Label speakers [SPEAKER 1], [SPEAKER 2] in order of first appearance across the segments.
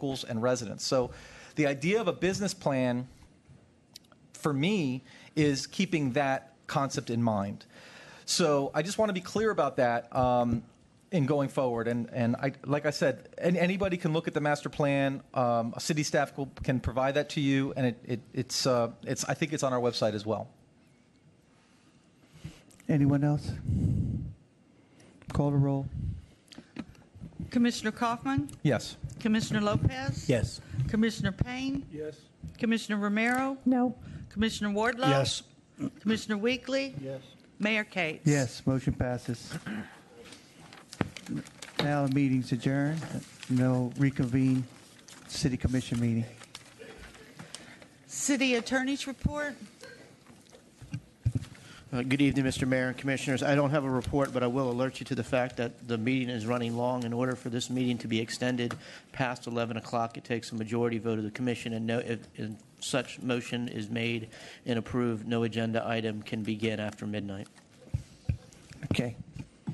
[SPEAKER 1] locals and residents. So the idea of a business plan, for me, is keeping that concept in mind. So I just want to be clear about that in going forward. And I, like I said, anybody can look at the master plan. A city staff can provide that to you, and it's I think it's on our website as well.
[SPEAKER 2] Anyone else? Call the roll.
[SPEAKER 3] Commissioner Kaufman?
[SPEAKER 1] Yes.
[SPEAKER 3] Commissioner Lopez?
[SPEAKER 4] Yes.
[SPEAKER 3] Commissioner Payne?
[SPEAKER 4] Yes.
[SPEAKER 3] Commissioner Romero?
[SPEAKER 5] No.
[SPEAKER 3] Commissioner Wardlow?
[SPEAKER 4] Yes.
[SPEAKER 3] Commissioner Weekly?
[SPEAKER 4] Yes.
[SPEAKER 3] Mayor Cates?
[SPEAKER 2] Yes, motion passes. Now the meeting's adjourned. No reconvene city commission meeting.
[SPEAKER 3] City Attorney's report?
[SPEAKER 4] Good evening, Mr. Mayor and Commissioners. I don't have a report, but I will alert you to the fact that the meeting is running long. In order for this meeting to be extended past 11 o'clock, it takes a majority vote of the commission, and if such motion is made and approved, no agenda item can begin after midnight.
[SPEAKER 2] Okay.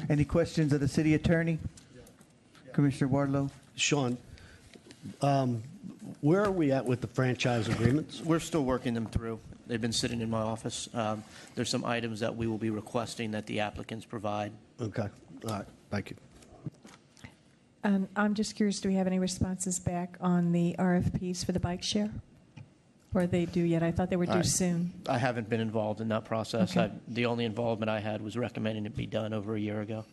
[SPEAKER 2] Any questions of the city attorney? Commissioner Wardlow?
[SPEAKER 6] Sean, where are we at with the franchise agreements?
[SPEAKER 4] We're still working them through. They've been sitting in my office. There's some items that we will be requesting that the applicants provide.
[SPEAKER 6] Okay. All right. Thank you.
[SPEAKER 5] I'm just curious, do we have any responses back on the RFPs for the bike share? Or are they due yet? I thought they were due soon.
[SPEAKER 4] I haven't been involved in that process.
[SPEAKER 5] Okay.
[SPEAKER 4] The only involvement I had was recommending it be done over a year ago.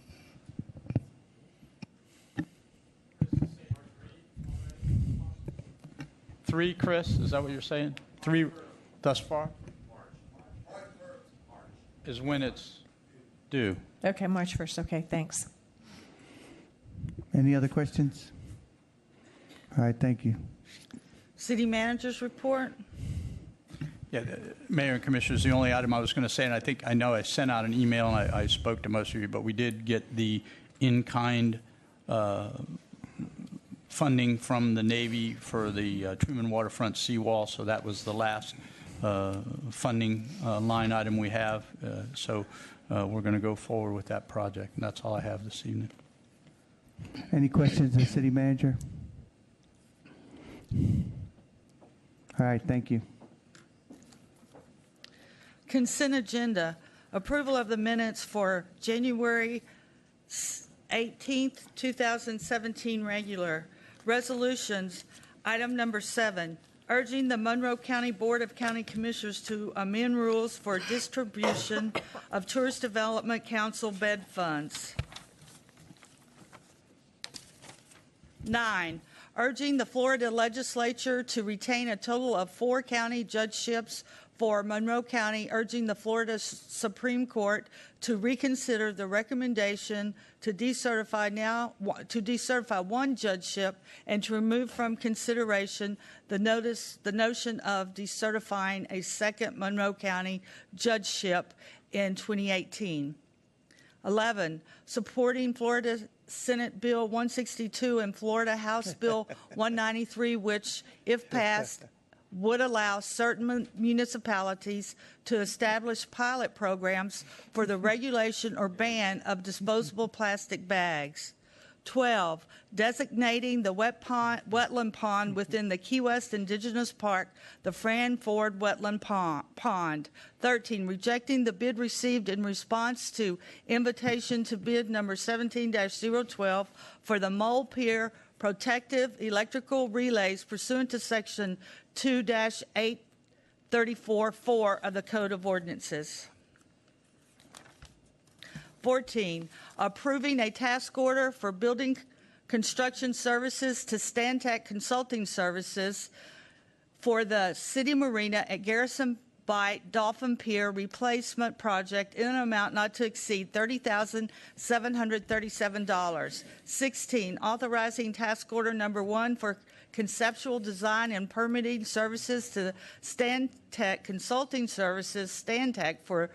[SPEAKER 7] Three, Chris? Is that what you're saying? Three thus far? Is when it's due.
[SPEAKER 5] Okay, March 1st. Okay, thanks.
[SPEAKER 2] Any other questions? All right, thank you.
[SPEAKER 3] City Manager's report?
[SPEAKER 7] Yeah, Mayor and Commissioners, the only item I was going to say, and I know I sent out an email and I spoke to most of you, but we did get the in-kind funding from the Navy for the Truman Waterfront seawall, so that was the last funding line item we have. So we're going to go forward with that project, and that's all I have this evening.
[SPEAKER 2] Any questions of the city manager? All right, thank you.
[SPEAKER 3] Consent agenda. Approval of the minutes for January 18th, 2017 regular. Resolutions. Item number 7. Urging the Monroe County Board of County Commissioners to amend rules for distribution of Tourist Development Council bed funds. 9. Urging the Florida Legislature to retain a total of 4 county judgeships for Monroe County, urging the Florida Supreme Court to reconsider the recommendation to decertify one judgeship and to remove from consideration the notion of decertifying a second Monroe County judgeship in 2018. 11. Supporting Florida Senate Bill 162 and Florida House Bill 193, which, if passed, would allow certain municipalities to establish pilot programs for the regulation or ban of disposable plastic bags. 12, designating the wetland pond within the Key West Indigenous Park the Fran Ford Wetland Pond. 13, rejecting the bid received in response to invitation to bid number 17-012 for the Mole Pier protective electrical relays pursuant to section 2-834-4 of the Code of Ordinances. 14, approving a task order for building construction services to Stantec Consulting Services for the City Marina at Garrison Bight Dolphin Pier replacement project in an amount not to exceed $30,737. 16, authorizing task order number 1 for conceptual design and permitting services to Stantec Consulting Services, Stantec, for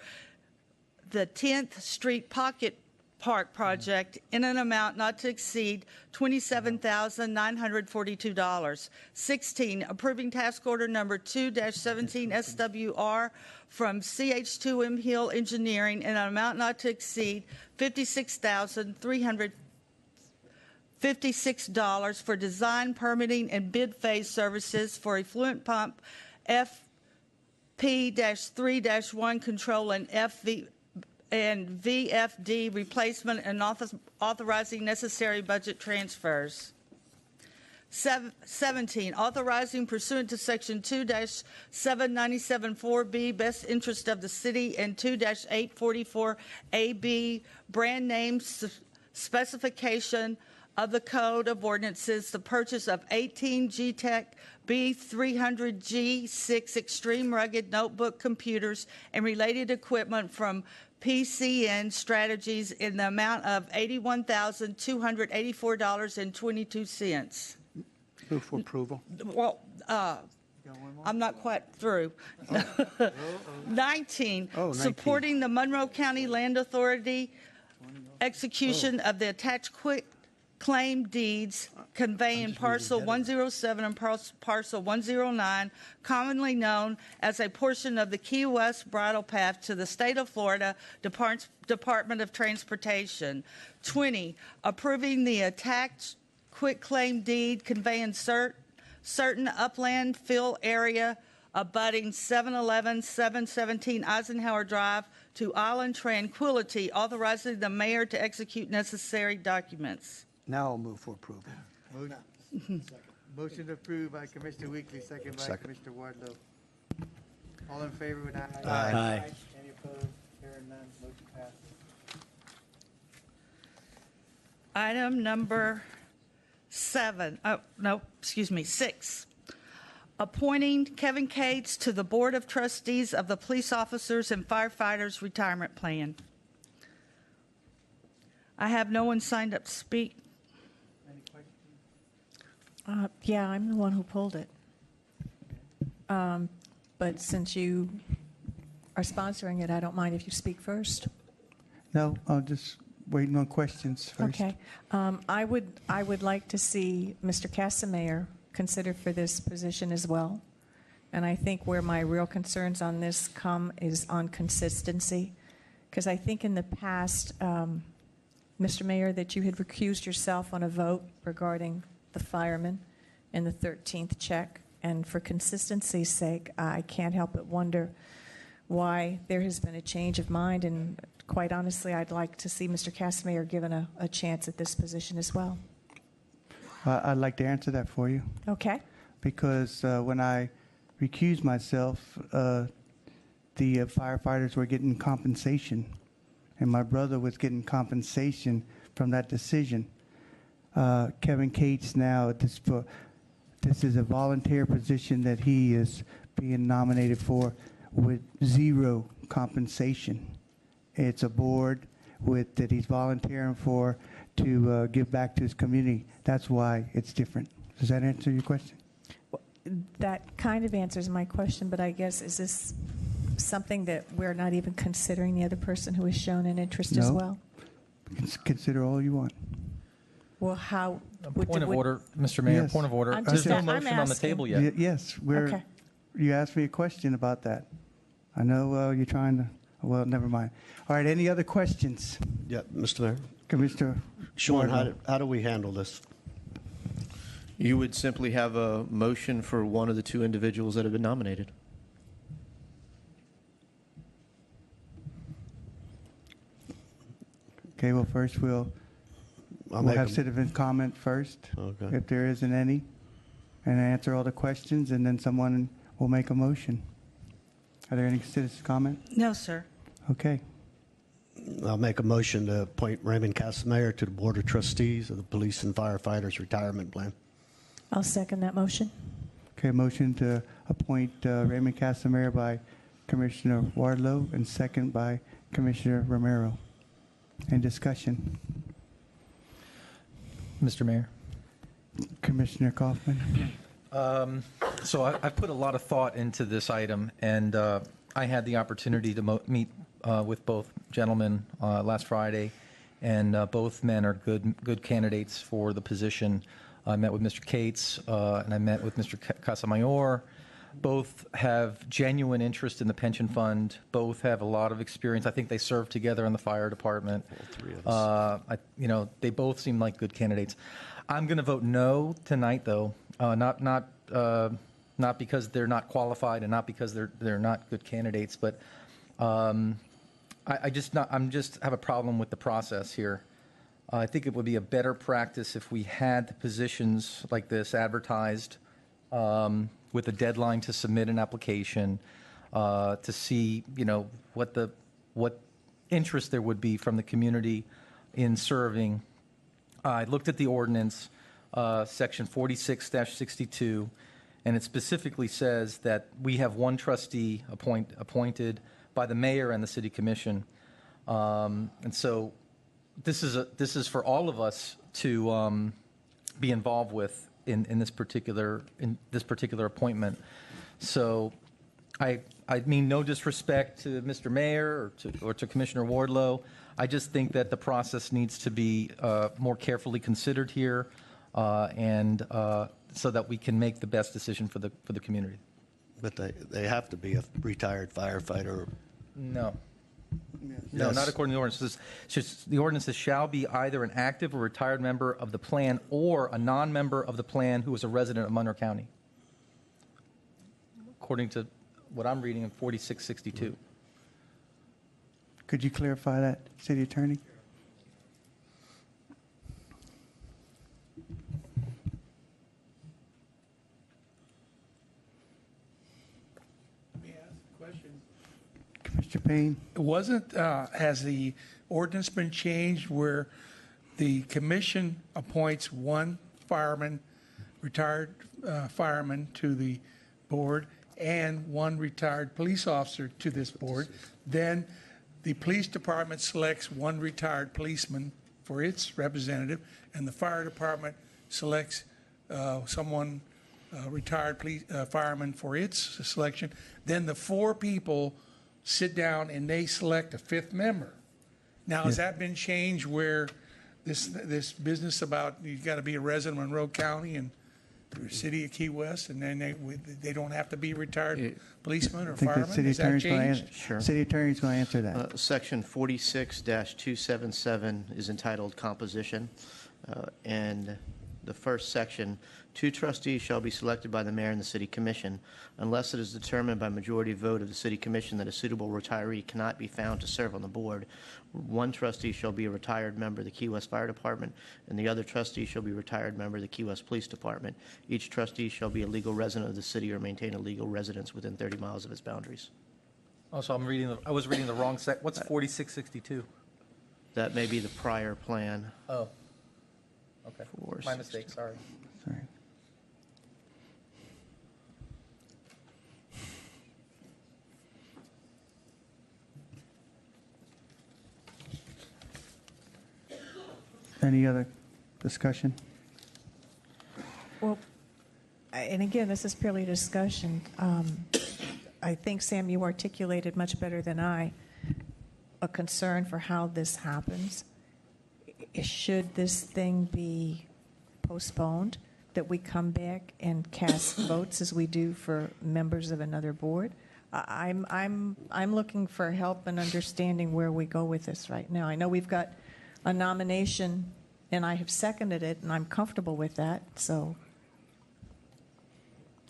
[SPEAKER 3] the 10th Street Pocket Park project in an amount not to exceed $27,942. 16, approving task order number 2-17 SWR from CH2M Hill Engineering in an amount not to exceed $56,300 $56 for design, permitting, and bid phase services for effluent pump FP-3-1 control and VFD replacement and authorizing necessary budget transfers. 17, authorizing pursuant to Section 2-7974B, best interest of the city, and 2-844AB, brand name specification of the Code of Ordinances, the purchase of 18 G-Tech B300G6 Extreme Rugged Notebook computers and related equipment from PCN Strategies in the amount of $81,284.22.
[SPEAKER 6] Move for approval.
[SPEAKER 3] Well, I'm not quite through. 19,
[SPEAKER 6] 19.
[SPEAKER 3] supporting the Monroe County Land Authority execution of the attached quick claim deeds conveying parcel 107 and parcel 109, commonly known as a portion of the Key West Bridle Path, to the State of Florida Department of Transportation. 20, approving the attached quick claim deed conveying certain upland fill area abutting 717 Eisenhower Drive to Island Tranquility, authorizing the mayor to execute necessary documents.
[SPEAKER 6] Now I'll move for approval.
[SPEAKER 2] Motion approved by Commissioner Weekly, second by
[SPEAKER 6] Second.
[SPEAKER 2] Commissioner Wardlow. All in favor with aye?
[SPEAKER 6] Aye.
[SPEAKER 2] Any opposed? Hearing none, motion passes.
[SPEAKER 3] Item number 6. Appointing Kevin Cates to the Board of Trustees of the Police Officers and Firefighters Retirement Plan. I have no one signed up to speak.
[SPEAKER 2] Any questions?
[SPEAKER 5] Yeah, I'm the one who pulled it. But since you are sponsoring it, I don't mind if you speak first.
[SPEAKER 2] No, I'll just waiting on questions first.
[SPEAKER 5] Okay. I would like to see Mr. Casamayor considered for this position as well. And I think where my real concerns on this come is on consistency. Because I think in the past, Mr. Mayor, that you had recused yourself on a vote regarding the firemen in the 13th check. And for consistency's sake, I can't help but wonder why there has been a change of mind. And quite honestly, I'd like to see Mr. Casamayor given a chance at this position as well.
[SPEAKER 2] I'd like to answer that for you.
[SPEAKER 5] Okay.
[SPEAKER 2] Because when I recused myself, the firefighters were getting compensation, and my brother was getting compensation from that decision. Kevin Cates now, this is a volunteer position that he is being nominated for with zero compensation. It's a board that he's volunteering for to give back to his community. That's why it's different. Does that answer your question?
[SPEAKER 5] That kind of answers my question, but I guess, is this something that we're not even considering the other person who has shown an interest as
[SPEAKER 2] No.
[SPEAKER 5] well?
[SPEAKER 2] Consider all you want.
[SPEAKER 5] Well, how?
[SPEAKER 1] Point of order, Mr. Mayor,
[SPEAKER 2] Yes.
[SPEAKER 1] point of order.
[SPEAKER 5] I'm
[SPEAKER 1] There's
[SPEAKER 5] just-
[SPEAKER 1] no
[SPEAKER 5] I'm
[SPEAKER 1] motion on the
[SPEAKER 5] asking.
[SPEAKER 1] table yet.
[SPEAKER 2] Yes,
[SPEAKER 5] Okay.
[SPEAKER 2] you asked me a question about that. I know you're trying to, well, never mind. All right, any other questions?
[SPEAKER 6] Yeah, Mr. Mayor.
[SPEAKER 2] Commissioner
[SPEAKER 6] Sean,
[SPEAKER 2] Wardlow.
[SPEAKER 6] how do we handle this?
[SPEAKER 4] You would simply have a motion for one of the two individuals that have been nominated.
[SPEAKER 2] Okay, well, first we'll have citizen comment first,
[SPEAKER 6] Okay.
[SPEAKER 2] if there isn't any, and answer all the questions, and then someone will make a motion. Are there any citizen comment?
[SPEAKER 3] No, sir.
[SPEAKER 2] Okay.
[SPEAKER 6] I'll make a motion to appoint Raymond Casamayor to the Board of Trustees of the Police and Firefighters Retirement Plan.
[SPEAKER 5] I'll second that motion.
[SPEAKER 2] Okay, motion to appoint Raymond Casamayor by Commissioner Wardlow and second by Commissioner Romero. Any discussion?
[SPEAKER 1] Mr. Mayor.
[SPEAKER 2] Commissioner Kaufman?
[SPEAKER 1] So I've put a lot of thought into this item, and I had the opportunity to meet with both gentlemen last Friday, and both men are good candidates for the position. I met with Mr. Cates, and I met with Mr. Casamayor. Both have genuine interest in the pension fund. Both have a lot of experience. I think they served together in the fire department.
[SPEAKER 6] All three of us.
[SPEAKER 1] They both seem like good candidates. I'm going to vote no tonight, though. Not because they're not qualified and not because they're not good candidates, but I just have a problem with the process here. I think it would be a better practice if we had the positions like this advertised with a deadline to submit an application to see, what interest there would be from the community in serving. I looked at the ordinance, section 46-62, and it specifically says that we have one trustee appointed by the mayor and the city commission, and so this is for all of us to be involved with in this particular appointment. So I mean no disrespect to Mr. Mayor or to Commissioner Wardlow. I just think that the process needs to be more carefully considered here, and so that we can make the best decision for the community.
[SPEAKER 6] But they have to be a retired firefighter.
[SPEAKER 1] No. No,
[SPEAKER 6] Yes.
[SPEAKER 1] not according to the ordinance. The ordinance says shall be either an active or retired member of the plan or a non-member of the plan who is a resident of Monroe County, according to what I'm reading in 4662.
[SPEAKER 2] Could you clarify that, City Attorney?
[SPEAKER 8] May I ask a question?
[SPEAKER 2] Mr. Payne?
[SPEAKER 8] Has the ordinance been changed where the commission appoints one fireman, retired fireman to the board and one retired police officer to this board? Then the police department selects one retired policeman for its representative, and the fire department selects someone, retired fireman for its selection. Then the four people sit down and they select a fifth member. Now, has that been changed where this business about you've got to be a resident of Monroe County and the city of Key West, and then they don't have to be retired policemen or
[SPEAKER 2] I think the
[SPEAKER 8] firemen?
[SPEAKER 2] City
[SPEAKER 8] Has that
[SPEAKER 2] Attorney's going to
[SPEAKER 8] changed?
[SPEAKER 2] answer.
[SPEAKER 4] Sure.
[SPEAKER 2] City Attorney's going to answer that.
[SPEAKER 4] Section 46-277 is entitled Composition, and the first section, 2 trustees shall be selected by the mayor and the city commission unless it is determined by majority vote of the city commission that a suitable retiree cannot be found to serve on the board. 1 trustee shall be a retired member of the Key West Fire Department, and the other trustee shall be a retired member of the Key West Police Department. Each trustee shall be a legal resident of the city or maintain a legal residence within 30 miles of its boundaries.
[SPEAKER 1] Also, I was reading the wrong sec. What's 4662?
[SPEAKER 4] That may be the prior plan.
[SPEAKER 1] Oh, okay.
[SPEAKER 4] For
[SPEAKER 1] My mistake. Sorry.
[SPEAKER 2] Sorry. Any other discussion?
[SPEAKER 5] Well, and again, this is purely discussion. I think, Sam, you articulated much better than I a concern for how this happens. Should this thing be postponed, that we come back and cast votes as we do for members of another board? I'm looking for help and understanding where we go with this right now. I know we've got a nomination, and I have seconded it, and I'm comfortable with that. So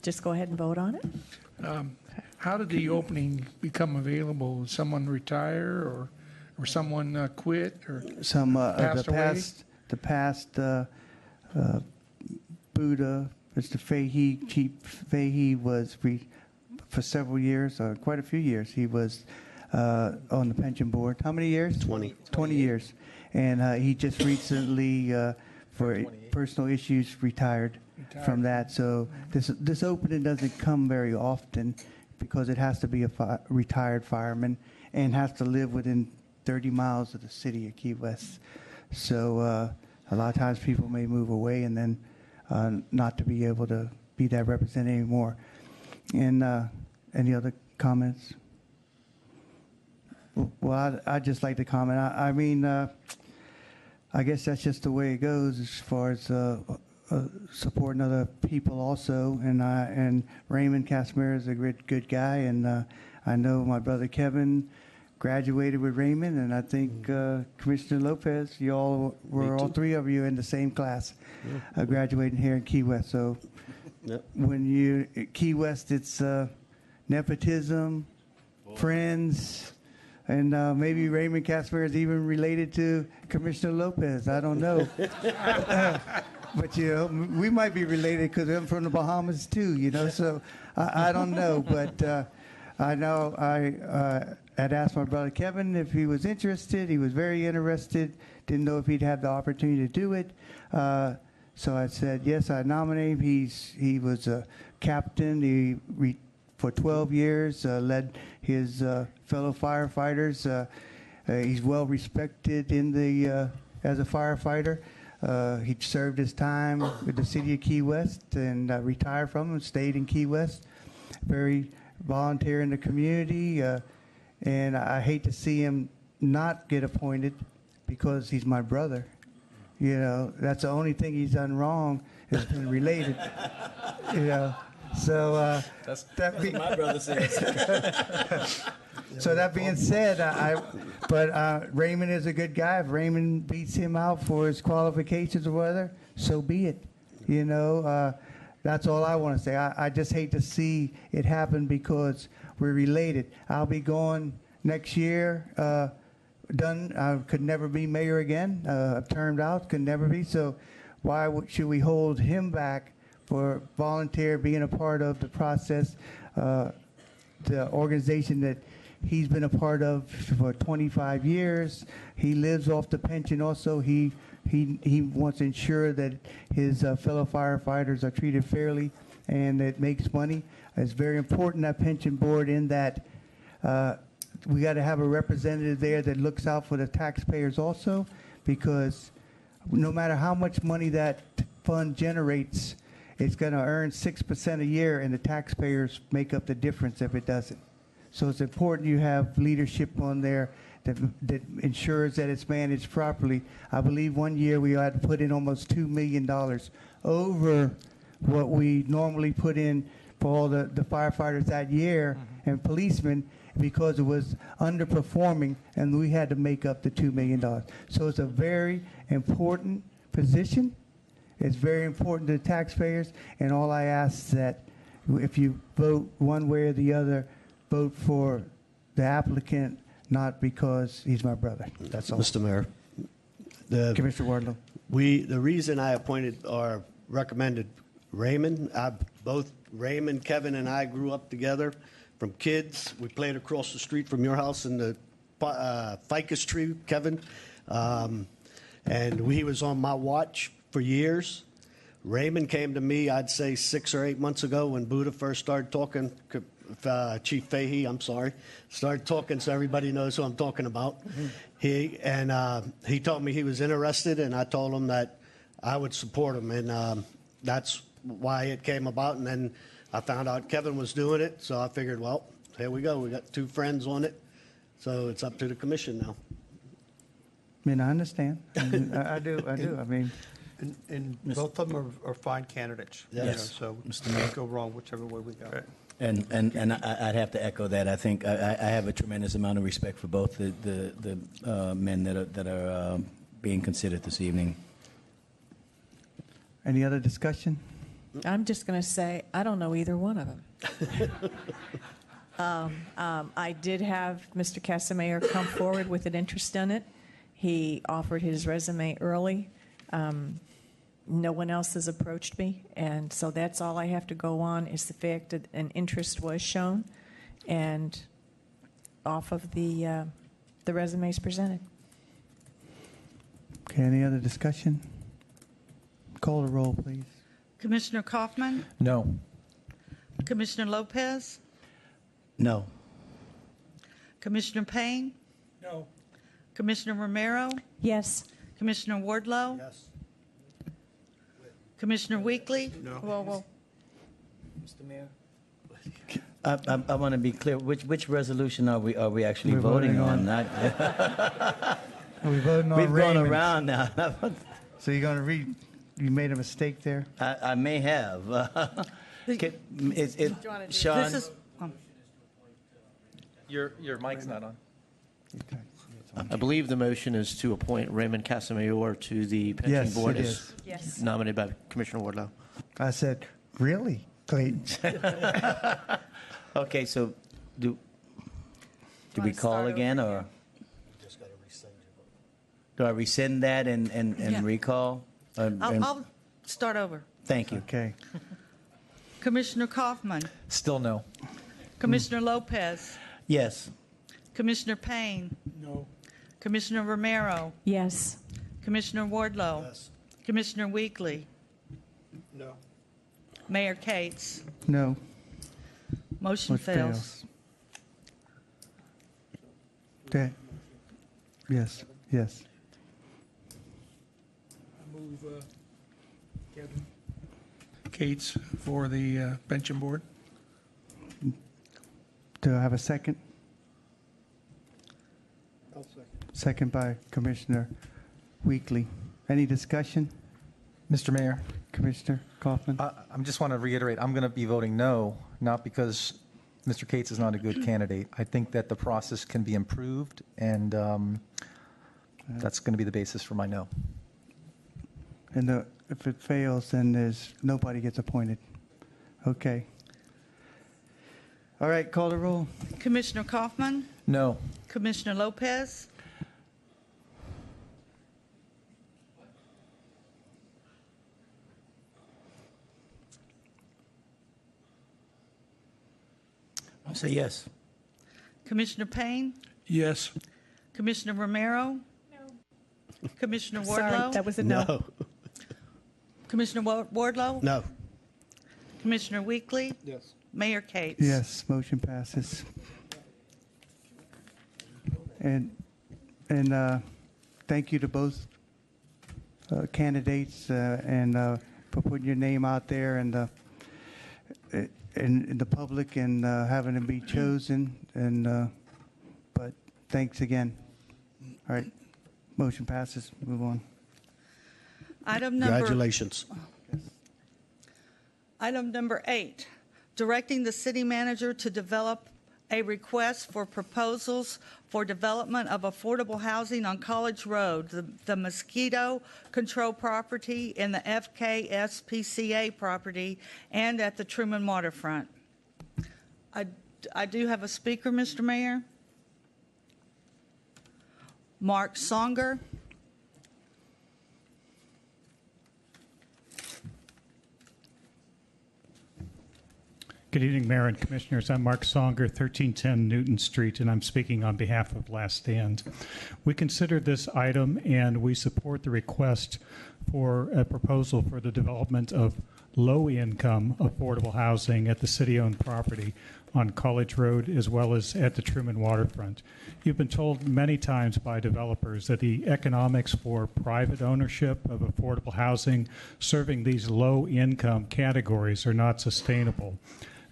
[SPEAKER 5] just go ahead and vote on it.
[SPEAKER 8] How did the opening become available? Did someone retire or someone quit or
[SPEAKER 2] Some
[SPEAKER 8] passed away?
[SPEAKER 2] the past Buddha, Mr. Fahey, Chief Fahey was for several years, quite a few years. He was on the pension board. How many years?
[SPEAKER 6] 20.
[SPEAKER 2] 20 years, and he just recently, for
[SPEAKER 1] 28.
[SPEAKER 2] personal issues, retired from that. So this opening doesn't come very often because it has to be a retired fireman and has to live within 30 miles of the city of Key West. So a lot of times people may move away and then not to be able to be that representative anymore. And any other comments? Well, I'd just like to comment. I mean, I guess that's just the way it goes as far as supporting other people also. And Raymond Casimir is a good guy, and I know my brother Kevin graduated with Raymond, and I think Commissioner Lopez, you all were all three of you in the same class, graduating here in Key West. So when you Key West, it's nepotism, friends, and maybe Raymond Casimir is even related to Commissioner Lopez. I don't know. But, you know, we might be related because I'm from the Bahamas too, you know, so I don't know. But I know I had asked my brother Kevin if he was interested. He was very interested. Didn't know if he'd have the opportunity to do it. So I said, yes, I nominate him. He was a captain. For 12 years, led his fellow firefighters. He's well respected in the as a firefighter. He served his time with the city of Key West and retired from him, stayed in Key West. Very volunteer in the community, and I hate to see him not get appointed because he's my brother. You know, that's the only thing he's done wrong has been related. You know, so
[SPEAKER 9] that's what my brother says.
[SPEAKER 2] So that being said, but Raymond is a good guy. If Raymond beats him out for his qualifications or whatever, so be it. You know, that's all I want to say. I just hate to see it happen because we're related. I'll be going next year. Done. I could never be mayor again. Termed out. Could never be. So why should we hold him back for volunteer being a part of the process, the organization that he's been a part of for 25 years. He lives off the pension also. He wants to ensure that his fellow firefighters are treated fairly and it makes money. It's very important, that pension board, in that we got to have a representative there that looks out for the taxpayers also, because no matter how much money that fund generates, it's going to earn 6% a year, and the taxpayers make up the difference if it doesn't. So it's important you have leadership on there that ensures that it's managed properly. I believe one year we had to put in almost $2 million over what we normally put in for all the firefighters that year and policemen, because it was underperforming, and we had to make up the $2 million. So it's a very important position. It's very important to the taxpayers, and all I ask is that if you vote one way or the other, vote for the applicant, not because he's my brother. That's all.
[SPEAKER 6] Mr. Mayor,
[SPEAKER 2] Commissioner Wardlow.
[SPEAKER 6] the reason I appointed or recommended Raymond, both Raymond, Kevin, and I grew up together from kids. We played across the street from your house in the ficus tree, Kevin. And he was on my watch for years. Raymond came to me, I'd say 6 or 8 months ago when Buddha first started talking. Chief Fahey, I'm sorry, started talking so everybody knows who I'm talking about. He told me he was interested, and I told him that I would support him, and that's why it came about. And then I found out Kevin was doing it, so I figured, well, here we go. We got 2 friends on it, so it's up to the commission now.
[SPEAKER 2] I mean, I understand. I do. I mean,
[SPEAKER 10] and both of them are fine candidates.
[SPEAKER 6] Yes.
[SPEAKER 10] You know, so we can't go wrong whichever way we go.
[SPEAKER 9] Right. And I'd have to echo that. I think I have a tremendous amount of respect for both the men that are being considered this evening.
[SPEAKER 2] any other discussion?
[SPEAKER 5] I'm just going to say I don't know either one of them. I did have Mr. Casimir come forward with an interest in it. He offered his resume early. No one else has approached me, and so that's all I have to go on is the fact that an interest was shown, and off of the resumes presented.
[SPEAKER 2] Okay, any other discussion? Call the roll, please.
[SPEAKER 3] Commissioner Kaufman?
[SPEAKER 1] No.
[SPEAKER 3] Commissioner Lopez?
[SPEAKER 9] No.
[SPEAKER 3] Commissioner Payne?
[SPEAKER 8] No.
[SPEAKER 3] Commissioner Romero?
[SPEAKER 5] Yes.
[SPEAKER 3] Commissioner Wardlow?
[SPEAKER 6] Yes.
[SPEAKER 3] Commissioner Weekly?
[SPEAKER 10] No.
[SPEAKER 3] Whoa.
[SPEAKER 9] Mr. Mayor? I want to be clear. Which resolution are we actually
[SPEAKER 2] We're
[SPEAKER 9] voting
[SPEAKER 2] voting
[SPEAKER 9] on?
[SPEAKER 2] Are we voting on
[SPEAKER 9] We've gone
[SPEAKER 2] Raymond's?
[SPEAKER 9] around now.
[SPEAKER 2] So you're going to read? You made a mistake there?
[SPEAKER 9] I may have. Sean?
[SPEAKER 3] This is,
[SPEAKER 1] Your mic's not on.
[SPEAKER 4] I believe the motion is to appoint Raymond Casamayor to the pension
[SPEAKER 2] Yes,
[SPEAKER 4] board
[SPEAKER 2] it
[SPEAKER 4] as
[SPEAKER 2] is.
[SPEAKER 5] Yes.
[SPEAKER 4] nominated by Commissioner Wardlow.
[SPEAKER 2] I said, really, Clayton?
[SPEAKER 9] Okay, so do we
[SPEAKER 5] Wanna
[SPEAKER 9] call
[SPEAKER 5] start
[SPEAKER 9] again,
[SPEAKER 5] over
[SPEAKER 9] or do I rescind that and
[SPEAKER 3] Yeah.
[SPEAKER 9] recall?
[SPEAKER 3] I'll start over.
[SPEAKER 9] Thank you.
[SPEAKER 2] Okay.
[SPEAKER 3] Commissioner Kaufman,
[SPEAKER 1] Still no.
[SPEAKER 3] Commissioner Lopez,
[SPEAKER 9] Yes.
[SPEAKER 3] Commissioner Payne,
[SPEAKER 8] No.
[SPEAKER 3] Commissioner Romero,
[SPEAKER 5] Yes.
[SPEAKER 3] Commissioner Wardlow, Commissioner Weekly,
[SPEAKER 10] No.
[SPEAKER 3] Mayor Cates.
[SPEAKER 2] No.
[SPEAKER 3] Motion
[SPEAKER 2] Motion
[SPEAKER 3] fails.
[SPEAKER 2] Okay. Yes, yes.
[SPEAKER 8] I move Kevin Cates for the pension board.
[SPEAKER 2] Do I have a second?
[SPEAKER 10] I'll second.
[SPEAKER 2] Second by Commissioner Weekly. Any discussion?
[SPEAKER 1] Mr. Mayor,
[SPEAKER 2] Commissioner Kaufman?
[SPEAKER 1] I just want to reiterate, I'm going to be voting no, not because Mr. Cates is not a good candidate. I think that the process can be improved, and that's going to be the basis for my no.
[SPEAKER 2] And if it fails, then nobody gets appointed. Okay. All right, call the roll.
[SPEAKER 3] Commissioner Kaufman,
[SPEAKER 1] No.
[SPEAKER 3] Commissioner Lopez,
[SPEAKER 9] I'll say yes.
[SPEAKER 3] Commissioner Payne,
[SPEAKER 8] Yes.
[SPEAKER 3] Commissioner Romero, Commissioner
[SPEAKER 5] Sorry,
[SPEAKER 3] Wardlow,
[SPEAKER 5] that was a no.
[SPEAKER 3] Commissioner Wardlow,
[SPEAKER 6] No.
[SPEAKER 3] Commissioner Weekly,
[SPEAKER 10] Yes.
[SPEAKER 3] Mayor Cates.
[SPEAKER 2] Yes, motion passes. And thank you to both candidates and for putting your name out there and in the public and having them be chosen. And but thanks again. All right, motion passes. Move on.
[SPEAKER 6] Congratulations.
[SPEAKER 3] Item number 8, directing the city manager to develop a request for proposals for development of affordable housing on College Road, the mosquito control property in the FKSPCA property, and at the Truman Waterfront. I do have a speaker, Mr. Mayor. Mark Songer.
[SPEAKER 11] Good evening, Mayor and Commissioners. I'm Mark Songer, 1310 Newton Street, and I'm speaking on behalf of Last Stand. We considered this item, and we support the request for a proposal for the development of low-income affordable housing at the city-owned property on College Road as well as at the Truman Waterfront. You've been told many times by developers that the economics for private ownership of affordable housing serving these low-income categories are not sustainable.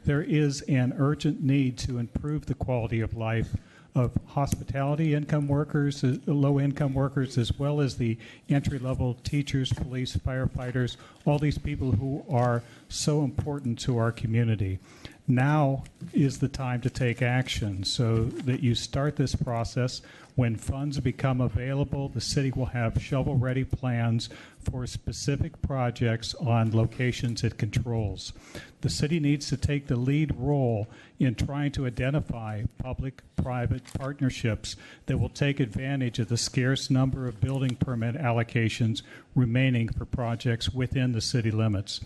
[SPEAKER 11] There is an urgent need to improve the quality of life of hospitality income workers, low-income workers, as well as the entry-level teachers, police, firefighters, all these people who are so important to our community. Now is the time to take action so that you start this process. When funds become available, the city will have shovel-ready plans for specific projects on locations it controls. The city needs to take the lead role in trying to identify public-private partnerships that will take advantage of the scarce number of building permit allocations remaining for projects within the city limits.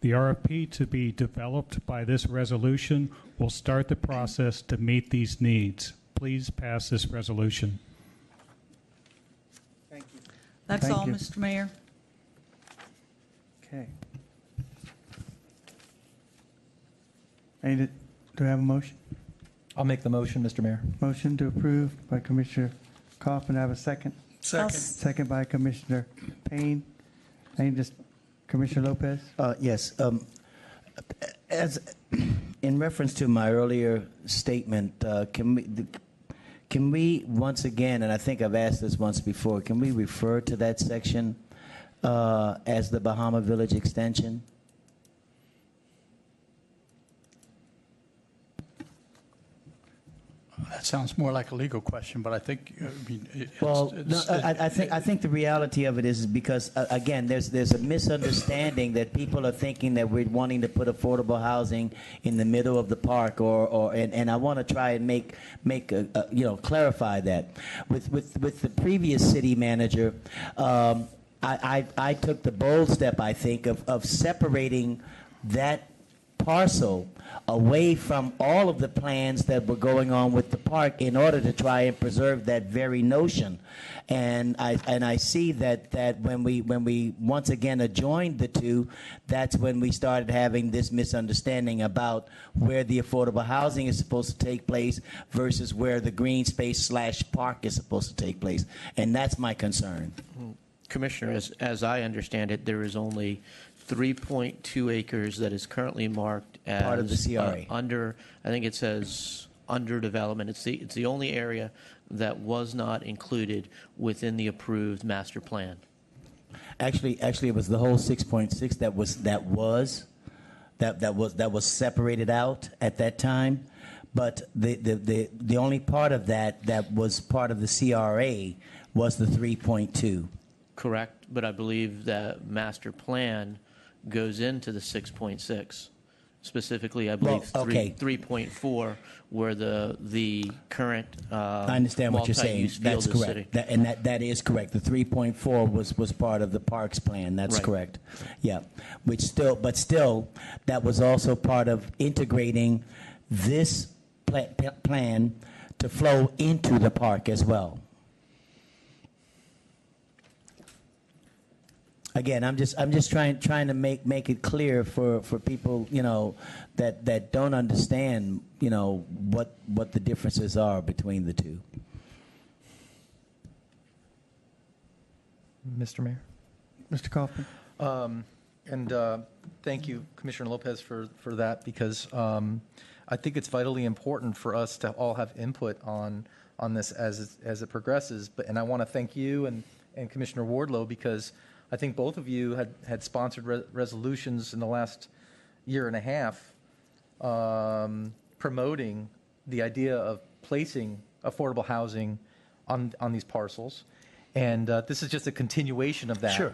[SPEAKER 11] The RFP to be developed by this resolution will start the process to meet these needs. Please pass this resolution.
[SPEAKER 2] Thank you.
[SPEAKER 3] That's
[SPEAKER 2] Thank
[SPEAKER 3] all,
[SPEAKER 2] you.
[SPEAKER 3] Mr. Mayor.
[SPEAKER 2] Okay. Do we have a motion?
[SPEAKER 1] I'll make the motion, Mr. Mayor.
[SPEAKER 2] Motion to approve by Commissioner Kaufman. I have a second.
[SPEAKER 8] Second.
[SPEAKER 2] Second by Commissioner Payne. Commissioner Lopez?
[SPEAKER 9] Yes. As in reference to my earlier statement, can we once again, and I think I've asked this once before, can we refer to that section as the Bahama Village extension?
[SPEAKER 7] That sounds more like a legal question, but I think, I mean,
[SPEAKER 9] Well, no, I think the reality of it is because again, there's a misunderstanding that people are thinking that we're wanting to put affordable housing in the middle of the park, and I want to try and make clarify that. With the previous city manager, I took the bold step, I think, of separating that parcel away from all of the plans that were going on with the park in order to try and preserve that very notion. And I see that when we once again adjoined the two, that's when we started having this misunderstanding about where the affordable housing is supposed to take place versus where the green space / park is supposed to take place. And that's my concern.
[SPEAKER 4] Commissioner, as I understand it, there is only 3.2 acres that is currently marked as
[SPEAKER 9] part of the CRA.
[SPEAKER 4] Under, I think it says under development. It's the only area that was not included within the approved master plan.
[SPEAKER 9] Actually, it was the whole 6.6 that was separated out at that time. But the only part of that was part of the CRA was the 3.2.
[SPEAKER 4] Correct, but I believe that master plan goes into the 6.6. Specifically, I believe 3.4, where the current
[SPEAKER 9] I understand what you're saying.
[SPEAKER 4] multi-use
[SPEAKER 9] That's
[SPEAKER 4] field is
[SPEAKER 9] correct.
[SPEAKER 4] sitting.
[SPEAKER 9] That is correct. The 3.4 was part of the parks plan. That's
[SPEAKER 4] Right.
[SPEAKER 9] correct. Yeah, but still, that was also part of integrating this plan to flow into the park as well. Again, I'm just trying to make it clear for people, that don't understand, what the differences are between the two.
[SPEAKER 1] Mr. Mayor.
[SPEAKER 2] Mr. Kaufman.
[SPEAKER 1] And thank you, Commissioner Lopez, for that, because I think it's vitally important for us to all have input on this as it progresses. And I want to thank you and Commissioner Wardlow, because I think both of you had sponsored resolutions in the last year and a half promoting the idea of placing affordable housing on these parcels. And this is just a continuation of that.
[SPEAKER 9] Sure.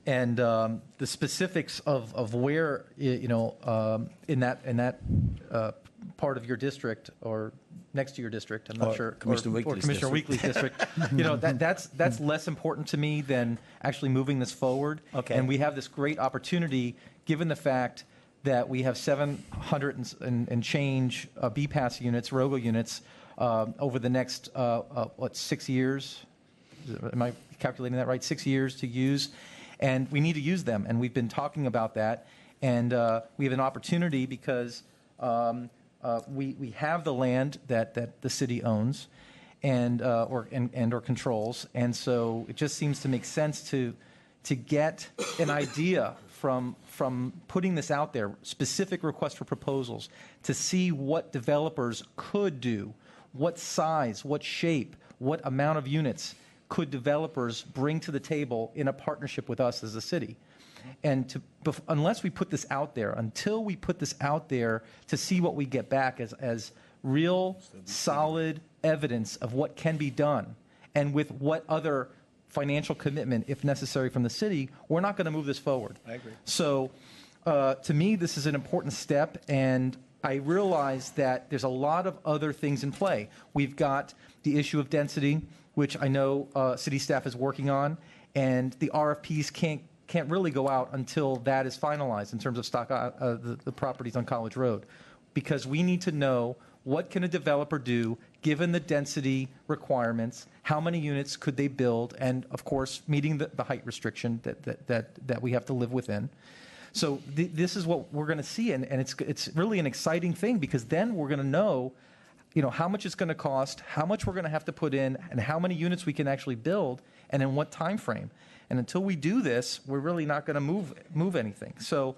[SPEAKER 1] And the specifics of where, in that part of your district or next to your district, I'm not sure,
[SPEAKER 9] Commissioner
[SPEAKER 1] Weekly's district, that's less important to me than actually moving this forward.
[SPEAKER 9] Okay.
[SPEAKER 1] And we have this great opportunity, given the fact that we have 700 and change BPAS units, ROGO units, over the next 6 years. Am I calculating that right? 6 years to use. And we need to use them, and we've been talking about that. And we have an opportunity because we have the land that the city owns and or controls, and so it just seems to make sense to get an idea from putting this out there, specific requests for proposals, to see what developers could do, what size, what shape, what amount of units could developers bring to the table in a partnership with us as a city. And until we put this out there to see what we get back as real, solid evidence of what can be done, and with what other financial commitment, if necessary, from the city, we're not going to move this forward.
[SPEAKER 10] I agree.
[SPEAKER 1] So to me, this is an important step, and I realize that there's a lot of other things in play. We've got the issue of density, which I know city staff is working on, and the RFPs can't really go out until that is finalized in terms of the properties on College Road, because we need to know what can a developer do given the density requirements, how many units could they build, and of course meeting the height restriction that we have to live within. So this is what we're going to see, and it's really an exciting thing, because then we're going to know how much it's going to cost, how much we're going to have to put in, and how many units we can actually build, and in what time frame. And until we do this, we're really not going to move anything. So,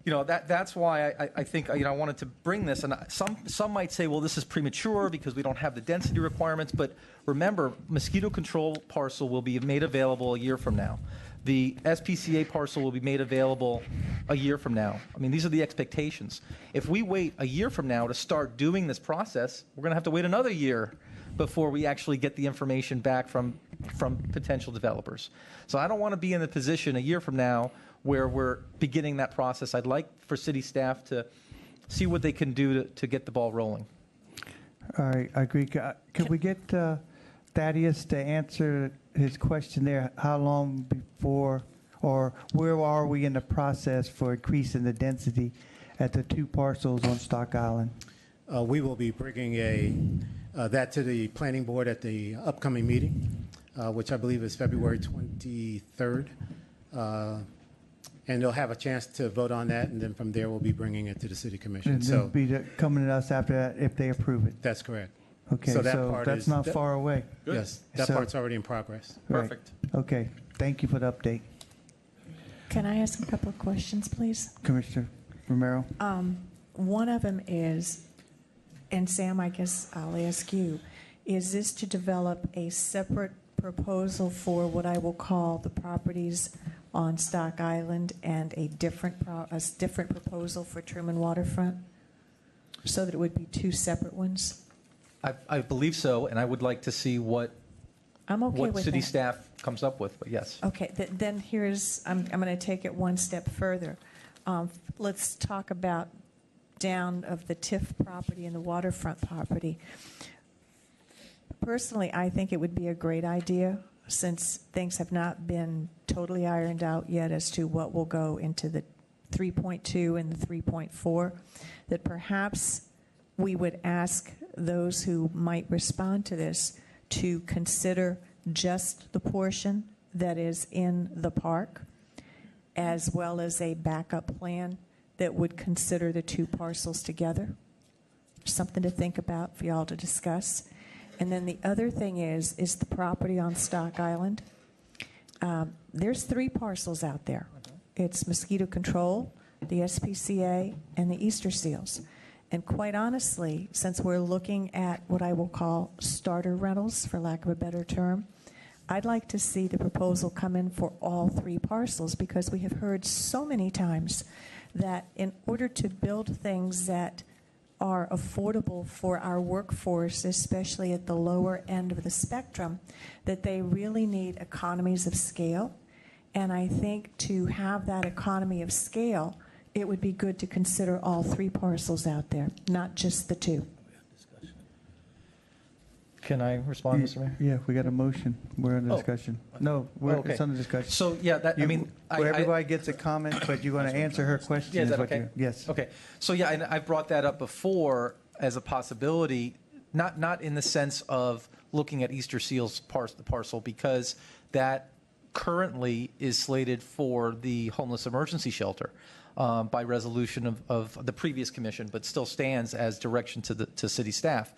[SPEAKER 1] That's why I think I wanted to bring this. And some might say, well, this is premature because we don't have the density requirements. But remember, mosquito control parcel will be made available a year from now. The SPCA parcel will be made available a year from now. I mean, these are the expectations. If we wait a year from now to start doing this process, we're going to have to wait another year before we actually get the information back from potential developers. So I don't want to be in the position a year from now where we're beginning that process. I'd like for city staff to see what they can do to get the ball rolling.
[SPEAKER 2] All right, I agree. Could we get Thaddeus to answer his question there? How long before, or where are we in the process for increasing the density at the 2 parcels on Stock Island?
[SPEAKER 12] We will be bringing that to the planning board at the upcoming meeting, which I believe is February 23rd. And they'll have a chance to vote on that, and then from there we'll be bringing it to the city commission.
[SPEAKER 2] And
[SPEAKER 12] So
[SPEAKER 2] be coming to us after that if they approve it.
[SPEAKER 12] that's correct.
[SPEAKER 2] Okay,
[SPEAKER 12] So that
[SPEAKER 2] so
[SPEAKER 12] part
[SPEAKER 2] that's
[SPEAKER 12] is-
[SPEAKER 2] not
[SPEAKER 12] that-
[SPEAKER 2] far away.
[SPEAKER 12] Yes, that
[SPEAKER 2] So-
[SPEAKER 12] part's already in progress.
[SPEAKER 2] Right.
[SPEAKER 1] Perfect.
[SPEAKER 2] Okay, thank you for the update.
[SPEAKER 5] Can I ask a couple of questions, please?
[SPEAKER 2] Commissioner Romero?
[SPEAKER 5] One of them is, and Sam, I guess I'll ask you, is this to develop a separate proposal for what I will call the properties on Stock Island and a different proposal for Truman Waterfront, so that it would be 2 separate ones?
[SPEAKER 1] I believe so, and I would like to see what
[SPEAKER 5] I'm okay with
[SPEAKER 1] city
[SPEAKER 5] that.
[SPEAKER 1] staff comes up with, but yes.
[SPEAKER 5] Okay, then I'm going to take it one step further. Let's talk about down of the TIF property and the waterfront property. Personally, I think it would be a great idea, since things have not been totally ironed out yet as to what will go into the 3.2 and the 3.4, that perhaps we would ask those who might respond to this to consider just the portion that is in the park, as well as a backup plan that would consider the 2 parcels together. Something to think about for y'all to discuss. And then the other thing is the property on Stock Island. There's 3 parcels out there. It's mosquito control, the SPCA, and the Easter seals. And quite honestly, since we're looking at what I will call starter rentals, for lack of a better term, I'd like to see the proposal come in for all 3 parcels, because we have heard so many times that in order to build things that are affordable for our workforce, especially at the lower end of the spectrum, that they really need economies of scale. And I think to have that economy of scale, it would be good to consider all 3 parcels out there, not just the 2.
[SPEAKER 1] Can I respond, Mr. Mayor?
[SPEAKER 2] Yeah, we got a motion. We're in
[SPEAKER 1] Oh.
[SPEAKER 2] discussion. No,
[SPEAKER 1] Okay.
[SPEAKER 2] it's under discussion.
[SPEAKER 1] So, yeah,
[SPEAKER 2] Where everybody gets a comment, but you're going to answer her question.
[SPEAKER 1] Yeah, is that
[SPEAKER 2] what
[SPEAKER 1] okay?
[SPEAKER 2] Yes.
[SPEAKER 1] Okay. So, yeah, and I brought that up before as a possibility, not in the sense of looking at Easter Seals parcel, because that currently is slated for the homeless emergency shelter by resolution of the previous commission, but still stands as direction to city staff.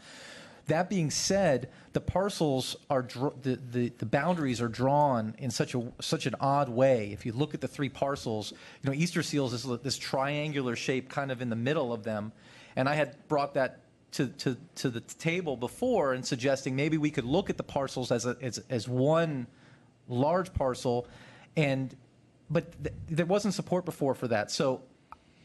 [SPEAKER 1] That being said, the parcels are the boundaries are drawn in such an odd way. If you look at the 3 parcels, Easter Seals is this triangular shape kind of in the middle of them, and I had brought that to the table before and suggesting maybe we could look at the parcels as one large parcel, but there wasn't support before for that. So,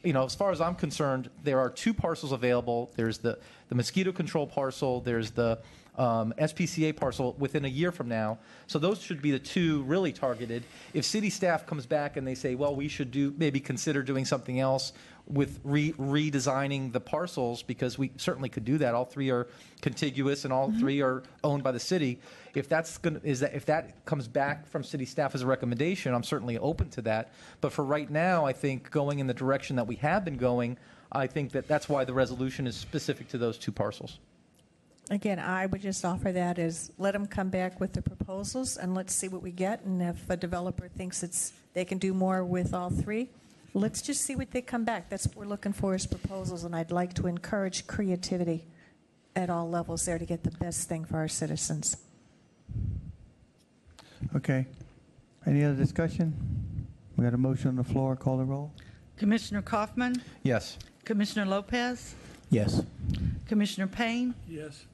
[SPEAKER 1] as far as I'm concerned, there are 2 parcels available. There's the mosquito control parcel. There's the SPCA parcel within a year from now. So those should be the 2 really targeted. If city staff comes back and they say, well, we should maybe consider doing something else with redesigning the parcels, because we certainly could do that. All 3 are contiguous and all 3 are owned by the city. If that comes back from city staff as a recommendation, I'm certainly open to that. But for right now, I think going in the direction that we have been going, I think that's why the resolution is specific to those 2 parcels.
[SPEAKER 5] Again, I would just offer that as, let them come back with the proposals and let's see what we get. And if a developer thinks they can do more with all 3, let's just see what they come back. That's what we're looking for, is proposals. And I'd like to encourage creativity at all levels there to get the best thing for our citizens.
[SPEAKER 2] Okay. Any other discussion? We got a motion on the floor. Call the roll.
[SPEAKER 3] Commissioner Kaufman,
[SPEAKER 1] Yes.
[SPEAKER 3] Commissioner Lopez,
[SPEAKER 9] Yes.
[SPEAKER 3] Commissioner Payne,
[SPEAKER 8] Yes.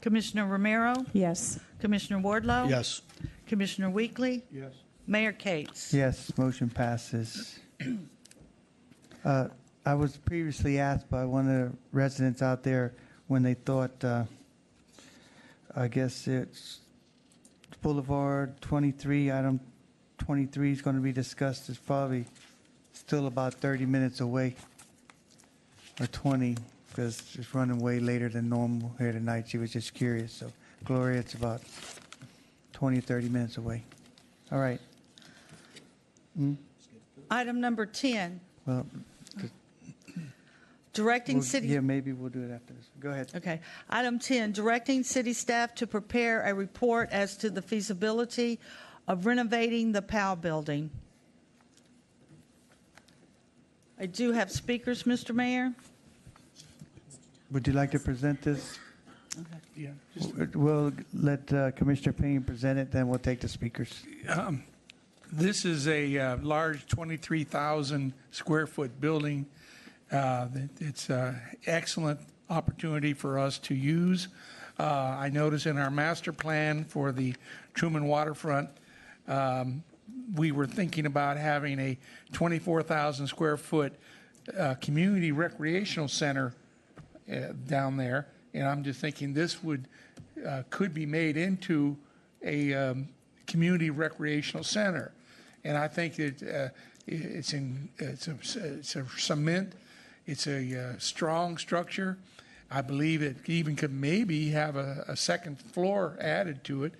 [SPEAKER 3] Commissioner Romero,
[SPEAKER 5] Yes.
[SPEAKER 3] Commissioner Wardlow,
[SPEAKER 6] Yes.
[SPEAKER 3] Commissioner Weekly,
[SPEAKER 8] Yes.
[SPEAKER 3] Mayor Cates.
[SPEAKER 2] Yes, motion passes. I was previously asked by one of the residents out there when they thought, I guess it's Boulevard 23, item 23 is going to be discussed. It's probably still about 30 minutes away, or 20, because it's running way later than normal here tonight. She was just curious. So, Gloria, it's about 20 or 30 minutes away. All right.
[SPEAKER 3] Item number 10,
[SPEAKER 2] Well,
[SPEAKER 3] directing city.
[SPEAKER 2] yeah, maybe we'll do it after this. Go ahead.
[SPEAKER 3] Okay. Item 10, directing city staff to prepare a report as to the feasibility of renovating the Powell building. I do have speakers, Mr. Mayor.
[SPEAKER 2] Would you like to present this?
[SPEAKER 8] Yeah.
[SPEAKER 2] We'll let Commissioner Payne present it, then we'll take the speakers.
[SPEAKER 8] This is a large 23,000 square foot building. It's an excellent opportunity for us to use. I notice in our master plan for the Truman Waterfront, we were thinking about having a 24,000 square foot community recreational center down there. And I'm just thinking this could be made into a community recreational center. And I think that it's a cement. It's a strong structure. I believe it even could maybe have a second floor added to it.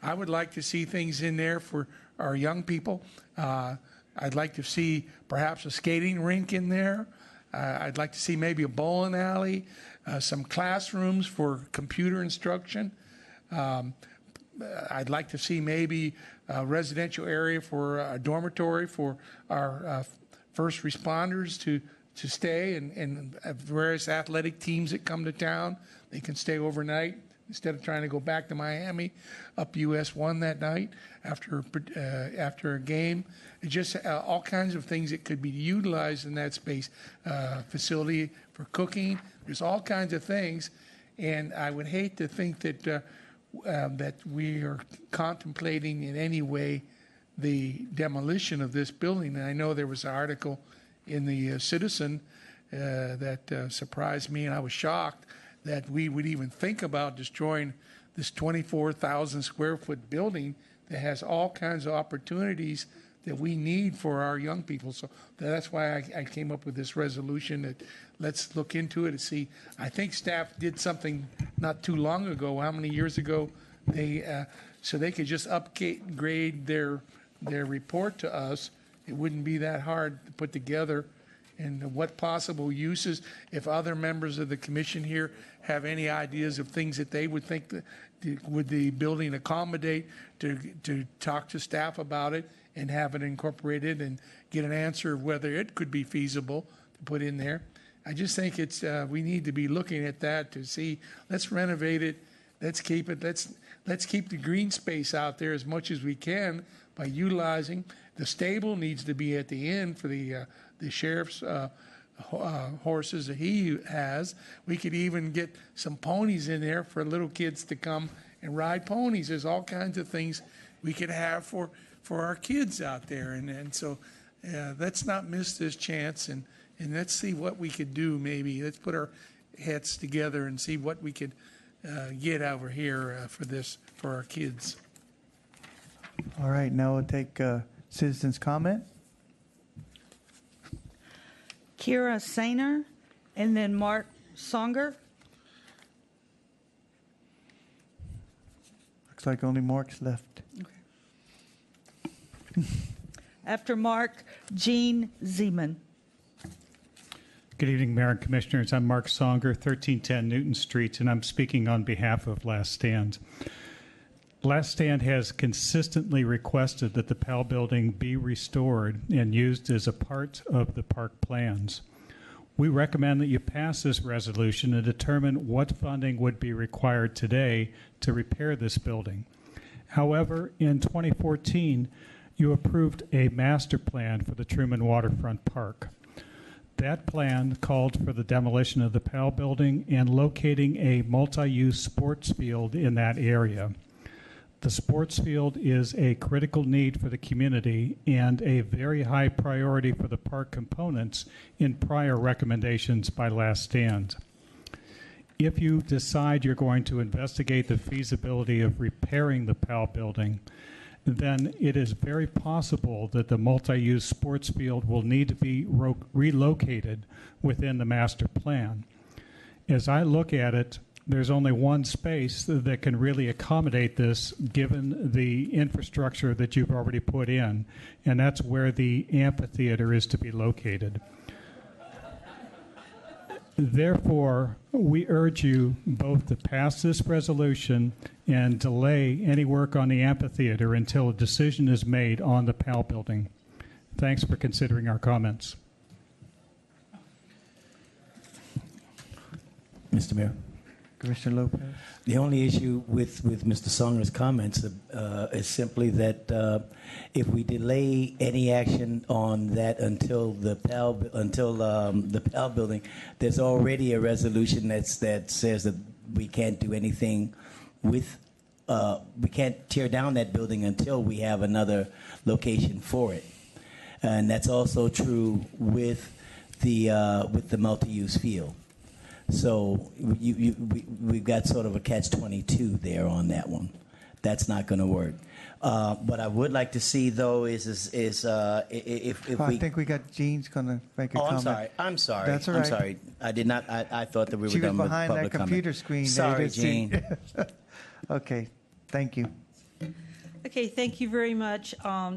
[SPEAKER 8] I would like to see things in there for our young people. I'd like to see perhaps a skating rink in there. I'd like to see maybe a bowling alley, some classrooms for computer instruction. I'd like to see maybe a residential area for a dormitory for our first responders to stay, and various athletic teams that come to town. They can stay overnight instead of trying to go back to Miami up US 1 that night after a game. It's just all kinds of things that could be utilized in that space. Facility for cooking. There's all kinds of things, and I would hate to think that that we are contemplating in any way the demolition of this building. And I know there was an article in the Citizen that surprised me, and I was shocked that we would even think about destroying this 24,000 square foot building that has all kinds of opportunities that we need for our young people. So that's why I came up with this resolution that let's look into it and see. I think staff did something not too long ago. How many years ago? So they could just upgrade their report to us. It wouldn't be that hard to put together. And what possible uses, if other members of the commission here have any ideas of things that they would think that would the building accommodate, to talk to staff about it and have it incorporated and get an answer of whether it could be feasible to put in there. I just think it's we need to be looking at that to see. Let's renovate it. Let's keep it. Let's keep the green space out there as much as we can by utilizing. The stable needs to be at the end for the sheriff's horses that he has. We could even get some ponies in there for little kids to come and ride ponies. There's all kinds of things we could have for our kids out there. And so let's not miss this chance, and let's see what we could do maybe. Let's put our heads together and see what we could get over here for our kids.
[SPEAKER 2] All right, now we'll take citizens' comment.
[SPEAKER 3] Kira Sainer, and then Mark Songer.
[SPEAKER 2] Looks like only Mark's left.
[SPEAKER 3] After Mark, Gene Zeman.
[SPEAKER 11] Good evening, Mayor and Commissioners. I'm Mark Songer, 1310 Newton Street, and I'm speaking on behalf of Last Stand. Last Stand has consistently requested that the Powell building be restored and used as a part of the park plans. We recommend that you pass this resolution and determine what funding would be required today to repair this building. However, in 2014, you approved a master plan for the Truman Waterfront Park. That plan called for the demolition of the PAL building and locating a multi-use sports field in that area. The sports field is a critical need for the community and a very high priority for the park components in prior recommendations by Last Stand. If you decide you're going to investigate the feasibility of repairing the PAL building, then it is very possible that the multi-use sports field will need to be relocated within the master plan. As I look at it, there's only one space that can really accommodate this given the infrastructure that you've already put in, and that's where the amphitheater is to be located. Therefore, we urge you both to pass this resolution and delay any work on the amphitheater until a decision is made on the PAL building. Thanks for considering our comments.
[SPEAKER 9] Mr. Mayor.
[SPEAKER 2] Commissioner Lopez.
[SPEAKER 9] The only issue with Mr. Songer's comments is simply that if we delay any action on that until the PAL building, there's already a resolution that says that we can't do anything with we can't tear down that building until we have another location for it, and that's also true with the multi-use field. So we've got sort of a catch-22 there on that one. That's not going to work. What I would like to see, though, is if we...
[SPEAKER 2] I think we got Jean's going to make a comment.
[SPEAKER 9] I'm sorry.
[SPEAKER 2] That's all right.
[SPEAKER 9] I'm sorry. I did not. I thought that we were done with public comment.
[SPEAKER 2] She was behind that computer screen.
[SPEAKER 9] Sorry, Jean.
[SPEAKER 2] Okay. Thank you.
[SPEAKER 13] Okay. Thank you very much,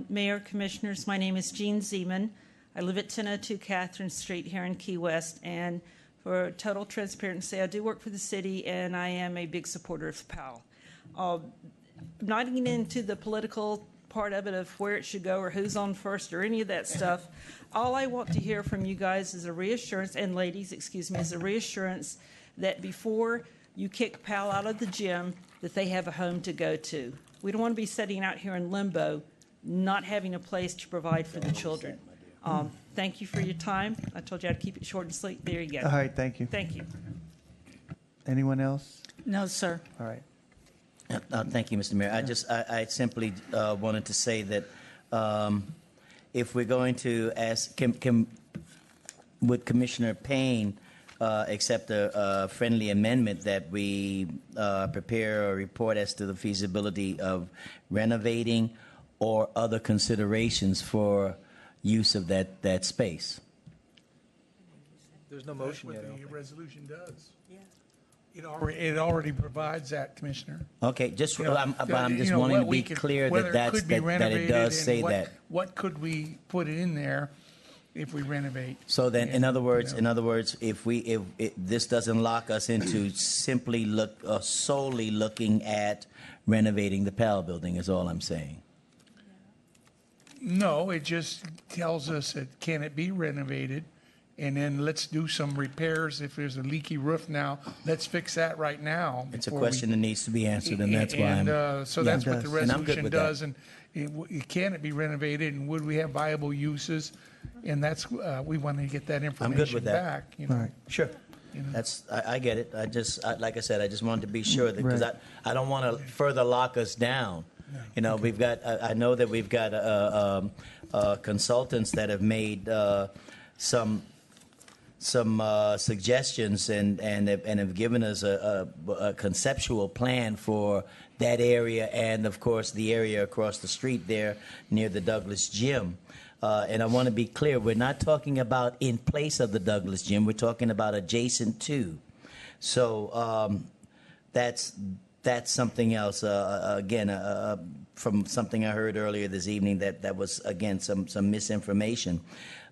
[SPEAKER 13] Mayor, Commissioners. My name is Jean Zeman. I live at 1002 Catherine Street here in Key West, and for total transparency, I do work for the city, and I am a big supporter of PAL. Not getting into the political part of it of where it should go or who's on first or any of that stuff. All I want to hear from you guys is a reassurance, and ladies, excuse me, is a reassurance that before you kick PAL out of the gym, that they have a home to go to. We don't want to be sitting out here in limbo, not having a place to provide for the children. Thank you for your time. I told you I'd keep it short and sweet. There you go.
[SPEAKER 2] All right. Thank you.
[SPEAKER 13] Thank you.
[SPEAKER 2] Anyone else?
[SPEAKER 3] No, sir.
[SPEAKER 2] All right.
[SPEAKER 9] Thank you, Mr. Mayor. I simply wanted to say that if we're going to ask, would Commissioner Payne accept a friendly amendment that we prepare a report as to the feasibility of renovating or other considerations for use of that space?
[SPEAKER 1] There's no motion yet.
[SPEAKER 8] That's what the resolution does. It already provides that, Commissioner.
[SPEAKER 9] Okay, just I'm just wanting to be clear that it does say that.
[SPEAKER 8] What could we put in there if we renovate?
[SPEAKER 9] So then, in other words, if this doesn't lock us into simply solely looking at renovating the PAL building, is all I'm saying.
[SPEAKER 8] No, it just tells us that can it be renovated, and then let's do some repairs. If there's a leaky roof now, let's fix that right now.
[SPEAKER 9] It's a question that needs to be answered, and that's why
[SPEAKER 8] so that's what the resolution does.
[SPEAKER 9] That.
[SPEAKER 8] And can it be renovated, and would we have viable uses? And that's we want to get that information
[SPEAKER 9] I'm good with that.
[SPEAKER 8] back. You know?
[SPEAKER 2] All right.
[SPEAKER 9] Sure.
[SPEAKER 8] You know?
[SPEAKER 9] I get it. Like I said, I just wanted to be sure that because I don't want to further lock us down. You know, we've got. I know that we've got consultants that have made some suggestions and have given us a conceptual plan for that area and, of course, the area across the street there near the Douglas Gym. And I want to be clear, we're not talking about in place of the Douglas Gym. We're talking about adjacent to. So that's something else. Again, from something I heard earlier this evening that was, again, some misinformation.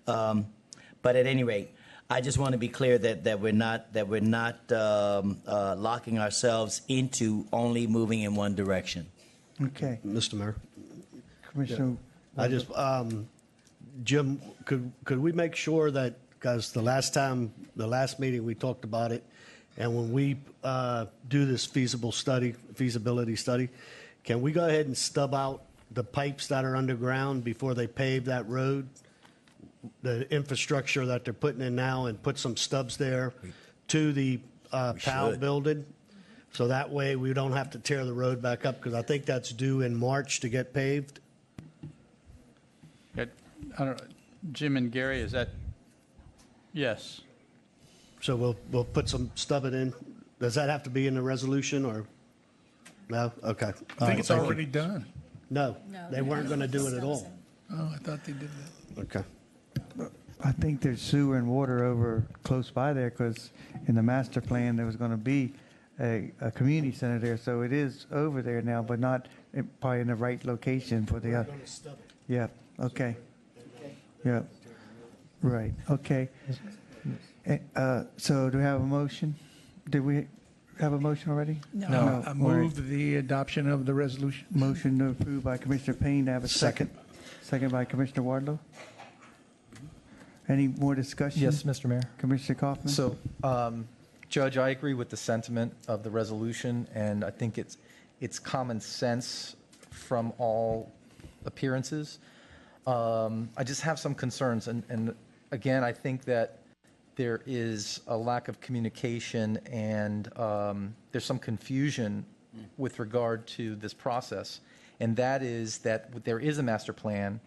[SPEAKER 9] But at any rate, I just want to be clear that we're not locking ourselves into only moving in one direction.
[SPEAKER 2] Okay.
[SPEAKER 6] Mr. Mayor.
[SPEAKER 2] Commissioner.
[SPEAKER 6] I just, Jim, could we make sure that, because the last meeting we talked about it, and when we do this feasibility study, can we go ahead and stub out the pipes that are underground before they pave that road? the infrastructure that they're putting in now and put some stubs there to the PAL
[SPEAKER 9] should.
[SPEAKER 6] building. So that way we don't have to tear the road back up, because I think that's due in March to get paved.
[SPEAKER 7] I don't know, Jim and Gary, is that, yes.
[SPEAKER 6] So we'll put some stubbing in. Does that have to be in the resolution, or? No? Okay.
[SPEAKER 8] I think it's already done.
[SPEAKER 6] No, they weren't going to do it at all.
[SPEAKER 8] Oh, I thought they did that.
[SPEAKER 6] Okay.
[SPEAKER 2] I think there's sewer and water over close by there, because in the master plan, there was going to be a community center there. So it is over there now, but not probably in the right location for the, yeah, okay. Yeah, right, okay. So do we have a motion? Did we have a motion already?
[SPEAKER 8] No, I
[SPEAKER 2] All right.
[SPEAKER 8] moved the adoption of the resolution.
[SPEAKER 2] Motion to approve by Commissioner Payne. To have a second. Second by Commissioner Wardlow. Any more discussion?
[SPEAKER 1] Yes, Mr. Mayor.
[SPEAKER 2] Commissioner Kaufman?
[SPEAKER 1] So, Judge, I agree with the sentiment of the resolution, and I think it's common sense from all appearances. I just have some concerns, and again, I think that there is a lack of communication, and there's some confusion with regard to this process, and that is that there is a master plan,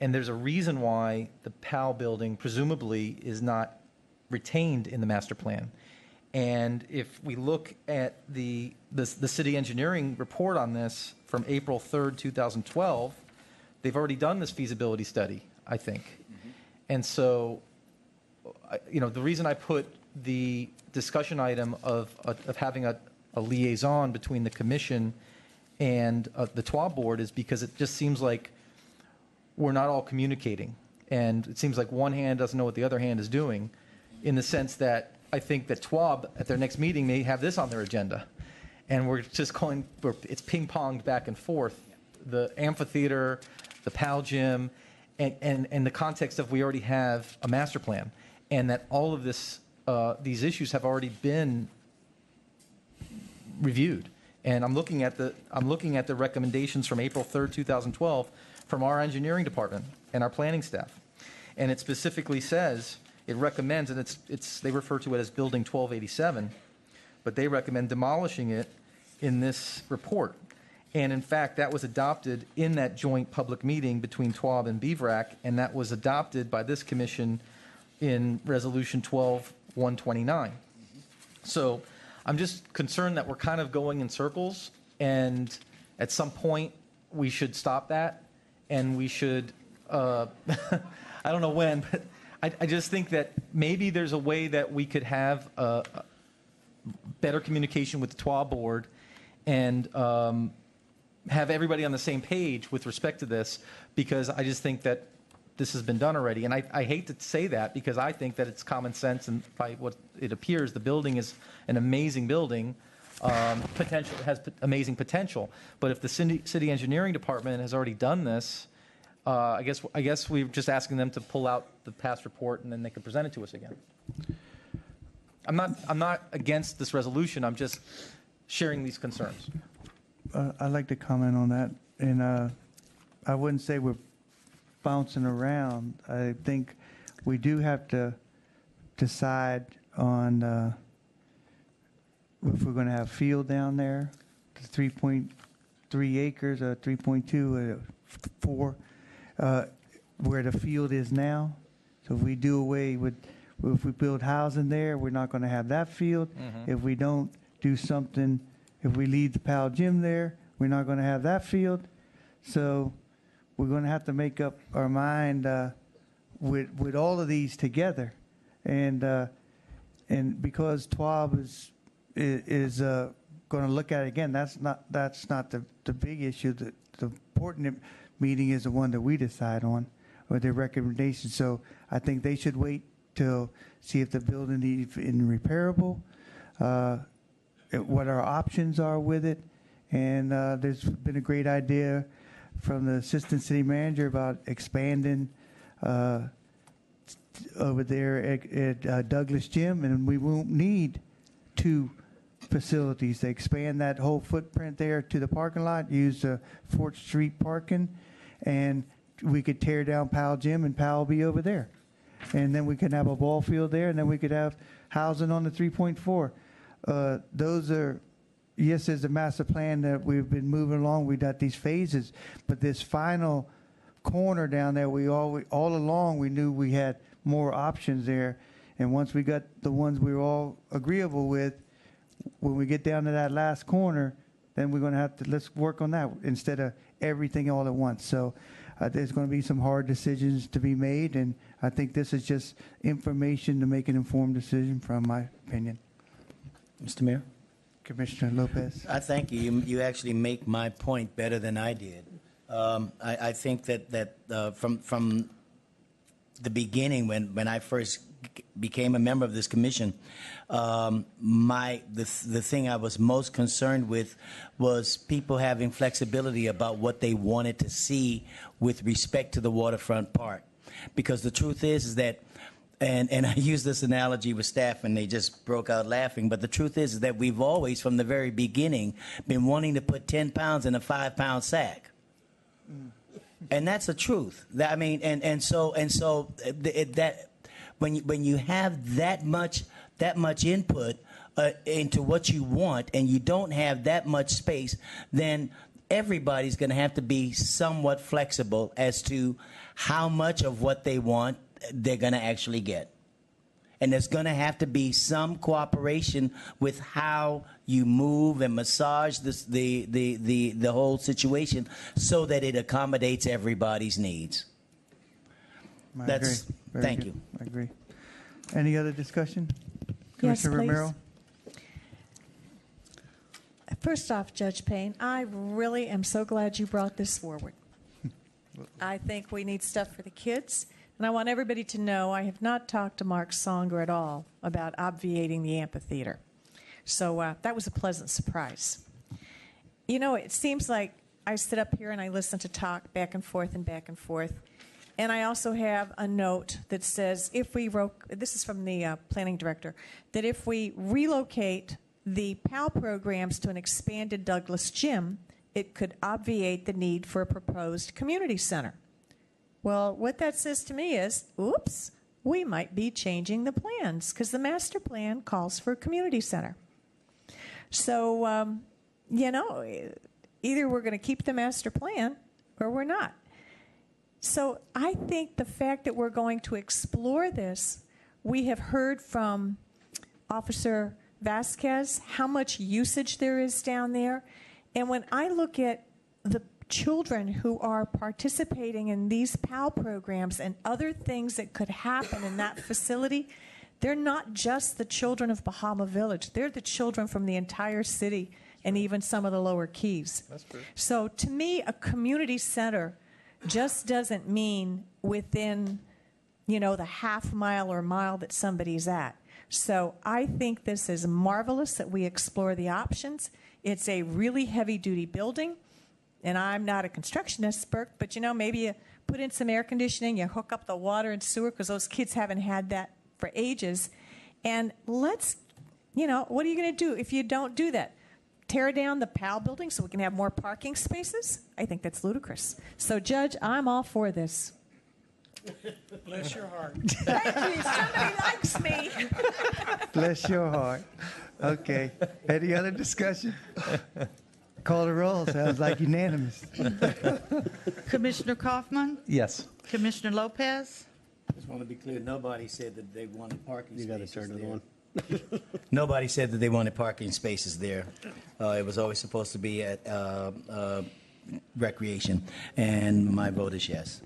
[SPEAKER 1] and there's a reason why the PAL building presumably is not retained in the master plan. And if we look at the city engineering report on this from April 3rd, 2012, they've already done this feasibility study, I think. And so, the reason I put the discussion item of having a liaison between the commission and the TWA board is because it just seems like we're not all communicating. And it seems like one hand doesn't know what the other hand is doing, in the sense that I think that TWAB at their next meeting may have this on their agenda. And we're just it's ping-ponged back and forth. The amphitheater, the PAL gym, and the context of we already have a master plan. And that all of these issues have already been reviewed. And I'm looking at the recommendations from April 3rd, 2012 from our engineering department and our planning staff. And it specifically says, it recommends, and they refer to it as Building 1287, but they recommend demolishing it in this report. And in fact, that was adopted in that joint public meeting between TWAB and BVRAC, and that was adopted by this commission in Resolution 12-129. So I'm just concerned that we're kind of going in circles, and at some point we should stop that, and we should, I don't know when, but I just think that maybe there's a way that we could have better communication with the TWA board and have everybody on the same page with respect to this, because I just think that this has been done already. And I hate to say that, because I think that it's common sense, and by what it appears, the building is an amazing building, has amazing potential. But if the city engineering department has already done this, I guess we're just asking them to pull out the past report, and then they can present it to us again. I'm not against this resolution. I'm just sharing these concerns.
[SPEAKER 2] I'd like to comment on that. And I wouldn't say we're bouncing around. I think we do have to decide on if we're going to have field down there, the 3.3 acres or 3.2 or 4, where the field is now. So if we do away with, if we build housing there, we're not going to have that field.
[SPEAKER 1] Mm-hmm.
[SPEAKER 2] If we don't do something, if we leave the PAL gym there, we're not going to have that field. So we're going to have to make up our mind with all of these together, and because TWAB is going to look at it again. That's not the big issue. The important meeting is the one that we decide on, or their recommendation. So I think they should wait till see if the building is repairable, what our options are with it, and there's been a great idea from the assistant city manager about expanding over there at Douglas Gym, and we won't need 2 facilities. They expand that whole footprint there to the parking lot, use the 4th Street parking, and we could tear down Powell Gym and Powell be over there. And then we could have a ball field there, and then we could have housing on the 3.4. Those are, yes, there's a master plan that we've been moving along. We got these phases, but this final corner down there, all along we knew we had more options there. And once we got the ones we were all agreeable with, when we get down to that last corner, then we're going to have to, let's work on that instead of everything all at once. So there's going to be some hard decisions to be made, and I think this is just information to make an informed decision, from my opinion.
[SPEAKER 9] Mr. Mayor?
[SPEAKER 2] Commissioner Lopez.
[SPEAKER 9] I thank you. You actually make my point better than I did. I think that from the beginning, when I first became a member of this commission, the thing I was most concerned with was people having flexibility about what they wanted to see with respect to the waterfront park. Because the truth is that, and I use this analogy with staff and they just broke out laughing, but the truth is that we've always, from the very beginning, been wanting to put 10 pounds in a 5-pound sack. And that's the truth. I mean, and so that when you have that much input into what you want, and you don't have that much space, then everybody's going to have to be somewhat flexible as to how much of what they want they're going to actually get. And there's going to have to be some cooperation with how you move and massage the whole situation so that it accommodates everybody's needs.
[SPEAKER 2] I agree.
[SPEAKER 9] Thank you.
[SPEAKER 2] I agree. Any other discussion?
[SPEAKER 5] Yes,
[SPEAKER 2] Commissioner
[SPEAKER 5] please.
[SPEAKER 2] Romero?
[SPEAKER 5] First off, Judge Payne, I really am so glad you brought this forward. I think we need stuff for the kids. And I want everybody to know I have not talked to Mark Songer at all about obviating the amphitheater. So that was a pleasant surprise. You know, it seems like I sit up here and I listen to talk back and forth and back and forth. And I also have a note that says, this is from the planning director, that if we relocate the PAL programs to an expanded Douglas gym, it could obviate the need for a proposed community center. Well, what that says to me is, oops, we might be changing the plans because the master plan calls for a community center. So, you know, either we're going to keep the master plan or we're not. So I think the fact that we're going to explore this, we have heard from Officer Vasquez how much usage there is down there. And when I look at the children who are participating in these PAL programs and other things that could happen in that facility, they're not just the children of Bahama Village. They're the children from the entire city and even some of the lower keys.
[SPEAKER 1] That's true.
[SPEAKER 5] So to me, a community center just doesn't mean within, you know, the half mile or mile that somebody's at. So I think this is marvelous that we explore the options. It's a really heavy-duty building. And I'm not a construction expert, but, you know, maybe you put in some air conditioning, you hook up the water and sewer, because those kids haven't had that for ages. And let's, you know, what are you going to do if you don't do that? Tear down the PAL building so we can have more parking spaces? I think that's ludicrous. So, Judge, I'm all for this.
[SPEAKER 8] Bless your heart.
[SPEAKER 5] Thank you. Somebody likes me.
[SPEAKER 2] Bless your heart. Okay. Any other discussion? Call the roll. Sounds like unanimous.
[SPEAKER 3] Commissioner Kaufman?
[SPEAKER 1] Yes.
[SPEAKER 3] Commissioner Lopez?
[SPEAKER 9] Just want to be clear, nobody said that they wanted parking spaces.
[SPEAKER 6] You got to turn it
[SPEAKER 9] there.
[SPEAKER 6] on.
[SPEAKER 9] Nobody said that they wanted parking spaces there. It was always supposed to be at recreation, and my vote is yes.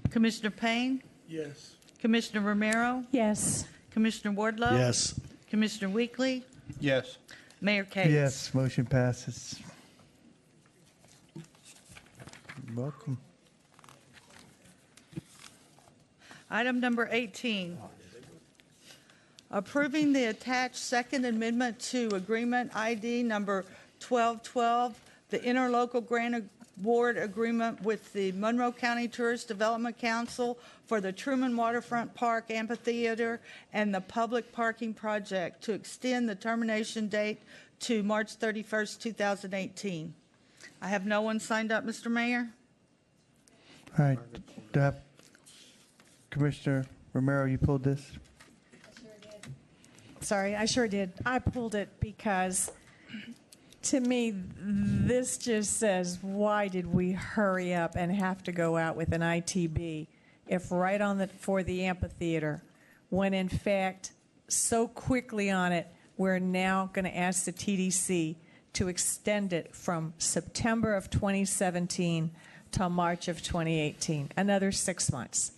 [SPEAKER 3] Commissioner Payne?
[SPEAKER 8] Yes.
[SPEAKER 3] Commissioner Romero?
[SPEAKER 5] Yes.
[SPEAKER 3] Commissioner Wardlow?
[SPEAKER 6] Yes.
[SPEAKER 3] Commissioner Weekly?
[SPEAKER 7] Yes.
[SPEAKER 3] Mayor Cates?
[SPEAKER 2] Yes, motion passes. Welcome.
[SPEAKER 3] Item number 18, approving the attached second amendment to agreement ID number 1212, the interlocal grant award agreement with the Monroe County Tourist Development Council for the Truman Waterfront Park Amphitheater and the public parking project to extend the termination date to March 31st, 2018. I have no one signed up, Mr. Mayor.
[SPEAKER 2] All right. Do I have Commissioner Romero, you pulled this?
[SPEAKER 5] Sorry, I sure did. I pulled it because, to me, this just says, why did we hurry up and have to go out with an ITB if right on the for the amphitheater, when in fact, so quickly on it, we're now going to ask the TDC to extend it from September of 2017 to March of 2018, another 6 months.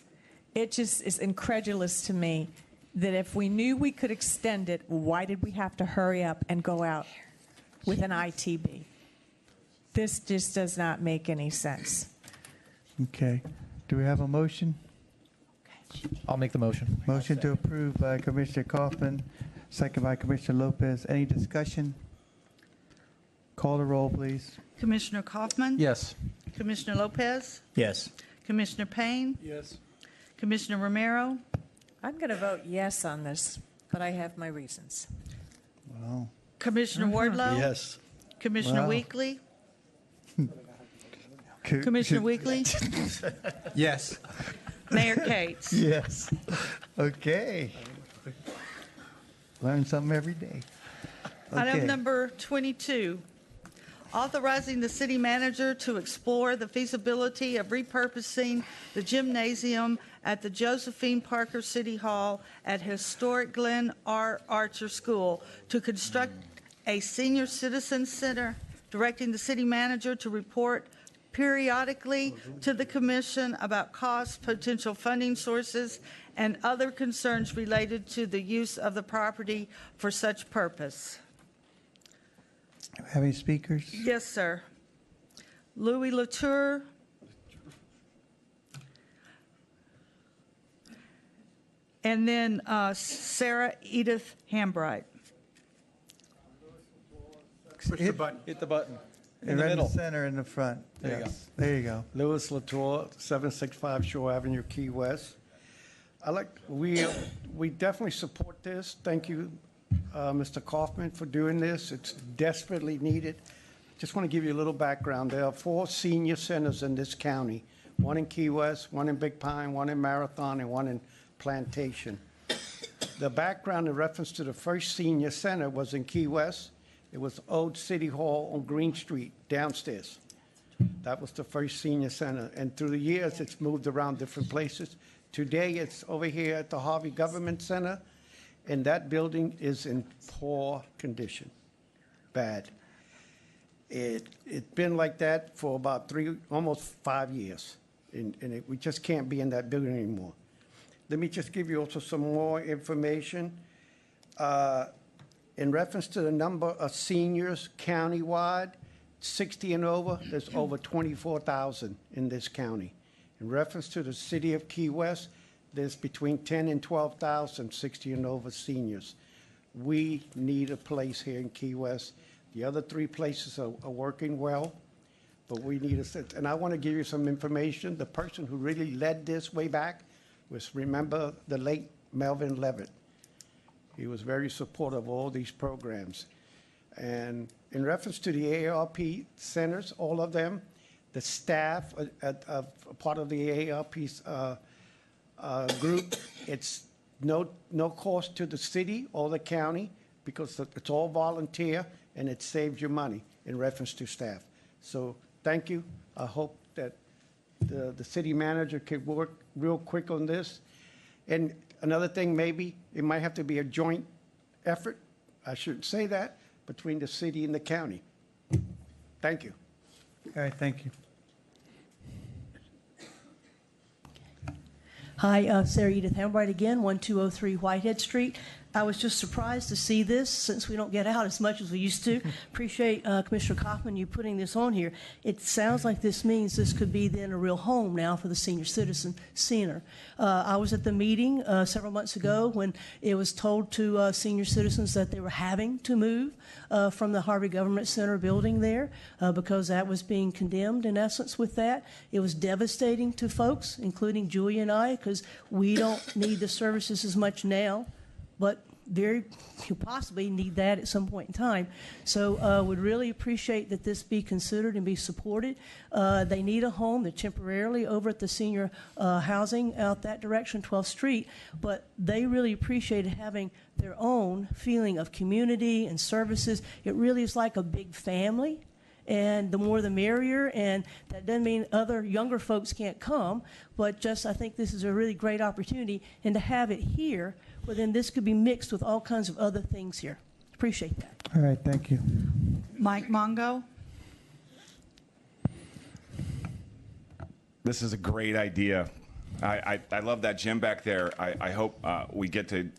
[SPEAKER 5] It just is incredulous to me that if we knew we could extend it, why did we have to hurry up and go out with an ITB? This just does not make any sense.
[SPEAKER 2] Okay. Do we have a motion?
[SPEAKER 1] I'll make the motion.
[SPEAKER 2] Motion to approve by Commissioner Kaufman, second by Commissioner Lopez. Any discussion? Call the roll, please.
[SPEAKER 3] Commissioner Kaufman?
[SPEAKER 1] Yes.
[SPEAKER 3] Commissioner Lopez?
[SPEAKER 9] Yes.
[SPEAKER 3] Commissioner Payne?
[SPEAKER 10] Yes.
[SPEAKER 3] Commissioner Romero?
[SPEAKER 5] I'm going to vote yes on this, but I have my reasons.
[SPEAKER 2] Wow.
[SPEAKER 3] Commissioner Wardlow?
[SPEAKER 6] Yes.
[SPEAKER 3] Commissioner
[SPEAKER 2] Wow.
[SPEAKER 3] Weekly? Commissioner Weekly?
[SPEAKER 1] Yes.
[SPEAKER 3] Mayor Cates?
[SPEAKER 2] Yes. Okay. Learn something every day.
[SPEAKER 3] Item
[SPEAKER 2] Okay.
[SPEAKER 3] number 22, authorizing the city manager to explore the feasibility of repurposing the gymnasium at the Josephine Parker City Hall at historic Glenn R. Archer School to construct a senior citizen center, directing the city manager to report periodically to the commission about costs, potential funding sources, and other concerns related to the use of the property for such purpose.
[SPEAKER 2] Have any speakers?
[SPEAKER 3] Yes, sir. Louis Latour. And then Sarah Edith Hambright.
[SPEAKER 10] Push the button.
[SPEAKER 1] Hit the button.
[SPEAKER 2] In
[SPEAKER 1] the
[SPEAKER 2] the
[SPEAKER 1] middle.
[SPEAKER 2] center in the front.
[SPEAKER 1] There you
[SPEAKER 2] Yes. There you go.
[SPEAKER 10] Louis Latour, 765 Shore Avenue, Key West. We definitely support this. Thank you, Mr. Kaufman, for doing this. It's desperately needed. Just want to give you a little background. There are 4 senior centers in this county, one in Key West, one in Big Pine, one in Marathon, and one in Plantation. The background in reference to the first senior center was in Key West. It was Old City Hall on Green Street, downstairs. That was the first senior center. And through the years, it's moved around different places. Today, it's over here at the Harvey Government Center, and that building is in poor condition, bad. It's been like that for about almost 5 years, and we just can't be in that building anymore. Let me just give you also some more information. In reference to the number of seniors countywide, 60 and over, there's over 24,000 in this county. In reference to the city of Key West, there's between 10 and 12,000 60 and over seniors. We need a place here in Key West. The other 3 places are working well, but we need and I want to give you some information. The person who really led this way back was, remember, the late Melvin Levitt. He was very supportive of all these programs. And in reference to the AARP centers, all of them, the staff part of the AARP's group, it's no cost to the city or the county because it's all volunteer and it saves you money in reference to staff. So thank you. I hope that the city manager can work real quick on this. And another thing, maybe it might have to be a joint effort, I shouldn't say that, between the city and the county. Thank you.
[SPEAKER 2] All right, thank you.
[SPEAKER 14] Hi, Sarah Edith Hambright again, 1203 Whitehead Street. I was just surprised to see this since we don't get out as much as we used to. Appreciate Commissioner Kaufman, you putting this on here. It sounds like this means this could be then a real home now for the senior citizen center. I was at the meeting several months ago when it was told to senior citizens that they were having to move from the Harvey Government Center building there because that was being condemned in essence with that. It was devastating to folks, including Julia and I, because we don't need the services as much now. But very possibly need that at some point in time. So would really appreciate that this be considered and be supported. They need a home. They're temporarily over at the senior housing out that direction, 12th Street, but they really appreciated having their own feeling of community and services. It really is like a big family. And the more the merrier, and that doesn't mean other younger folks can't come, but just I think this is a really great opportunity, and to have it here, well then this could be mixed with all kinds of other things here. Appreciate that.
[SPEAKER 2] All right, thank you.
[SPEAKER 3] Mike Mongo?
[SPEAKER 15] This is a great idea. I love that gym back there. I hope we get to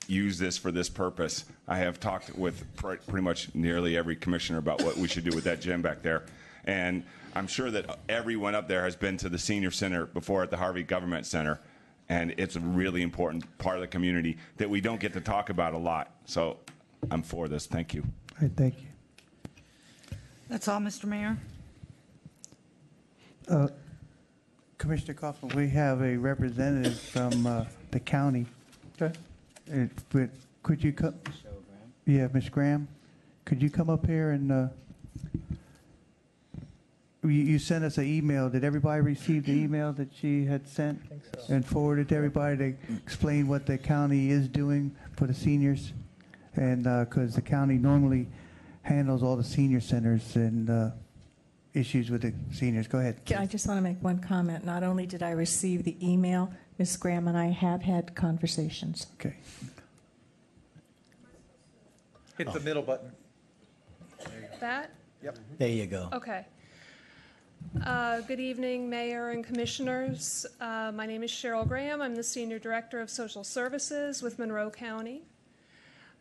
[SPEAKER 15] use this for this purpose. I have talked with pretty much nearly every commissioner about what we should do with that gym back there. And I'm sure that everyone up there has been to the senior center before at the Harvey Government Center. And it's a really important part of the community that we don't get to talk about a lot. So I'm for this. Thank you.
[SPEAKER 2] All right, thank you.
[SPEAKER 3] That's all, Mr. Mayor.
[SPEAKER 2] Commissioner Kaufman, we have a representative from the county.
[SPEAKER 1] Okay.
[SPEAKER 2] Could you come? Yeah, Ms. Graham, could you come up here and you sent us an email. Did everybody receive the email that she had sent and forwarded to everybody to explain what the county is doing for the seniors? And because the county normally handles all the senior centers and issues with the seniors. Go ahead.
[SPEAKER 5] I just want to make one comment. Not only did I receive the email, Ms. Graham and I have had conversations.
[SPEAKER 2] Okay.
[SPEAKER 1] Hit the middle button.
[SPEAKER 16] That?
[SPEAKER 1] Yep.
[SPEAKER 9] There you go.
[SPEAKER 16] Okay. Good evening, Mayor and Commissioners. My name is Cheryl Graham. I'm the Senior Director of Social Services with Monroe County.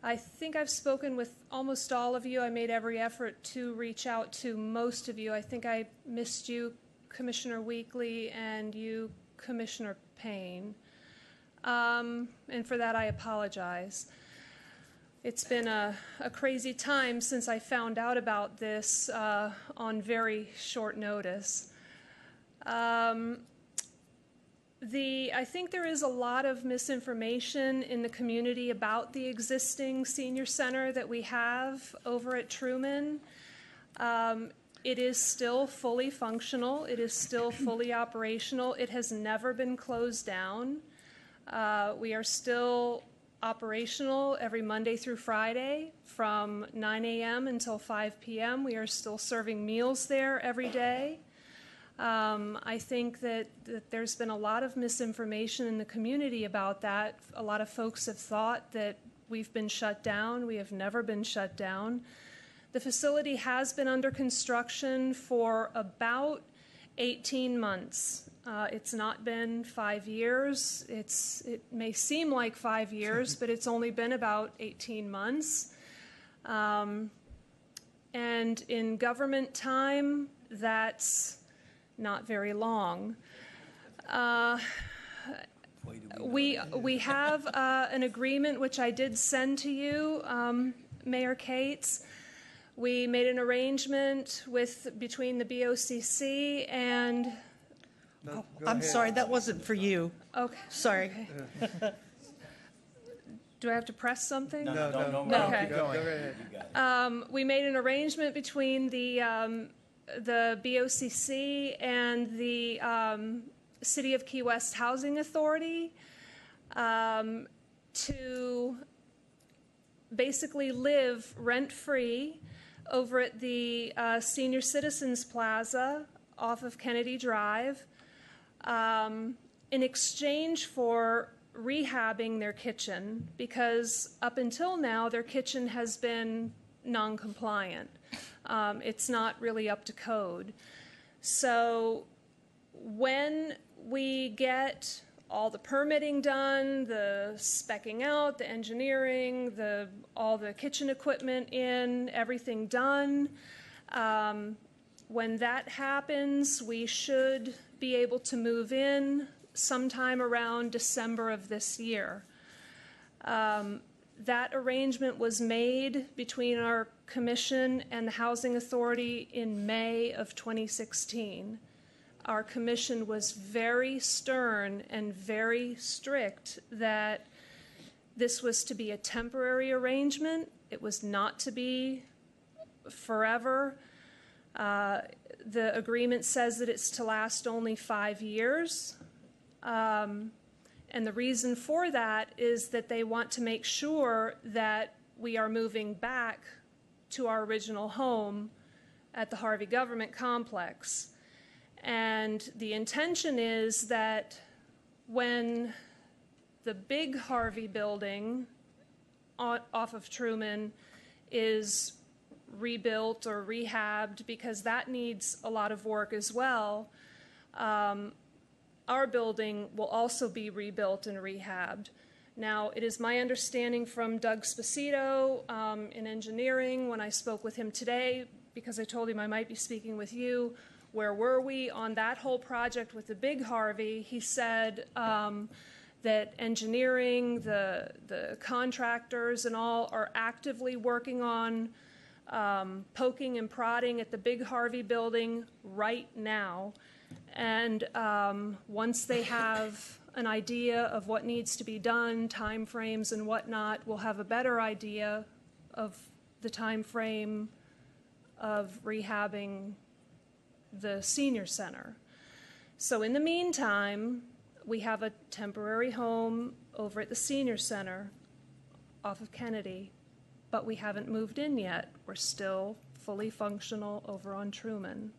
[SPEAKER 16] I think I've spoken with almost all of you. I made every effort to reach out to most of you. I think I missed you, Commissioner Weekly, and you, Commissioner Payne. And for that, I apologize. It's been a crazy time since I found out about this on very short notice. I think there is a lot of misinformation in the community about the existing senior center that we have over at Truman. It is still fully functional. It is still fully operational. It has never been closed down. We are still operational every Monday through Friday from 9 a.m. until 5 p.m. We are still serving meals there every day. I think that there's been a lot of misinformation in the community about that. A lot of folks have thought that we've been shut down. We have never been shut down. The facility has been under construction for about 18 months. It's not been 5 years. It may seem like 5 years, but it's only been about 18 months. And in government time, that's not very long. We have an agreement which I did send to you, Mayor Cates. We made an arrangement between the BOCC and.
[SPEAKER 3] No, I'm sorry, that wasn't for you.
[SPEAKER 16] Okay.
[SPEAKER 3] Sorry.
[SPEAKER 16] Do I have to press something?
[SPEAKER 3] No.
[SPEAKER 16] Okay.
[SPEAKER 3] Go ahead.
[SPEAKER 16] We made an arrangement between the BOCC and the City of Key West Housing Authority to basically live rent-free over at the Senior Citizens Plaza off of Kennedy Drive in exchange for rehabbing their kitchen, because up until now their kitchen has been non-compliant. It's not really up to code. So when we get all the permitting done, the speccing out, the engineering, all the kitchen equipment in, everything done, when that happens, we should be able to move in sometime around December of this year. That arrangement was made between our commission and the Housing Authority in May of 2016. Our commission was very stern and very strict that this was to be a temporary arrangement. It was not to be forever. The agreement says that it's to last only 5 years. And the reason for that is that they want to make sure that we are moving back to our original home at the Harvey Government Complex. And the intention is that when the big Harvey building off of Truman is rebuilt or rehabbed, because that needs a lot of work as well, our building will also be rebuilt and rehabbed. Now, it is my understanding from Doug Spacito in engineering, when I spoke with him today, because I told him I might be speaking with you, where were we on that whole project with the big Harvey? He said that engineering, the contractors and all are actively working on poking and prodding at the big Harvey building right now. And once they have an idea of what needs to be done, time frames and whatnot, we'll have a better idea of the time frame of rehabbing the senior center. So in the meantime, we have a temporary home over at the senior center off of Kennedy, but we haven't moved in yet. We're still fully functional over on Truman.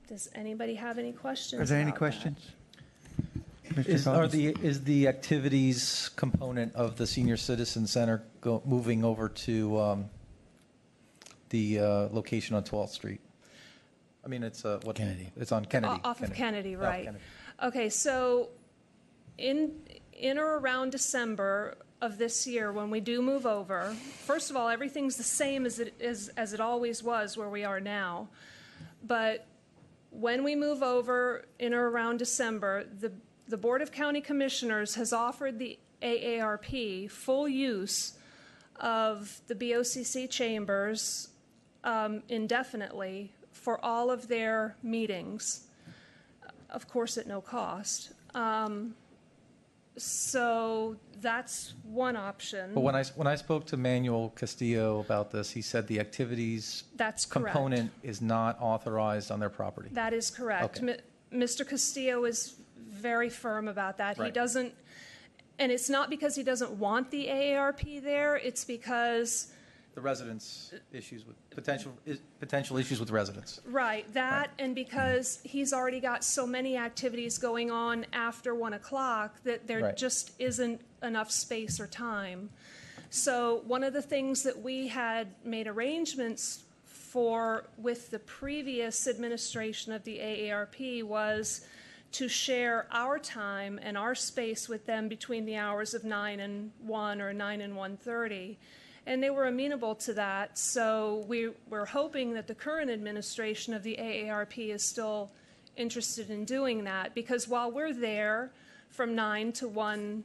[SPEAKER 16] Does anybody have any questions?
[SPEAKER 2] Are there any
[SPEAKER 16] about
[SPEAKER 2] questions?
[SPEAKER 1] Is the activities component of the Senior Citizen Center moving over to the location on 12th Street? I mean, it's Kennedy. It's on Kennedy.
[SPEAKER 16] Off of Kennedy, right.
[SPEAKER 1] Kennedy.
[SPEAKER 16] Okay, so in or around December of this year, when we do move over, first of all, everything's the same as it always was where we are now. But when we move over in or around December, the Board of County Commissioners has offered the AARP full use of the BOCC chambers indefinitely for all of their meetings, of course at no cost. So that's one option.
[SPEAKER 1] But when I spoke to Manuel Castillo about this, he said the activities component is not authorized on their property.
[SPEAKER 16] That is correct.
[SPEAKER 1] Okay.
[SPEAKER 16] Mr. Castillo is very firm about that.
[SPEAKER 1] Right.
[SPEAKER 16] He doesn't, and it's not because he doesn't want the AARP there, it's because
[SPEAKER 1] The residents' issues with potential issues with residents.
[SPEAKER 16] right, that, and because he's already got so many activities going on after 1 o'clock that there
[SPEAKER 1] Right.
[SPEAKER 16] just isn't enough space or time. So one of the things that we had made arrangements for with the previous administration of the AARP was to share our time and our space with them between the hours of 9 and 1 or 9 and 1:30. And they were amenable to that. So we're hoping that the current administration of the AARP is still interested in doing that, because while we're there from 9 to 1,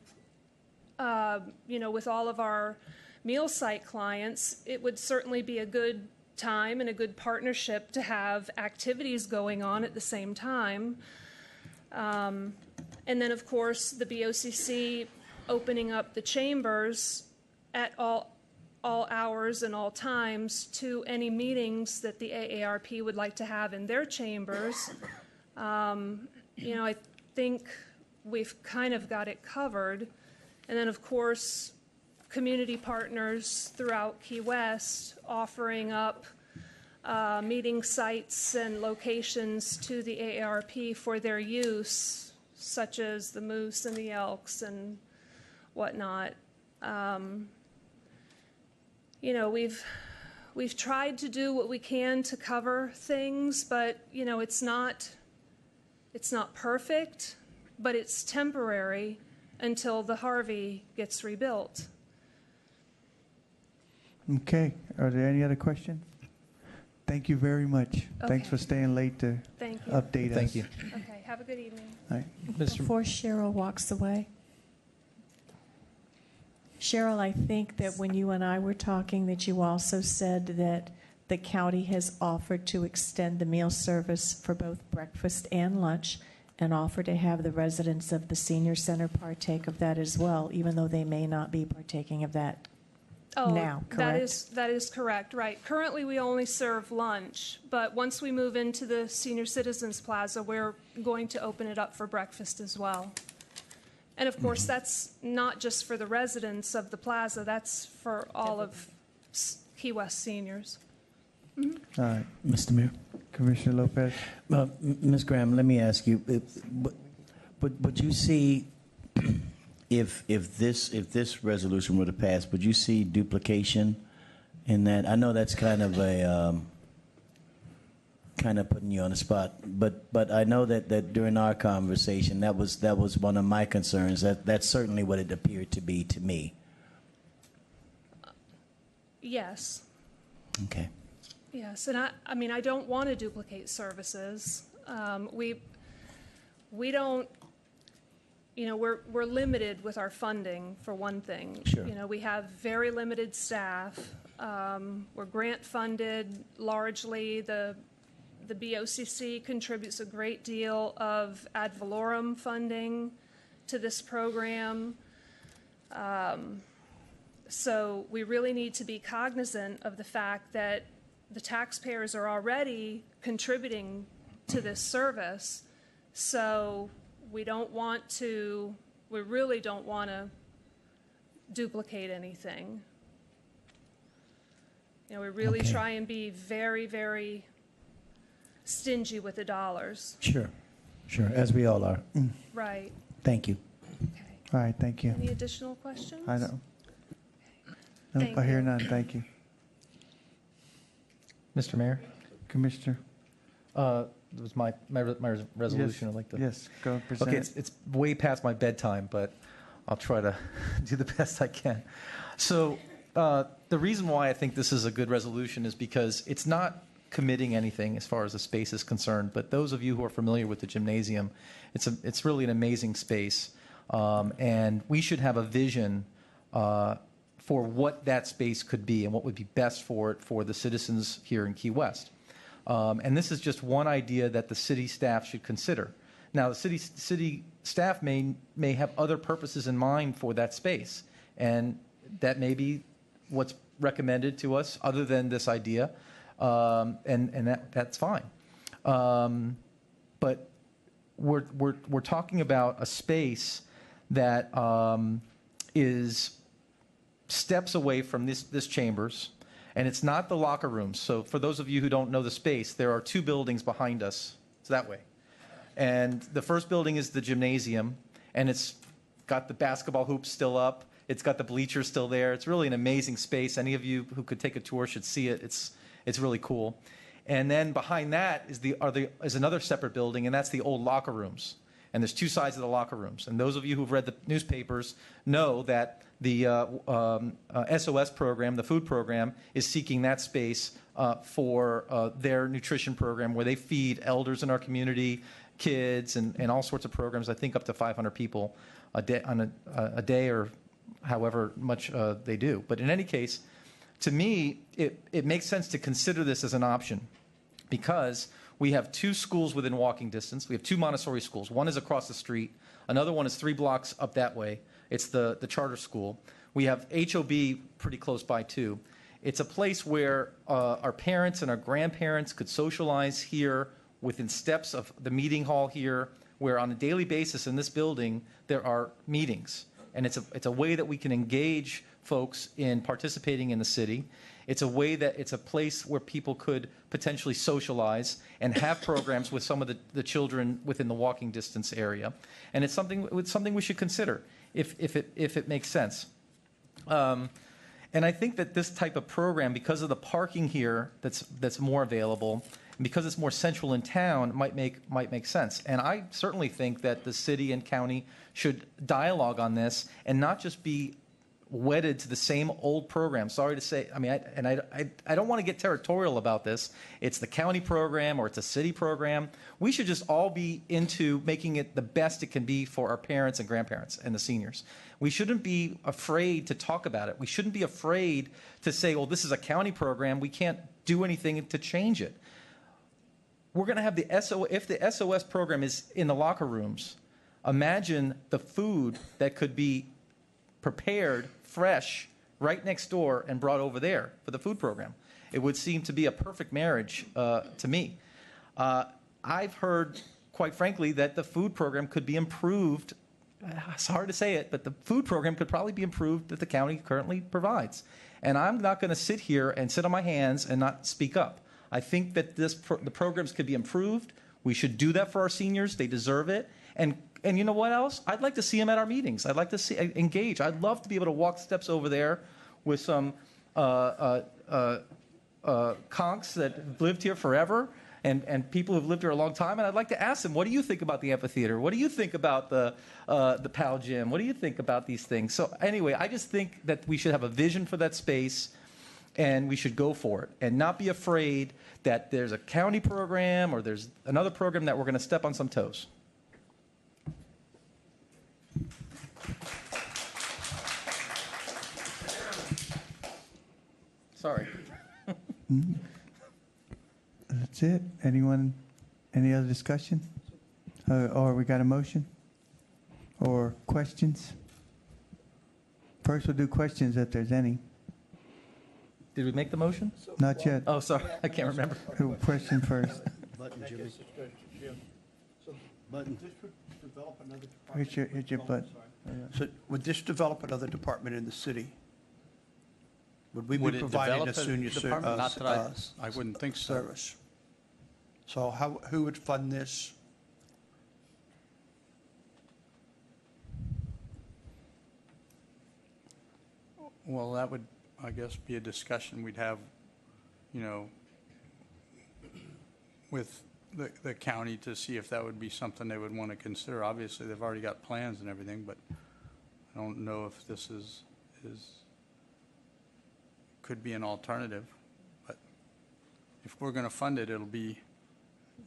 [SPEAKER 16] with all of our meal site clients, it would certainly be a good time and a good partnership to have activities going on at the same time. And then, of course, the BOCC opening up the chambers at all hours and all times to any meetings that the AARP would like to have in their chambers. I think we've kind of got it covered. And then, of course, community partners throughout Key West offering up meeting sites and locations to the AARP for their use, such as the moose and the elks and whatnot. We've tried to do what we can to cover things, but it's not perfect, but it's temporary until the Harvey gets rebuilt.
[SPEAKER 2] Okay. Are there any other questions? Thank you very much. Thanks for staying late to
[SPEAKER 16] Thank you.
[SPEAKER 2] update us.
[SPEAKER 1] Thank you.
[SPEAKER 16] Okay, have a good evening.
[SPEAKER 2] All right.
[SPEAKER 5] Before Cheryl walks away, Cheryl, I think that when you and I were talking, that you also said that the county has offered to extend the meal service for both breakfast and lunch, and offer to have the residents of the senior center partake of that as well, even though they may not be partaking of that now, correct?
[SPEAKER 16] That is correct, right. Currently, we only serve lunch, but once we move into the Senior Citizens Plaza, we're going to open it up for breakfast as well. And of course, that's not just for the residents of the plaza, that's for all of Key West seniors.
[SPEAKER 2] All right.
[SPEAKER 9] Mr. Mayor.
[SPEAKER 2] Commissioner Lopez.
[SPEAKER 9] Ms. Graham, let me ask you, would you see, if this resolution were to pass, would you see duplication in that? I know that's kind of a kind of putting you on the spot, but I know that during our conversation, that was one of my concerns. That's certainly what it appeared to be to me.
[SPEAKER 16] Yes.
[SPEAKER 9] Okay.
[SPEAKER 16] Yes, and I mean, I don't want to duplicate services. We don't, you know, we're limited with our funding, for one thing.
[SPEAKER 9] Sure.
[SPEAKER 16] You know, we have very limited staff. We're grant funded largely. The BOCC contributes a great deal of ad valorem funding to this program. So we really need to be cognizant of the fact that the taxpayers are already contributing to this service. So we really don't want to duplicate anything. You know, we really try and be very, very stingy with the dollars.
[SPEAKER 9] Sure, as we all are.
[SPEAKER 16] Right.
[SPEAKER 9] Thank you.
[SPEAKER 2] All right, thank you.
[SPEAKER 16] Any additional questions?
[SPEAKER 2] I don't. Nope,
[SPEAKER 16] Thank
[SPEAKER 2] I hear
[SPEAKER 16] you.
[SPEAKER 2] none. Thank you.
[SPEAKER 1] Mr. Mayor,
[SPEAKER 2] Commissioner.
[SPEAKER 1] it was my resolution.
[SPEAKER 2] Yes,
[SPEAKER 1] I'd like to.
[SPEAKER 2] yes, go present
[SPEAKER 1] Okay,
[SPEAKER 2] it.
[SPEAKER 1] it's way past my bedtime, but I'll try to do the best I can. So the reason why I think this is a good resolution is because it's not committing anything as far as the space is concerned. But those of you who are familiar with the gymnasium, it's really an amazing space, and we should have a vision for what that space could be and what would be best for it for the citizens here in Key West. And this is just one idea that the city staff should consider. Now, the city staff may have other purposes in mind for that space, and that may be what's recommended to us other than this idea, and that's fine. But we're talking about a space that is steps away from this chambers, and it's not the locker rooms. So for those of you who don't know the space, there are two buildings behind us. It's that way. And the first building is the gymnasium, and it's got the basketball hoops still up. It's got the bleachers still there. It's really an amazing space. Any of you who could take a tour should see it. It's really cool. And then behind that is another separate building, and that's the old locker rooms. And there's two sides of the locker rooms. And those of you who've read the newspapers know that the SOS program, the food program, is seeking that space for their nutrition program, where they feed elders in our community, kids, and all sorts of programs. I think up to 500 people a day, on a day, or however much they do. But in any case, to me, it makes sense to consider this as an option, because we have two schools within walking distance. We have two Montessori schools. One is across the street. Another one is 3 blocks up that way. It's the charter school. We have HOB pretty close by, too. It's a place where our parents and our grandparents could socialize here within steps of the meeting hall here, where on a daily basis in this building there are meetings. And it's a way that we can engage folks in participating in the city. It's a way that it's a place where people could potentially socialize and have programs with some of the children within the walking distance area. And it's something we should consider if it makes sense. And I think that this type of program, because of the parking here that's more available, and because it's more central in town, might make sense. And I certainly think that the city and county should dialogue on this and not just be wedded to the same old program. Sorry to say, I mean, I don't want to get territorial about this. It's the county program or it's a city program. We should just all be into making it the best it can be for our parents and grandparents and the seniors. We shouldn't be afraid to talk about it. We shouldn't be afraid to say, well, this is a county program. We can't do anything to change it. we're going to have the if the SOS program is in the locker rooms, imagine the food that could be prepared fresh right next door and brought over there for the food program. It would seem to be a perfect marriage to me. I've heard, quite frankly, that the food program could be improved. It's hard to say it, but the food program could probably be improved that the county currently provides. And I'm not going to sit here and sit on my hands and not speak up. I think that the programs could be improved. We should do that for our seniors. They deserve it. And you know what else? I'd like to see them at our meetings. I'd like to engage. I'd love to be able to walk steps over there with some conks that have lived here forever and people who've lived here a long time. And I'd like to ask them, what do you think about the amphitheater? What do you think about the PAL gym? What do you think about these things? So anyway, I just think that we should have a vision for that space, and we should go for it and not be afraid that there's a county program or there's another program that we're going to step on some toes. Sorry.
[SPEAKER 2] That's it. Anyone, any other discussion? Or we got a motion? Or questions? First we'll do questions if there's any.
[SPEAKER 1] Did we make the motion?
[SPEAKER 2] Not yet.
[SPEAKER 1] Oh, sorry. I can't remember.
[SPEAKER 2] Question first.
[SPEAKER 6] Button, Jimmy. Button.
[SPEAKER 2] Here's your button.
[SPEAKER 17] So would this develop another department in the city? Would we
[SPEAKER 7] Would
[SPEAKER 17] be
[SPEAKER 7] it
[SPEAKER 17] providing
[SPEAKER 7] develop
[SPEAKER 17] a senior
[SPEAKER 7] department? Not that I wouldn't think so.
[SPEAKER 17] service? So who would fund this?
[SPEAKER 7] Well, that would, I guess, be a discussion we'd have, you know, with the county to see if that would be something they would want to consider. Obviously, they've already got plans and everything, but I don't know if this is could be an alternative. But if we're going to fund it, it'll be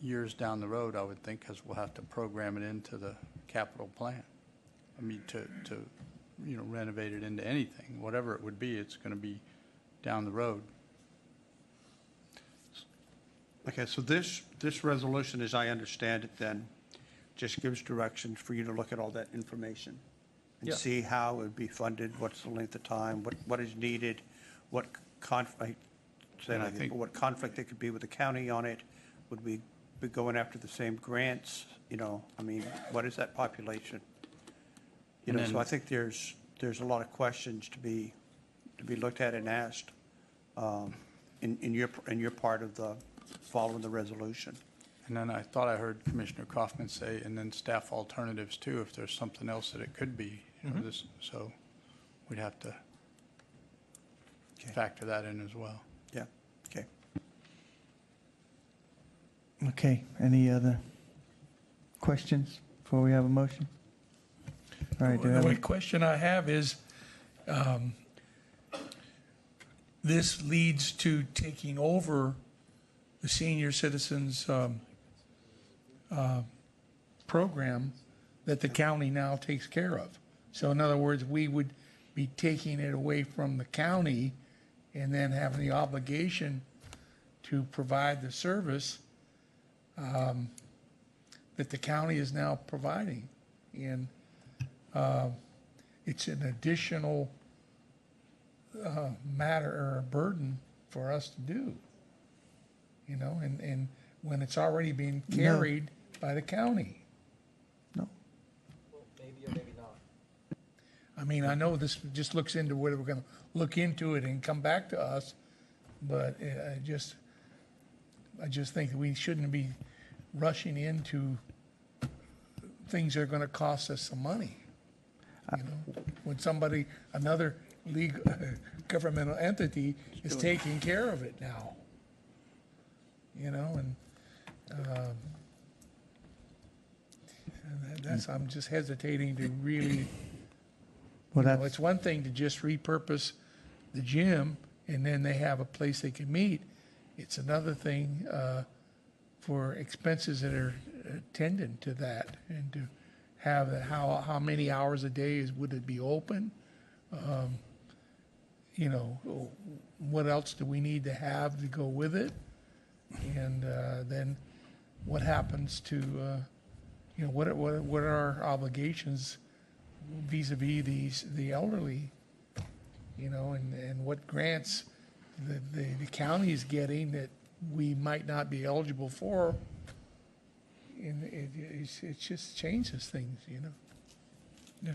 [SPEAKER 7] years down the road, I would think, because we'll have to program it into the capital plan. I mean, to you know, renovate it into anything, whatever it would be, it's going to be down the road.
[SPEAKER 17] Okay, so this resolution, as I understand it, then just gives directions for you to look at all that information and
[SPEAKER 1] Yeah.
[SPEAKER 17] see how it would be funded, what's the length of time, what is needed, what conflict, what conflict there could be with the county on it. Would we be going after the same grants? You know, I mean, what is that population? You know, so I think there's a lot of questions to be looked at and asked in your part of the following the resolution.
[SPEAKER 7] And then I thought I heard Commissioner Kaufman say, and then staff alternatives too, if there's something else that it could be. You know, this, so we'd have to factor that in as well.
[SPEAKER 17] Yeah. Okay.
[SPEAKER 2] Okay. Any other questions before we have a motion? All right.
[SPEAKER 8] The only question I have is, this leads to taking over the senior citizens program that the county now takes care of. So in other words, we would be taking it away from the county and then having the obligation to provide the service that the county is now providing. And it's an additional matter or a burden for us to do, you know, and when it's already being carried by the county.
[SPEAKER 2] No.
[SPEAKER 1] Well, maybe or maybe not.
[SPEAKER 8] I mean, I know this just looks into whether we're going to look into it and come back to us, but I just think that we shouldn't be rushing into things that are going to cost us some money. You know, when another legal governmental entity is taking care of it now. You know, and that's, I'm just hesitating to really,
[SPEAKER 2] Well,
[SPEAKER 8] it's one thing to just repurpose the gym and then they have a place they can meet. It's another thing for expenses that are attendant to that and to have that, how many hours a day would it be open? You know, what else do we need to have to go with it? And then what happens to, what are our obligations vis-a-vis the elderly, and what grants the county is getting that we might not be eligible for. And it just changes things, Yeah.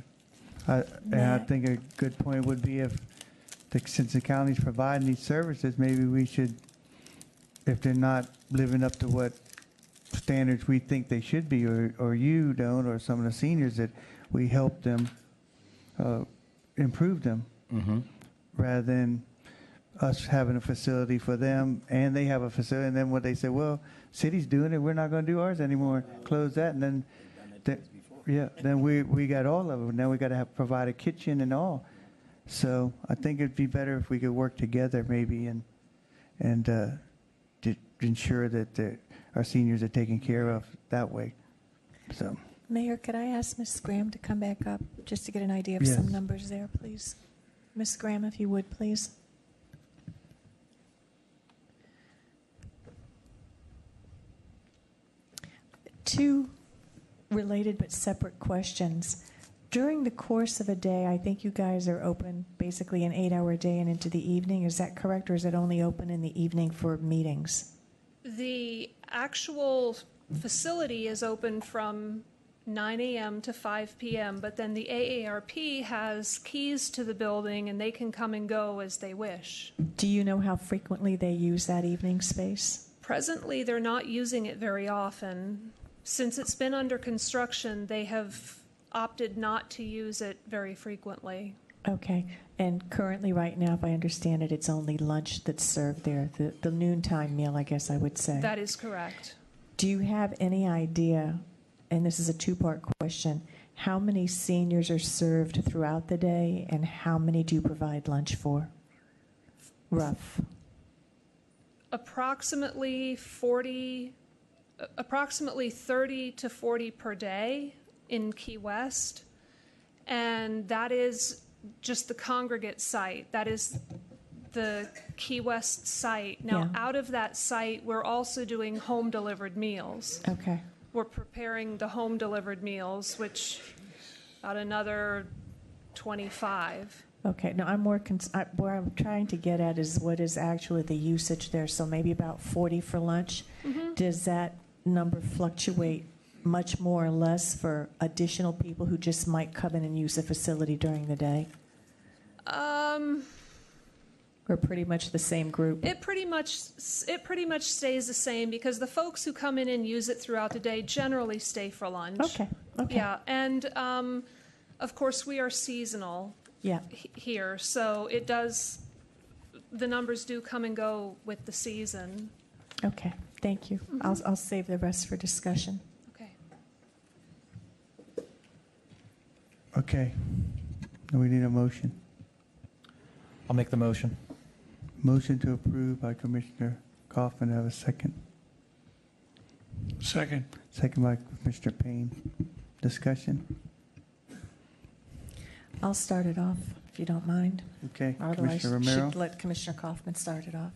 [SPEAKER 2] And I think a good point would be since the county's providing these services, maybe we should, if they're not living up to what standards we think they should be, or you don't, or some of the seniors, that we help them improve them, rather than us having a facility for them and they have a facility, and then what they say, well, city's doing it, we're not going to do ours anymore, close that, and then then we got all of it. Now we got to provide a kitchen and all. So I think it'd be better if we could work together maybe and to ensure that our seniors are taken care of that way. So,
[SPEAKER 5] Mayor, could I ask Ms. Graham to come back up just to get an idea of some numbers there, please? Ms. Graham, if you would, please. Two related but separate questions. During the course of a day, I think you guys are open basically an 8-hour day and into the evening. Is that correct, or is it only open in the evening for meetings?
[SPEAKER 16] The actual facility is open from 9 a.m. to 5 p.m., but then the AARP has keys to the building and they can come and go as they wish.
[SPEAKER 5] Do you know how frequently they use that evening space?
[SPEAKER 16] Presently, they're not using it very often. Since it's been under construction, they have opted not to use it very frequently.
[SPEAKER 5] Okay. And currently, right now, if I understand it, it's only lunch that's served there, the noontime meal, I guess I would say.
[SPEAKER 16] That is correct.
[SPEAKER 5] Do you have any idea, and this is a two-part question, how many seniors are served throughout the day, and how many do you provide lunch for? Rough.
[SPEAKER 16] Approximately 30 to 40 per day in Key West, and that is just the congregate site. That is the Key West site. Now, out of that site, we're also doing home-delivered meals.
[SPEAKER 5] Okay.
[SPEAKER 16] We're preparing the home-delivered meals, which about another 25.
[SPEAKER 5] Okay. Now, I'm more where I'm trying to get at is what is actually the usage there. So maybe about 40 for lunch.
[SPEAKER 16] Mm-hmm.
[SPEAKER 5] Does that number fluctuate much more or less for additional people who just might come in and use the facility during the day? Or pretty much the same group?
[SPEAKER 16] It pretty much stays the same because the folks who come in and use it throughout the day generally stay for lunch.
[SPEAKER 5] Okay.
[SPEAKER 16] Yeah, and of course we are seasonal.
[SPEAKER 5] Yeah.
[SPEAKER 16] Here, so it does. The numbers do come and go with the season.
[SPEAKER 5] Okay. Thank you.
[SPEAKER 16] Mm-hmm.
[SPEAKER 5] I'll save the rest for discussion.
[SPEAKER 16] Okay.
[SPEAKER 2] Okay. We need a motion.
[SPEAKER 1] I'll make the motion.
[SPEAKER 2] Motion to approve by Commissioner Kaufman. Have a second.
[SPEAKER 8] Second.
[SPEAKER 2] Second by Commissioner Payne. Discussion.
[SPEAKER 5] I'll start it off, if you don't mind.
[SPEAKER 2] Okay.
[SPEAKER 5] Otherwise,
[SPEAKER 2] Commissioner Romero.
[SPEAKER 5] should let Commissioner Kaufman start it off.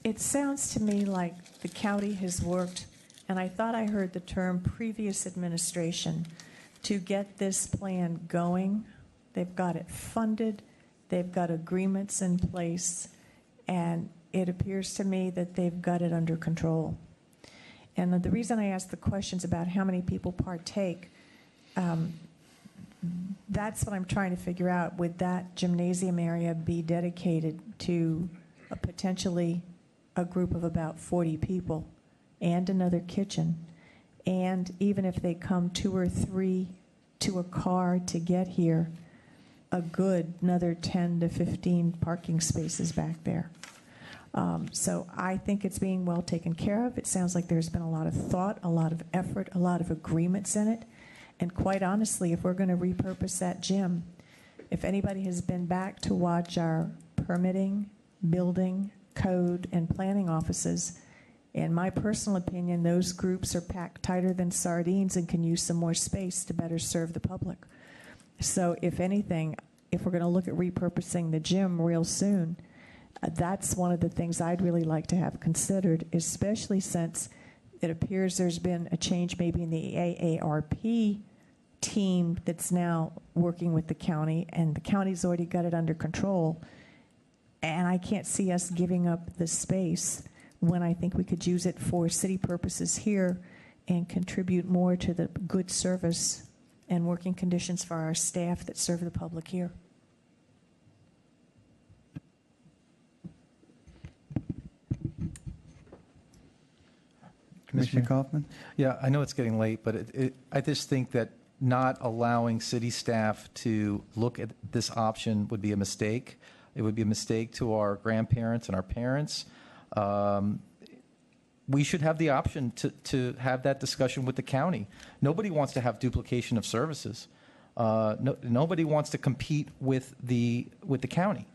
[SPEAKER 5] It sounds to me like the county has worked, and I thought I heard the term previous administration, to get this plan going. They've got it funded. They've got agreements in place, and it appears to me that they've got it under control. And the reason I ask the questions about how many people partake, that's what I'm trying to figure out. Would that gymnasium area be dedicated to potentially a group of about 40 people and another kitchen? And even if they come 2 or 3 to a car to get here, a good another 10 to 15 parking spaces back there. So I think it's being well taken care of. It sounds like there's been a lot of thought, a lot of effort, a lot of agreements in it. And quite honestly, if we're going to repurpose that gym, if anybody has been back to watch our permitting, building, code, and planning offices, in my personal opinion, those groups are packed tighter than sardines and can use some more space to better serve the public. So if anything, if we're going to look at repurposing the gym real soon, That's one of the things I'd really like to have considered, especially since it appears there's been a change maybe in the AARP team that's now working with the county, and the county's already got it under control. And I can't see us giving up the space when I think we could use it for city purposes here and contribute more to the good service and working conditions for our staff that serve the public here.
[SPEAKER 2] Commissioner Kaufman?
[SPEAKER 1] Yeah, I know it's getting late, but I just think that not allowing city staff to look at this option would be a mistake. It would be a mistake to our grandparents and our parents. We should have the option to have that discussion with the county. Nobody wants to have duplication of services. Nobody wants to compete with the county.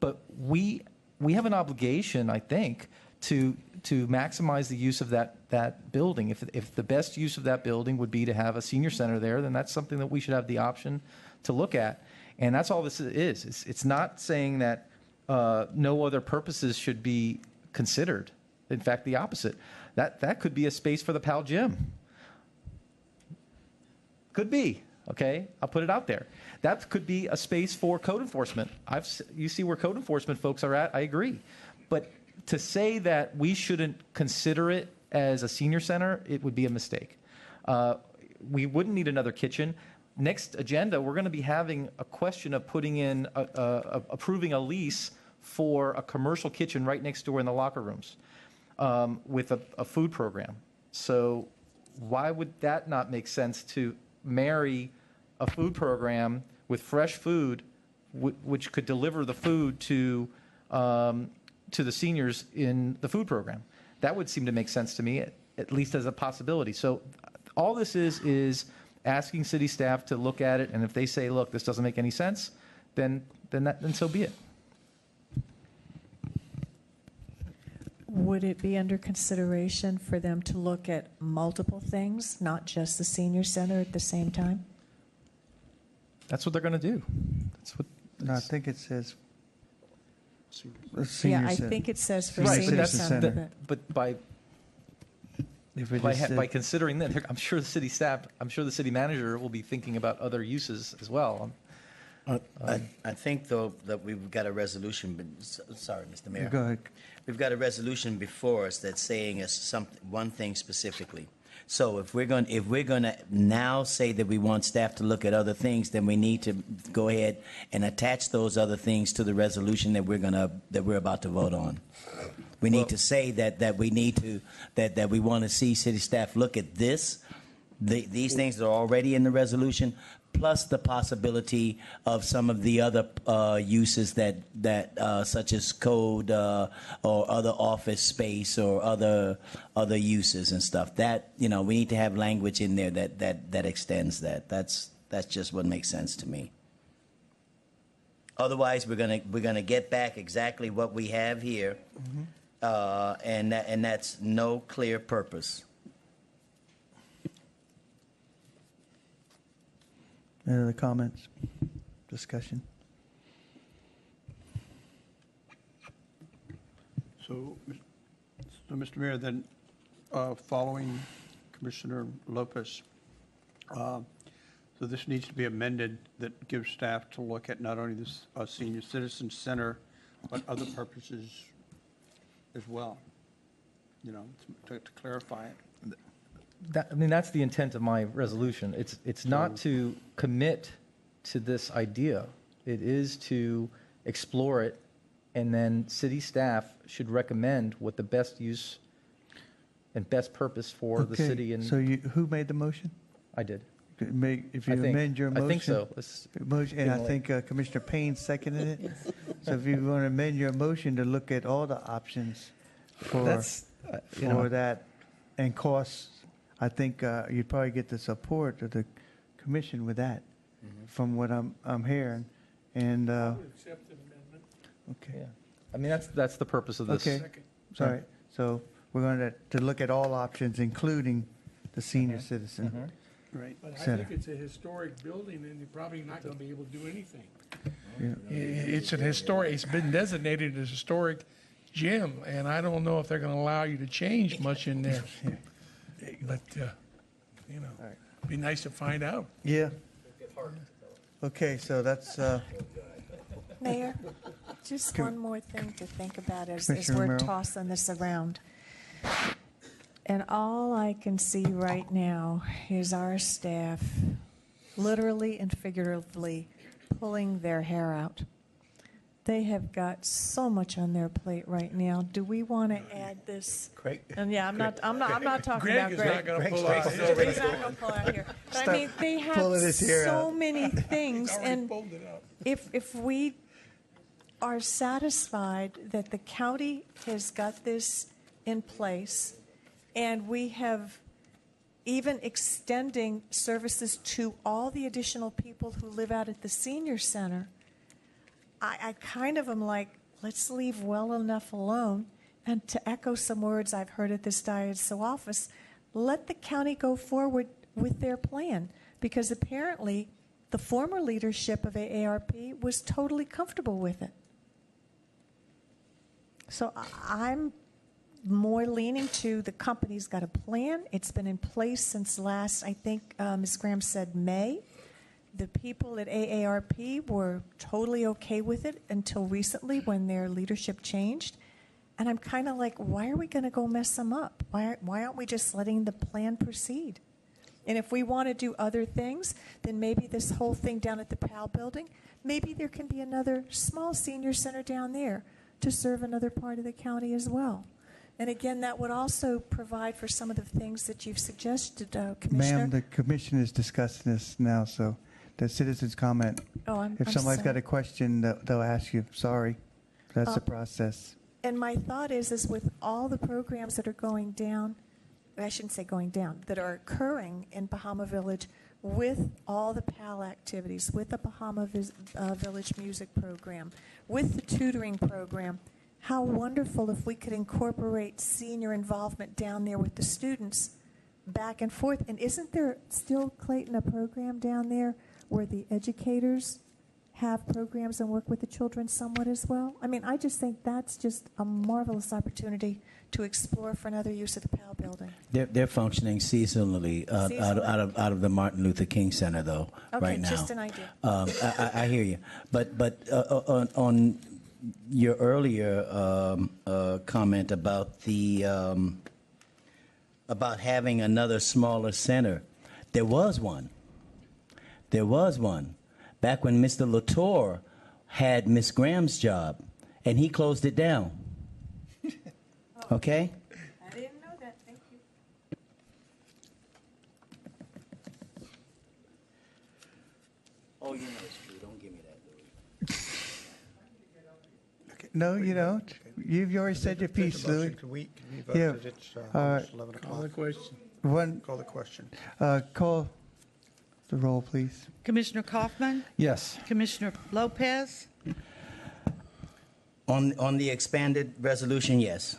[SPEAKER 1] But we have an obligation, I think, to maximize the use of that building. If the best use of that building would be to have a senior center there, then that's something that we should have the option to look at. And that's all this is. It's not saying that no other purposes should be considered. In fact, the opposite. That could be a space for the PAL gym. Could be, okay? I'll put it out there. That could be a space for code enforcement. You see where code enforcement folks are at, I agree. But to say that we shouldn't consider it as a senior center, it would be a mistake. We wouldn't need another kitchen. Next agenda, we're going to be having a question of putting in, approving a lease for a commercial kitchen right next door in the locker rooms with a food program. So why would that not make sense to marry a food program with fresh food, which could deliver the food to the seniors in the food program? That would seem to make sense to me, at least as a possibility. So all this is asking city staff to look at it, and if they say, look, this doesn't make any sense, then so be it.
[SPEAKER 5] Would it be under consideration for them to look at multiple things, not just the senior center at the same time?
[SPEAKER 1] That's what they're going to do.
[SPEAKER 2] No, I think it says
[SPEAKER 5] Yeah, I think it says for senior center.
[SPEAKER 1] But by considering that, I'm sure the city staff, I'm sure the city manager will be thinking about other uses as well.
[SPEAKER 9] I think, though, that we've got a resolution. Sorry, Mr. Mayor.
[SPEAKER 2] Go ahead.
[SPEAKER 9] We've got a resolution before us that's saying one thing specifically. So if we're going to now say that we want staff to look at other things, then we need to go ahead and attach those other things to the resolution that we're about to vote on. We need to say that we want to see city staff look at these things that are already in the resolution, plus the possibility of some of the other uses that such as code or other office space or other uses and stuff. That we need to have language in there that extends that. That's just what makes sense to me. Otherwise, we're gonna get back exactly what we have here, and that's no clear purpose.
[SPEAKER 2] Any other comments? Discussion?
[SPEAKER 17] So, Mr. Mayor, then following Commissioner Lopez, so this needs to be amended that gives staff to look at not only this senior citizen center, but other purposes as well, to clarify it.
[SPEAKER 1] That's the intent of my resolution. It's not to commit to this idea. It is to explore it, and then city staff should recommend what the best use and best purpose for the city. And
[SPEAKER 2] so who made the motion?
[SPEAKER 1] I did.
[SPEAKER 2] If you amend your motion.
[SPEAKER 1] I think so.
[SPEAKER 2] And I think Commissioner Payne seconded it. So if you want to amend your motion to look at all the options for that and costs, I think you'd probably get the support of the commission with that, from what I'm hearing. And
[SPEAKER 8] I would accept an amendment.
[SPEAKER 2] okay,
[SPEAKER 1] yeah. That's the purpose of this.
[SPEAKER 2] Okay, sorry. So we're going to look at all options, including the senior citizen
[SPEAKER 17] Right.
[SPEAKER 8] But I
[SPEAKER 2] center.
[SPEAKER 8] think it's a historic building, and you're probably not going to be able to do anything. It's been designated as a historic gym, and I don't know if they're going to allow you to change much in there. But, it'd be nice to find out.
[SPEAKER 2] Yeah. Okay, so that's,
[SPEAKER 5] Mayor, just one more thing to think about as
[SPEAKER 2] Commissioner
[SPEAKER 5] we're
[SPEAKER 2] Romero.
[SPEAKER 5] tossing this around. And all I can see right now is our staff literally and figuratively pulling their hair out. They have got so much on their plate right now. Do we want to add this?
[SPEAKER 6] Craig.
[SPEAKER 5] And yeah, I'm not talking
[SPEAKER 8] Greg
[SPEAKER 5] about
[SPEAKER 8] is
[SPEAKER 5] Greg.
[SPEAKER 8] not going to pull out.
[SPEAKER 5] He's not going to pull out here. But I mean, they have
[SPEAKER 2] pulling his hair
[SPEAKER 5] so
[SPEAKER 2] out.
[SPEAKER 5] many things, and
[SPEAKER 8] Pulled it out.
[SPEAKER 5] if we are satisfied that the county has got this in place, and we have even extending services to all the additional people who live out at the senior center, I kind of am like, let's leave well enough alone. And to echo some words I've heard at this so office, let the county go forward with their plan, because apparently the former leadership of AARP was totally comfortable with it. So I'm more leaning to the company's got a plan. It's been in place since last, I think Ms. Graham said May. The people at AARP were totally okay with it until recently when their leadership changed. And I'm kind of like, why are we going to go mess them up? Why aren't we just letting the plan proceed? And if we want to do other things, then maybe this whole thing down at the PAL building, maybe there can be another small senior center down there to serve another part of the county as well. And again, that would also provide for some of the things that you've suggested, Commissioner.
[SPEAKER 2] ma'am, the commission is discussing this now, so the citizens' comment.
[SPEAKER 5] Oh, I'm
[SPEAKER 2] If somebody's got
[SPEAKER 5] sorry.
[SPEAKER 2] a question, they'll ask you. Sorry. That's the process.
[SPEAKER 5] And my thought is with all the programs that are going down, I shouldn't say going down, that are occurring in Bahama Village with all the PAL activities, with the Bahama Village music program, with the tutoring program, how wonderful if we could incorporate senior involvement down there with the students back and forth. And isn't there still, Clayton, a program down there where the educators have programs and work with the children somewhat as well? I mean, I just think that's just a marvelous opportunity to explore for another use of the PAL building.
[SPEAKER 9] They're functioning seasonally, out of the Martin Luther King Center, though,
[SPEAKER 5] Okay,
[SPEAKER 9] right now.
[SPEAKER 5] just an idea.
[SPEAKER 9] I hear you. But on your earlier comment about the about having another smaller center, there was one. There was one back when Mr. Latour had Miss Graham's job, and he closed it down. Okay?
[SPEAKER 5] I didn't know that. Thank you.
[SPEAKER 9] Oh, you know it's true. Don't give me that, Louis.
[SPEAKER 2] No, you don't. You've already said your piece, Louis.
[SPEAKER 17] Can we vote?
[SPEAKER 2] Yeah.
[SPEAKER 17] Because it's
[SPEAKER 2] All
[SPEAKER 17] almost
[SPEAKER 2] right.
[SPEAKER 17] 11
[SPEAKER 8] Call the
[SPEAKER 17] o'clock.
[SPEAKER 8] question.
[SPEAKER 17] Call the question.
[SPEAKER 2] Call the roll, please.
[SPEAKER 3] Commissioner Kaufman?
[SPEAKER 1] Yes.
[SPEAKER 3] Commissioner Lopez?
[SPEAKER 9] On the expanded resolution, yes.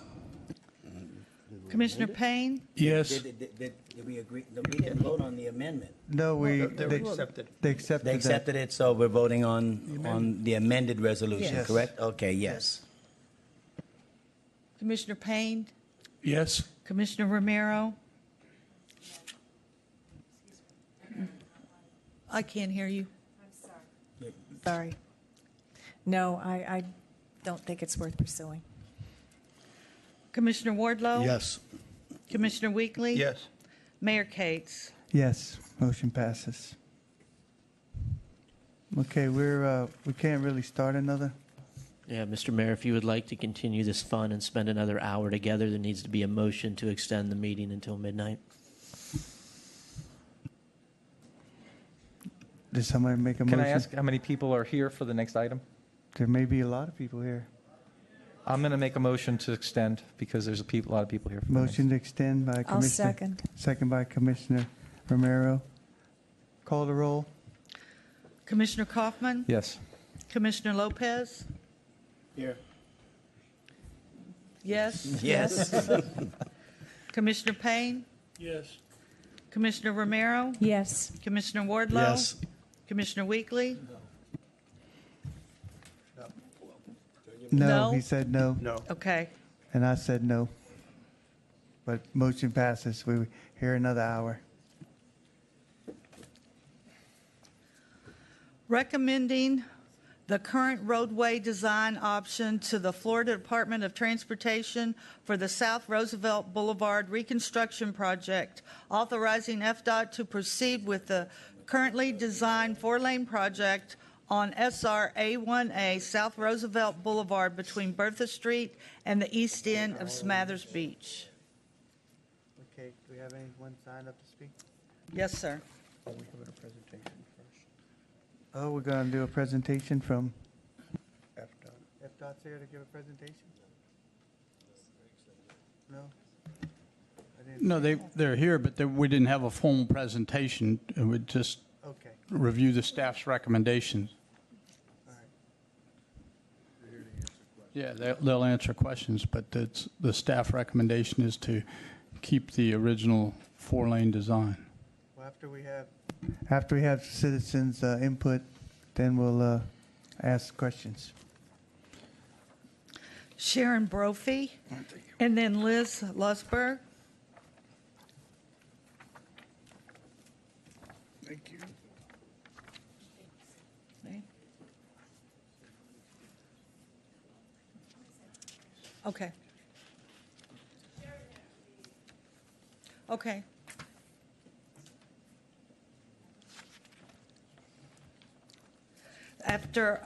[SPEAKER 3] Commissioner Payne?
[SPEAKER 8] Yes.
[SPEAKER 9] Did we agree? We didn't vote on the amendment.
[SPEAKER 2] No,
[SPEAKER 17] They accepted.
[SPEAKER 2] They accepted
[SPEAKER 9] They accepted it, so we're voting on the amended resolution,
[SPEAKER 2] Yes.
[SPEAKER 9] correct? Okay, yes.
[SPEAKER 3] Commissioner Payne?
[SPEAKER 8] Yes.
[SPEAKER 3] Commissioner Romero? I can't hear you.
[SPEAKER 5] Sorry. No, I don't think it's worth pursuing.
[SPEAKER 3] Commissioner Wardlow?
[SPEAKER 6] Yes.
[SPEAKER 3] Commissioner Weekly?
[SPEAKER 17] Yes.
[SPEAKER 3] Mayor Cates?
[SPEAKER 2] Yes, motion passes. Okay, we can't really start another.
[SPEAKER 4] Yeah, Mr. Mayor, if you would like to continue this fun and spend another hour together, there needs to be a motion to extend the meeting until midnight.
[SPEAKER 2] Did somebody make a motion?
[SPEAKER 1] Can I ask how many people are here for the next item?
[SPEAKER 2] There may be a lot of people here.
[SPEAKER 1] I'm going to make a motion to extend because there's a lot of people here. For the next-
[SPEAKER 2] Motion to extend by Commissioner.
[SPEAKER 5] I'll second.
[SPEAKER 2] Second by Commissioner Romero. Call the roll.
[SPEAKER 3] Commissioner Kaufman?
[SPEAKER 1] Yes.
[SPEAKER 3] Commissioner Lopez?
[SPEAKER 9] Here.
[SPEAKER 3] Yes?
[SPEAKER 9] Yes.
[SPEAKER 3] Commissioner Payne?
[SPEAKER 8] Yes.
[SPEAKER 3] Commissioner Romero?
[SPEAKER 5] Yes.
[SPEAKER 3] Commissioner Wardlow?
[SPEAKER 6] Yes.
[SPEAKER 3] Commissioner Weekly?
[SPEAKER 2] No,
[SPEAKER 3] No?
[SPEAKER 2] he said no.
[SPEAKER 17] No.
[SPEAKER 3] Okay.
[SPEAKER 2] And I said no. But motion passes. We hear another hour.
[SPEAKER 3] Recommending the current roadway design option to the Florida Department of Transportation for the South Roosevelt Boulevard Reconstruction Project, authorizing FDOT to proceed with the currently designed four-lane project on SR A1A South Roosevelt Boulevard between Bertha Street and the east end of Smathers Beach.
[SPEAKER 2] Okay, do we have anyone signed up to speak?
[SPEAKER 3] Yes, sir.
[SPEAKER 17] Are we having a presentation first?
[SPEAKER 2] Oh, we're going to do a presentation from
[SPEAKER 17] FDOT.
[SPEAKER 2] FDOT's here to give a presentation? No?
[SPEAKER 7] No, they're here, but we didn't have a formal presentation. It would just
[SPEAKER 2] Okay.
[SPEAKER 7] review the staff's recommendations. Yeah, they'll answer questions, but the staff recommendation is to keep the original four-lane design.
[SPEAKER 2] Well, after we have citizens' input, then we'll ask questions.
[SPEAKER 3] Sharon Brophy, and then Liz Lusberg.
[SPEAKER 8] Thank you.
[SPEAKER 3] Okay. Okay. After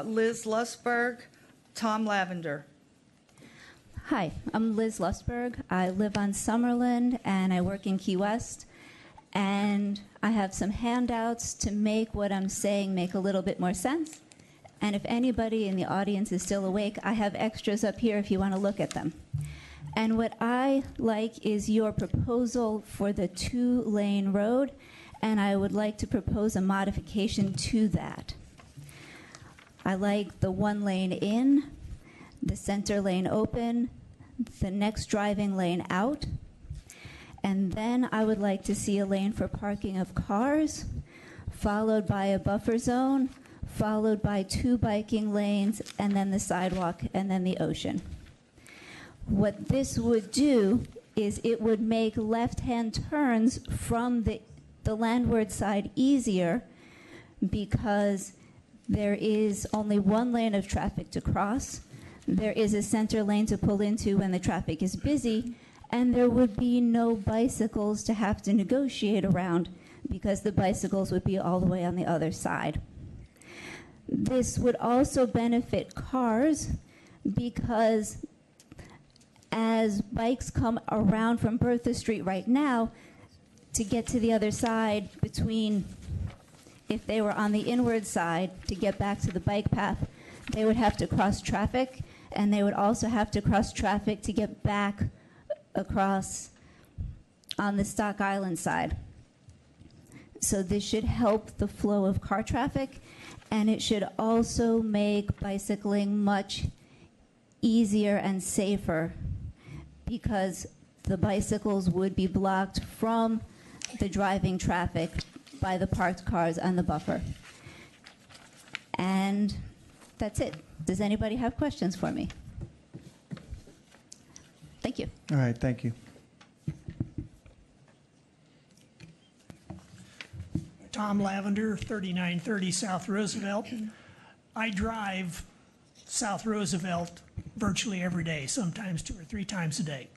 [SPEAKER 3] Liz Lusberg, Tom Lavender.
[SPEAKER 18] Hi, I'm Liz Lusberg. I live on Summerlin and I work in Key West. And I have some handouts to make what I'm saying make a little bit more sense. And if anybody in the audience is still awake, I have extras up here if you want to look at them. And what I like is your proposal for the two-lane road, and I would like to propose a modification to that. I like the one lane in, the center lane open, the next driving lane out, and then I would like to see a lane for parking of cars, followed by a buffer zone, followed by two biking lanes, and then the sidewalk, and then the ocean. What this would do is it would make left-hand turns from the landward side easier because there is only one lane of traffic to cross. There is a center lane to pull into when the traffic is busy, and there would be no bicycles to have to negotiate around because the bicycles would be all the way on the other side. This would also benefit cars because as bikes come around from Bertha Street right now to get to the other side between, if they were on the inward side to get back to the bike path, they would have to cross traffic, and they would also have to cross traffic to get back across on the Stock Island side. So this should help the flow of car traffic, and it should also make bicycling much easier and safer because the bicycles would be blocked from the driving traffic by the parked cars and the buffer. And that's it. Does anybody have questions for me? Thank you.
[SPEAKER 2] All right, thank you.
[SPEAKER 19] Tom Lavender, 3930 South Roosevelt. I drive South Roosevelt virtually every day, sometimes 2 or 3 times a day.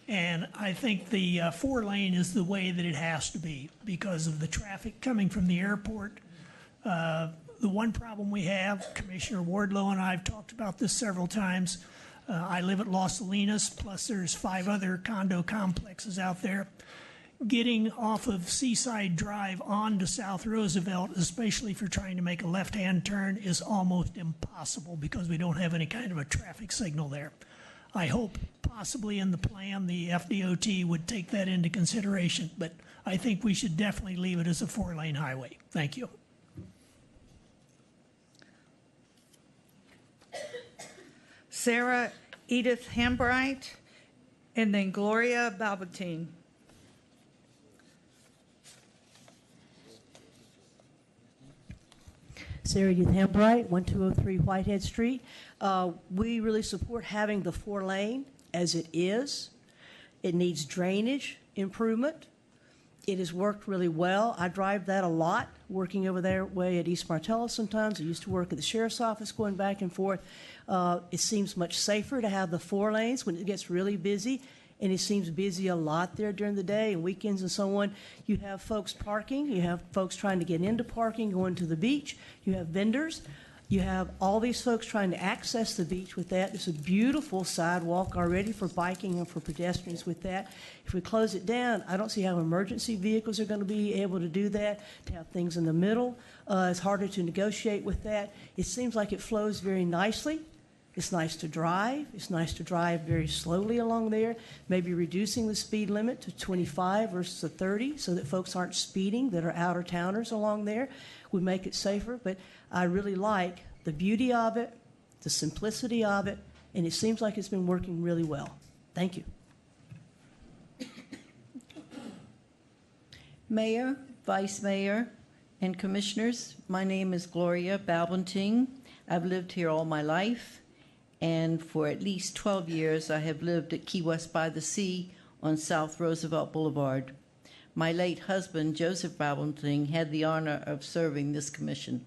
[SPEAKER 19] And I think the 4-lane is the way that it has to be because of the traffic coming from the airport. The one problem we have, Commissioner Wardlow and I have talked about this several times. I live at Los Salinas, plus there's 5 other condo complexes out there. Getting off of Seaside Drive onto South Roosevelt, especially if you're trying to make a left-hand turn, is almost impossible because we don't have any kind of a traffic signal there. I hope possibly in the plan the FDOT would take that into consideration, but I think we should definitely leave it as a 4-lane highway. Thank you.
[SPEAKER 3] Sarah Edith Hambright, and then Gloria Balbatine.
[SPEAKER 14] Sarah Youth Hambright, 1203 Whitehead Street. We really support having the 4-lane as it is. It needs drainage improvement. It has worked really well. I drive that a lot, working over there way at East Martello sometimes. I used to work at the sheriff's office going back and forth. It seems much safer to have the 4 lanes when it gets really busy, and it seems busy a lot there during the day and weekends and so on. You have folks parking. You have folks trying to get into parking, going to the beach. You have vendors. You have all these folks trying to access the beach with that. There's a beautiful sidewalk already for biking and for pedestrians with that. If we close it down, I don't see how emergency vehicles are going to be able to do that, to have things in the middle. It's harder to negotiate with that. It seems like it flows very nicely. It's nice to drive. It's nice to drive very slowly along there, maybe reducing the speed limit to 25 versus a 30 so that folks aren't speeding that are outer-towners along there. Would make it safer, but I really like the beauty of it, the simplicity of it, and it seems like it's been working really well. Thank you.
[SPEAKER 20] Mayor, Vice Mayor, and Commissioners, my name is Gloria Balbanting. I've lived here all my life, and for at least 12 years I have lived at Key West by the Sea on South Roosevelt Boulevard. My late husband, Joseph Balbanting, had the honor of serving this commission.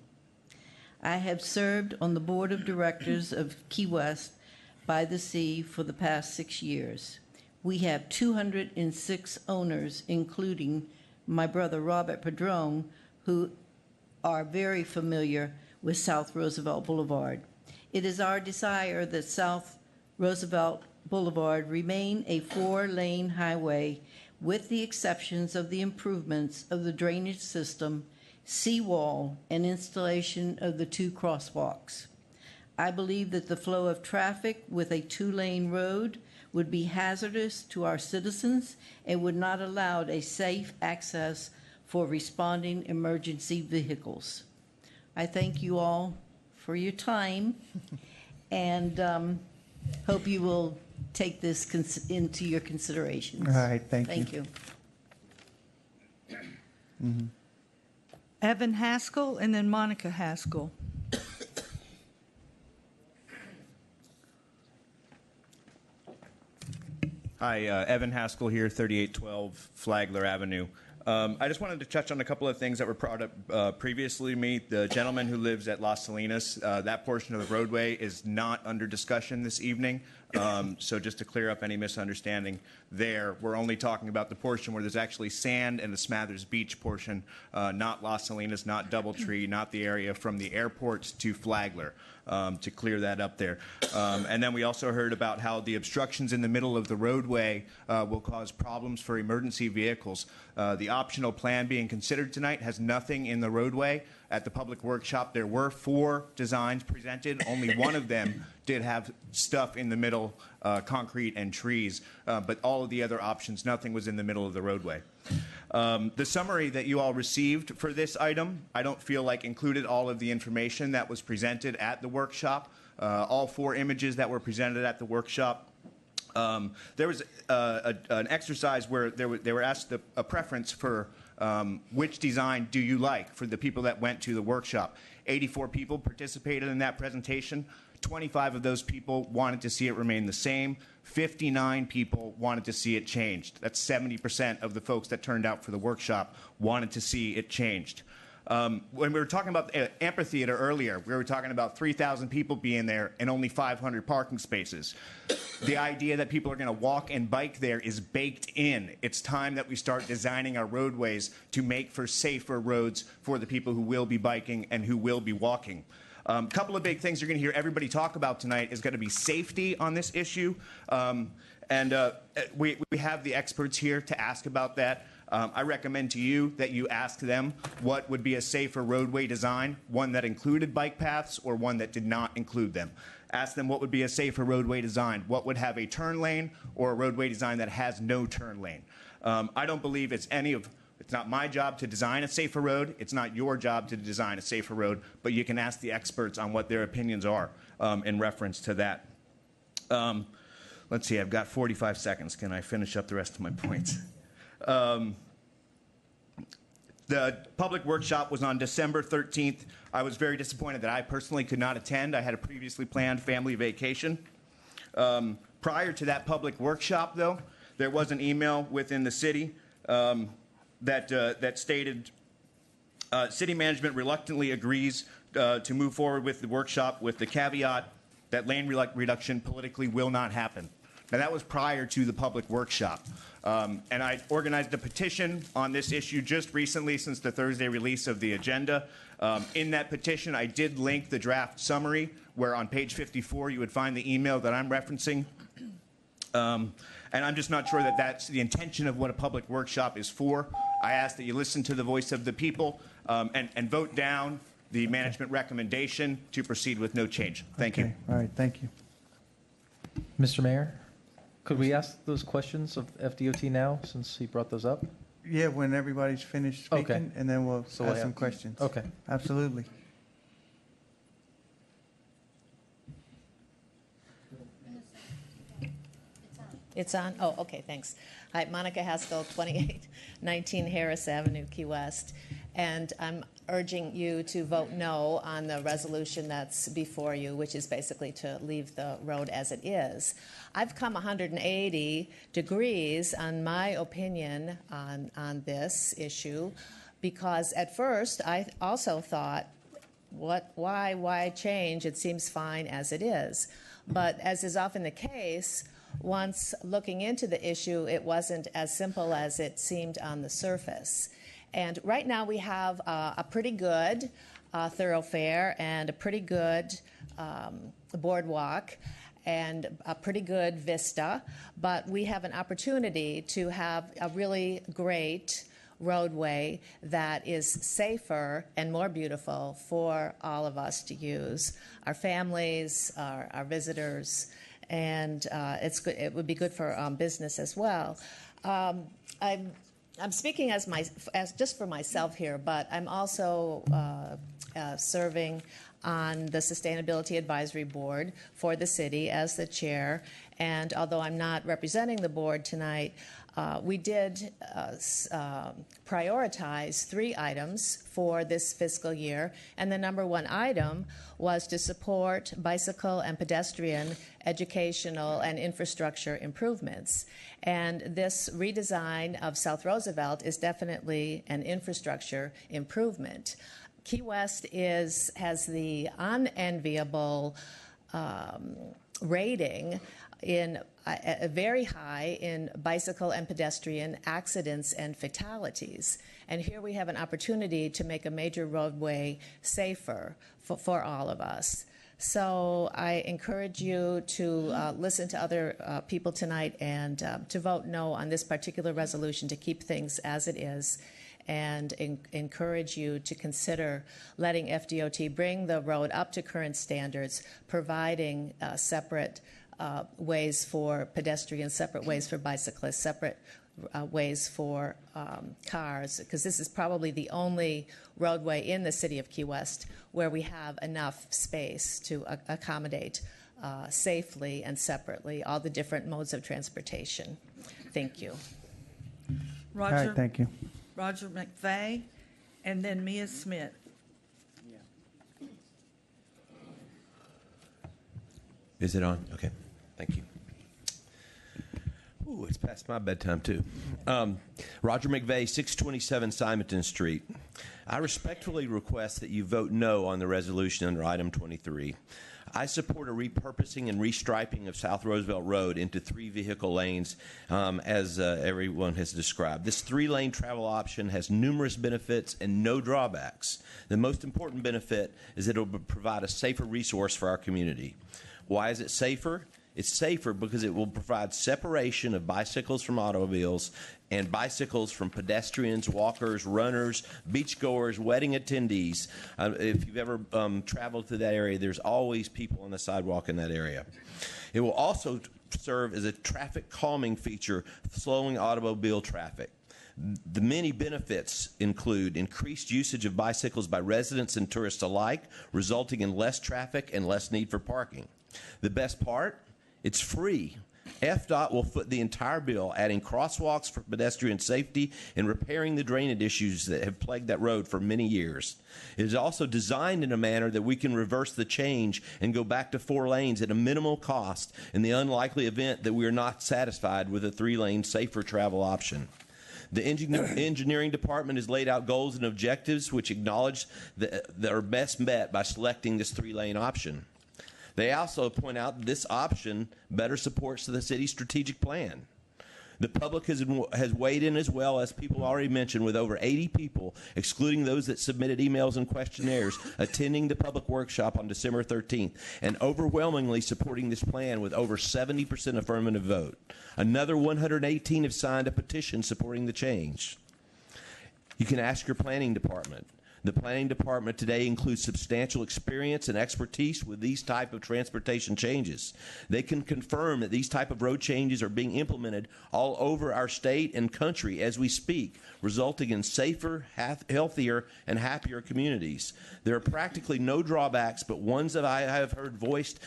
[SPEAKER 20] I have served on the board of directors of Key West by the Sea for the past 6 years. We have 206 owners, including my brother Robert Padron, who are very familiar with South Roosevelt Boulevard. It is our desire that South Roosevelt Boulevard remain a 4-lane highway with the exceptions of the improvements of the drainage system, seawall, and installation of the 2 crosswalks. I believe that the flow of traffic with a 2-lane road would be hazardous to our citizens and would not allow a safe access for responding emergency vehicles. I thank you all for your time and hope you will take this into your considerations.
[SPEAKER 2] All right, thank you.
[SPEAKER 20] Thank you.
[SPEAKER 2] Mm-hmm.
[SPEAKER 3] Evan Haskell and then Monica Haskell.
[SPEAKER 21] Hi, Evan Haskell here, 3812 Flagler Avenue. I just wanted to touch on a couple of things that were brought up previously to me. The gentleman who lives at Las Salinas, that portion of the roadway is not under discussion this evening. So just to clear up any misunderstanding there, we're only talking about the portion where there's actually sand and the Smathers Beach portion, not Las Salinas, not Doubletree, not the area from the airport to Flagler. To clear that up there. And then we also heard about how the obstructions in the middle of the roadway will cause problems for emergency vehicles. The optional plan being considered tonight has nothing in the roadway. At the public workshop, there were 4 designs presented. Only one of them did have stuff in the middle, concrete and trees, but all of the other options, nothing was in the middle of the roadway. The summary that you all received for this item, I don't feel like included all of the information that was presented at the workshop. All 4 images that were presented at the workshop. There was an exercise where they were asked a preference for which design do you like for the people that went to the workshop. 84 people participated in that presentation. 25 of those people wanted to see it remain the same. 59 people wanted to see it changed. That's 70% of the folks that turned out for the workshop wanted to see it changed. When we were talking about the amphitheater earlier, we were talking about 3,000 people being there and only 500 parking spaces. The idea that people are going to walk and bike there is baked in. It's time that we start designing our roadways to make for safer roads for the people who will be biking and who will be walking. A couple of big things you're going to hear everybody talk about tonight is going to be safety on this issue. We have the experts here to ask about that. I recommend to you that you ask them what would be a safer roadway design, one that included bike paths or one that did not include them. Ask them what would be a safer roadway design, what would have a turn lane or a roadway design that has no turn lane. I don't believe it's not my job to design a safer road. It's not your job to design a safer road, but you can ask the experts on what their opinions are in reference to that. Let's see, I've got 45 seconds. Can I finish up the rest of my points? The public workshop was on December 13th. I was very disappointed that I personally could not attend. I had a previously planned family vacation. Prior to that public workshop, though, there was an email within the city that stated, city management reluctantly agrees to move forward with the workshop with the caveat that lane reduction politically will not happen. Now, that was prior to the public workshop. And I organized a petition on this issue just recently since the Thursday release of the agenda. In that petition, I did link the draft summary, where on page 54 you would find the email that I'm referencing. And I'm just not sure that that's the intention of what a public workshop is for. I ask that you listen to the voice of the people and vote down the management recommendation to proceed with no change. Thank you.
[SPEAKER 2] All right, thank you.
[SPEAKER 1] Mr. Mayor, could we ask those questions of FDOT now, since he brought those up?
[SPEAKER 2] Yeah, when everybody's finished speaking,
[SPEAKER 1] Okay.
[SPEAKER 2] and then we'll
[SPEAKER 1] So
[SPEAKER 2] ask some questions.
[SPEAKER 1] Okay.
[SPEAKER 2] Absolutely.
[SPEAKER 12] It's on? Oh, okay, thanks. Hi, Monica Haskell, 2819 Harris Avenue, Key West. And I'm urging you to vote no on the resolution that's before you, which is basically to leave the road as it is. I've come 180 degrees on my opinion on this issue, because at first I also thought, why change? It seems fine as it is. But as is often the case, once looking into the issue, it wasn't as simple as it seemed on the surface. And right now we have a pretty good thoroughfare and a pretty good boardwalk and a pretty good vista, but we have an opportunity to have a really great roadway that is safer and more beautiful for all of us to use, our families, our visitors, and it's good. It would be good for business as well. I'm speaking as just for myself here, but I'm also serving on the Sustainability Advisory Board for the city as the chair. And although I'm not representing the board tonight, we did prioritize 3 items for this fiscal year. And the number 1 item was to support bicycle and pedestrian educational and infrastructure improvements. And this redesign of South Roosevelt is definitely an infrastructure improvement. Key West has the unenviable rating in very high in bicycle and pedestrian accidents and fatalities. And here we have an opportunity to make a major roadway safer for all of us. So I encourage you to listen to other people tonight and to vote no on this particular resolution, to keep things as it is, and encourage you to consider letting FDOT bring the road up to current standards, providing separate ways for pedestrians, separate ways for bicyclists, separate ways for cars, because this is probably the only roadway in the city of Key West where we have enough space to accommodate safely and separately all the different modes of transportation. Thank you.
[SPEAKER 3] Roger,
[SPEAKER 2] All right, thank you.
[SPEAKER 3] Roger McVeigh, and then Mia Smith.
[SPEAKER 22] Is it on? Okay, thank you. Ooh, it's past my bedtime, too. Roger McVeigh, 627 Simonton Street. I respectfully request that you vote no on the resolution under item 23. I support a repurposing and restriping of South Roosevelt Road into 3 vehicle lanes, as everyone has described. This 3-lane travel option has numerous benefits and no drawbacks. The most important benefit is that it will provide a safer resource for our community. Why is it safer? It's safer because it will provide separation of bicycles from automobiles and bicycles from pedestrians, walkers, runners, beachgoers, wedding attendees. If you've ever traveled through that area, there's always people on the sidewalk in that area. It will also serve as a traffic calming feature, slowing automobile traffic. The many benefits include increased usage of bicycles by residents and tourists alike, resulting in less traffic and less need for parking. The best part? It's free. FDOT will foot the entire bill, adding crosswalks for pedestrian safety and repairing the drainage issues that have plagued that road for many years. It is also designed in a manner that we can reverse the change and go back to 4 lanes at a minimal cost in the unlikely event that we are not satisfied with a 3-lane safer travel option. The engineering department has laid out goals and objectives which acknowledge that are best met by selecting this 3-lane option. They also point out that this option better supports the city's strategic plan. The public has weighed in as well, as people already mentioned, with over 80 people, excluding those that submitted emails and questionnaires, attending the public workshop on December 13th, and overwhelmingly supporting this plan with over 70% affirmative vote. Another 118 have signed a petition supporting the change. You can ask your planning department. The planning department today includes substantial experience and expertise with these type of transportation changes. They can confirm that these type of road changes are being implemented all over our state and country as we speak, resulting in safer, healthier, and happier communities. There are practically no drawbacks, but ones that I have heard voiced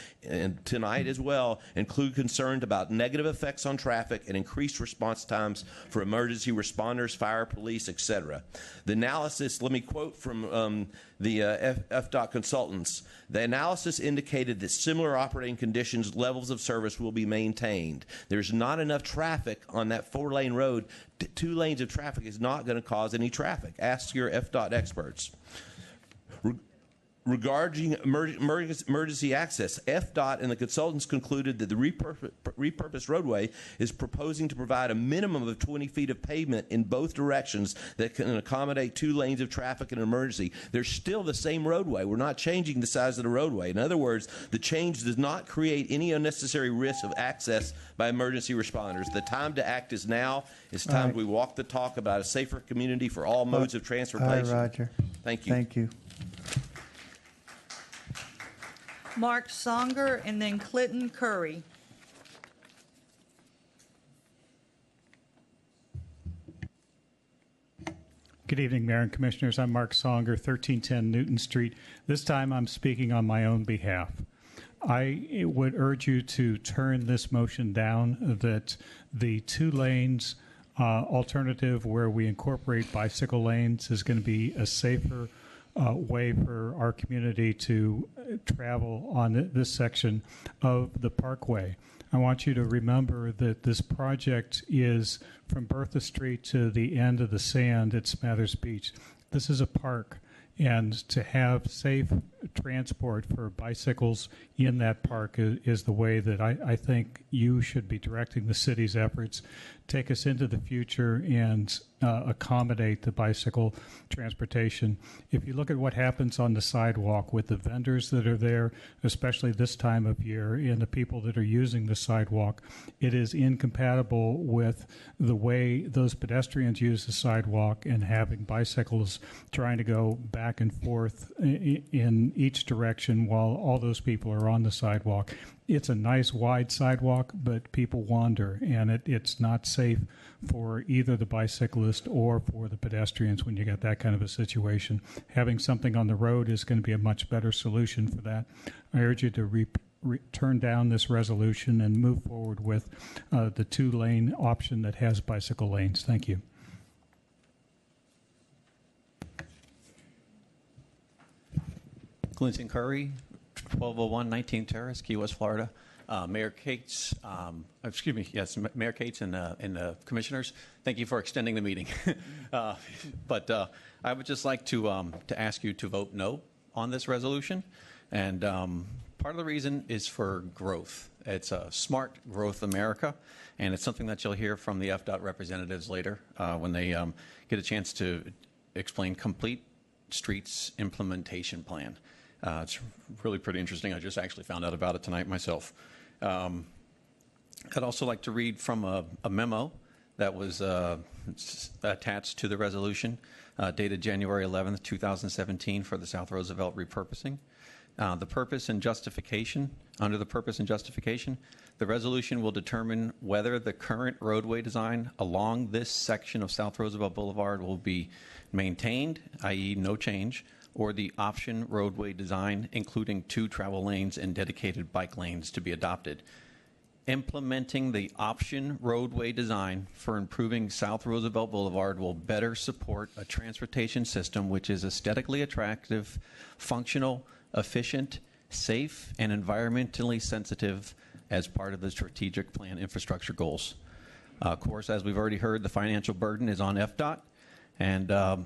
[SPEAKER 22] tonight as well include concerns about negative effects on traffic and increased response times for emergency responders, fire, police, etc. The analysis, let me quote from the FDOT consultants. The analysis indicated that similar operating conditions, levels of service will be maintained. There's not enough traffic on that 4-lane road. 2 lanes of traffic is not going to cause any traffic. Ask your FDOT experts. Regarding emergency access, FDOT and the consultants concluded that the repurposed roadway is proposing to provide a minimum of 20 feet of pavement in both directions that can accommodate 2 lanes of traffic in an emergency. There's still the same roadway. We're not changing the size of the roadway. In other words, the change does not create any unnecessary risk of access by emergency responders. The time to act is now. It's time we walk the talk about a safer community for all modes of transportation.
[SPEAKER 2] All right, Roger.
[SPEAKER 22] Thank you.
[SPEAKER 2] Thank you.
[SPEAKER 3] Mark Songer, and then Clinton Curry.
[SPEAKER 11] Good evening, Mayor and Commissioners. I'm Mark Songer, 1310 Newton Street. This time I'm speaking on my own behalf. I would urge you to turn this motion down, that the 2 lanes alternative where we incorporate bicycle lanes is going to be a safer way for our community to travel on this section of the parkway. I want you to remember that this project is from Bertha Street to the end of the sand at Smathers Beach. This is a park, and to have safe transport for bicycles in that park is the way that I think you should be directing the city's efforts. Take us into the future and accommodate the bicycle transportation. If you look at what happens on the sidewalk with the vendors that are there, especially this time of year, and the people that are using the sidewalk, it is incompatible with the way those pedestrians use the sidewalk and having bicycles trying to go back and forth in each direction while all those people are on the sidewalk. It's a nice wide sidewalk, but people wander, and it's not safe for either the bicyclist or for the pedestrians when you get that kind of a situation. Having something on the road is going to be a much better solution for that. I urge you to turn down this resolution and move forward with the 2-lane option that has bicycle lanes. Thank you.
[SPEAKER 13] Clinton Curry, 1201 19th Terrace, Key West, Florida. Mayor Cates, Mayor Cates and the commissioners, thank you for extending the meeting. But I would just like to ask you to vote no on this resolution. And part of the reason is for growth. It's a smart growth America, and it's something that you'll hear from the FDOT representatives later when they get a chance to explain complete streets implementation plan. It's really pretty interesting. I just actually found out about it tonight myself. I'd also like to read from a memo that was attached to the resolution dated January 11th, 2017 for the South Roosevelt repurposing. The purpose and justification, under the purpose and justification, the resolution will determine whether the current roadway design along this section of South Roosevelt Boulevard will be maintained, i.e. no change, or the option roadway design, including 2 travel lanes and dedicated bike lanes, to be adopted. implementing the option roadway design for improving South Roosevelt Boulevard will better support a transportation system which is aesthetically attractive, functional, efficient, safe, and environmentally sensitive as part of the strategic plan infrastructure goals. Of course, as we've already heard, the financial burden is on FDOT, and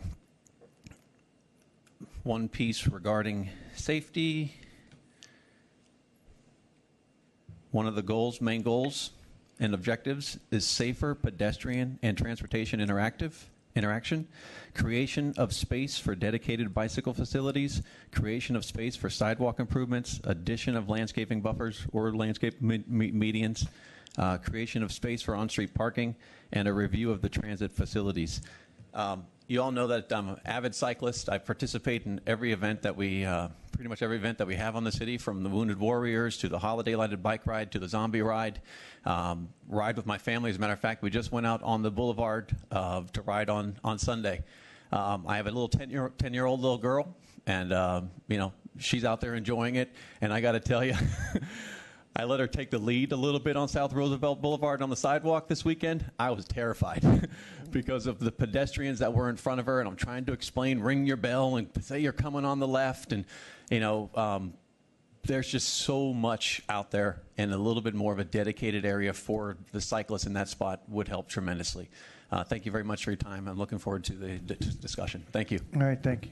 [SPEAKER 13] one piece regarding safety. One of the main goals and objectives is safer pedestrian and transportation interaction, creation of space for dedicated bicycle facilities, creation of space for sidewalk improvements, addition of landscaping buffers or landscape medians, creation of space for on-street parking, and a review of the transit facilities. You all know that I'm an avid cyclist. I participate in every event that pretty much every event that we have on the city, from the Wounded Warriors to the Holiday Lighted Bike Ride to the Zombie Ride. Ride with my family. As a matter of fact, we just went out on the boulevard to ride on Sunday. I have a little 10-year-old little girl, and she's out there enjoying it. And I got to tell you, I let her take the lead a little bit on South Roosevelt Boulevard on the sidewalk this weekend. I was terrified because of the pedestrians that were in front of her, and I'm trying to explain, ring your bell and say you're coming on the left, and there's just so much out there, and a little bit more of a dedicated area for the cyclists in that spot would help tremendously. Thank you very much for your time. I'm looking forward to the discussion. Thank you.
[SPEAKER 2] All right, thank you.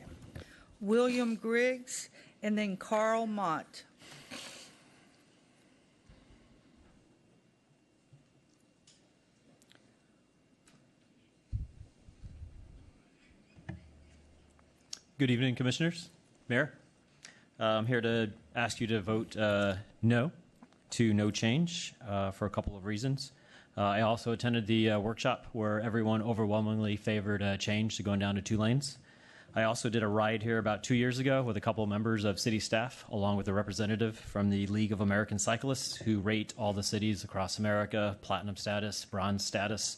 [SPEAKER 3] William Griggs, and then Carl Mott.
[SPEAKER 10] Good evening, Commissioners, Mayor. I'm here to ask you to vote no to no change for a couple of reasons. I also attended the workshop where everyone overwhelmingly favored a change to going down to 2 lanes. I also did a ride here about 2 years ago with a couple of members of city staff, along with a representative from the League of American Cyclists, who rate all the cities across America, platinum status, bronze status.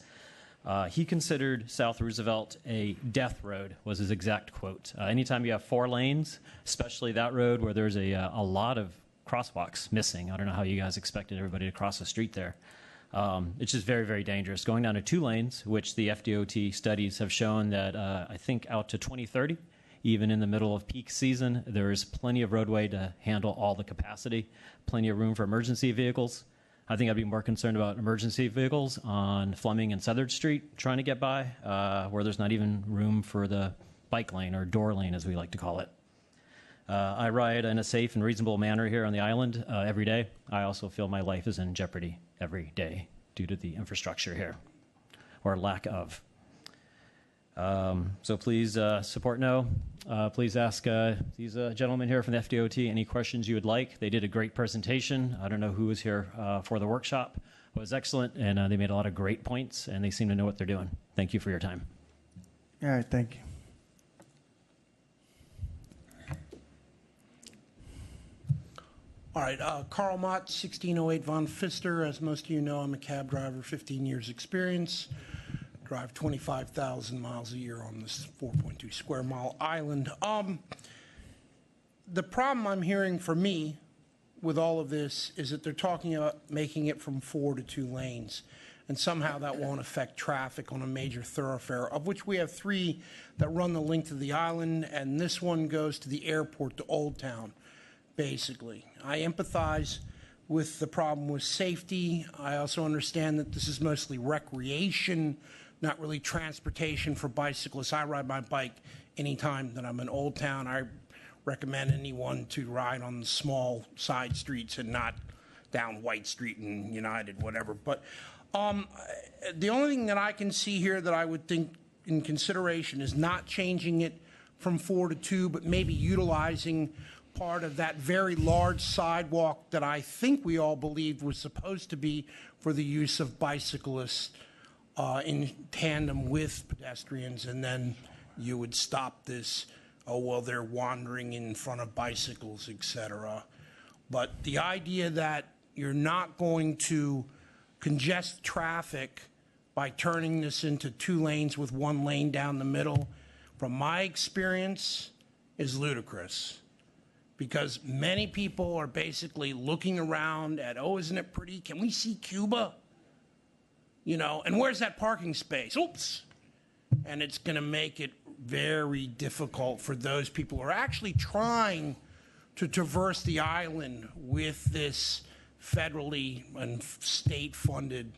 [SPEAKER 10] He considered South Roosevelt a death road, was his exact quote. Anytime you have 4 lanes, especially that road where there's a lot of crosswalks missing. I don't know how you guys expected everybody to cross the street there. It's just very, very dangerous. Going down to 2 lanes, which the FDOT studies have shown that I think out to 2030, even in the middle of peak season, there is plenty of roadway to handle all the capacity, plenty of room for emergency vehicles. I think I'd be more concerned about emergency vehicles on Fleming and Southard Street trying to get by, where there's not even room for the bike lane, or door lane as we like to call it. I ride in a safe and reasonable manner here on the island every day. I also feel my life is in jeopardy every day due to the infrastructure here, or lack of. So please support no. Please ask these gentlemen here from the FDOT any questions you would like. They did a great presentation. I don't know who was here for the workshop. It was excellent, and they made a lot of great points, and they seem to know what they're doing. Thank you for your time.
[SPEAKER 2] All right, thank you.
[SPEAKER 15] All right, Carl Mott, 1608 Von Pfister. As most of you know, I'm a cab driver, 15 years experience. Drive 25,000 miles a year on this 4.2 square mile island. The problem I'm hearing for me with all of this is that they're talking about making it from 4 to 2 lanes. And somehow that won't affect traffic on a major thoroughfare, of which we have 3 that run the length of the island, and this one goes to the airport to Old Town, basically. I empathize with the problem with safety. I also understand that this is mostly recreation, not really transportation for bicyclists. I ride my bike anytime that I'm in Old Town. I recommend anyone to ride on the small side streets and not down White Street and United, whatever. But the only thing that I can see here that I would think in consideration is not changing it from 4 to 2, but maybe utilizing part of that very large sidewalk that I think we all believed was supposed to be for the use of bicyclists in tandem with pedestrians, and then you would stop this, oh, well, they're wandering in front of bicycles, etc. But the idea that you're not going to congest traffic by turning this into 2 lanes with 1 lane down the middle, from my experience, is ludicrous. because many people are basically looking around at, oh, isn't it pretty? Can we see Cuba? You know, and where's that parking space? Oops. And it's going to make it very difficult for those people who are actually trying to traverse the island with this federally and state-funded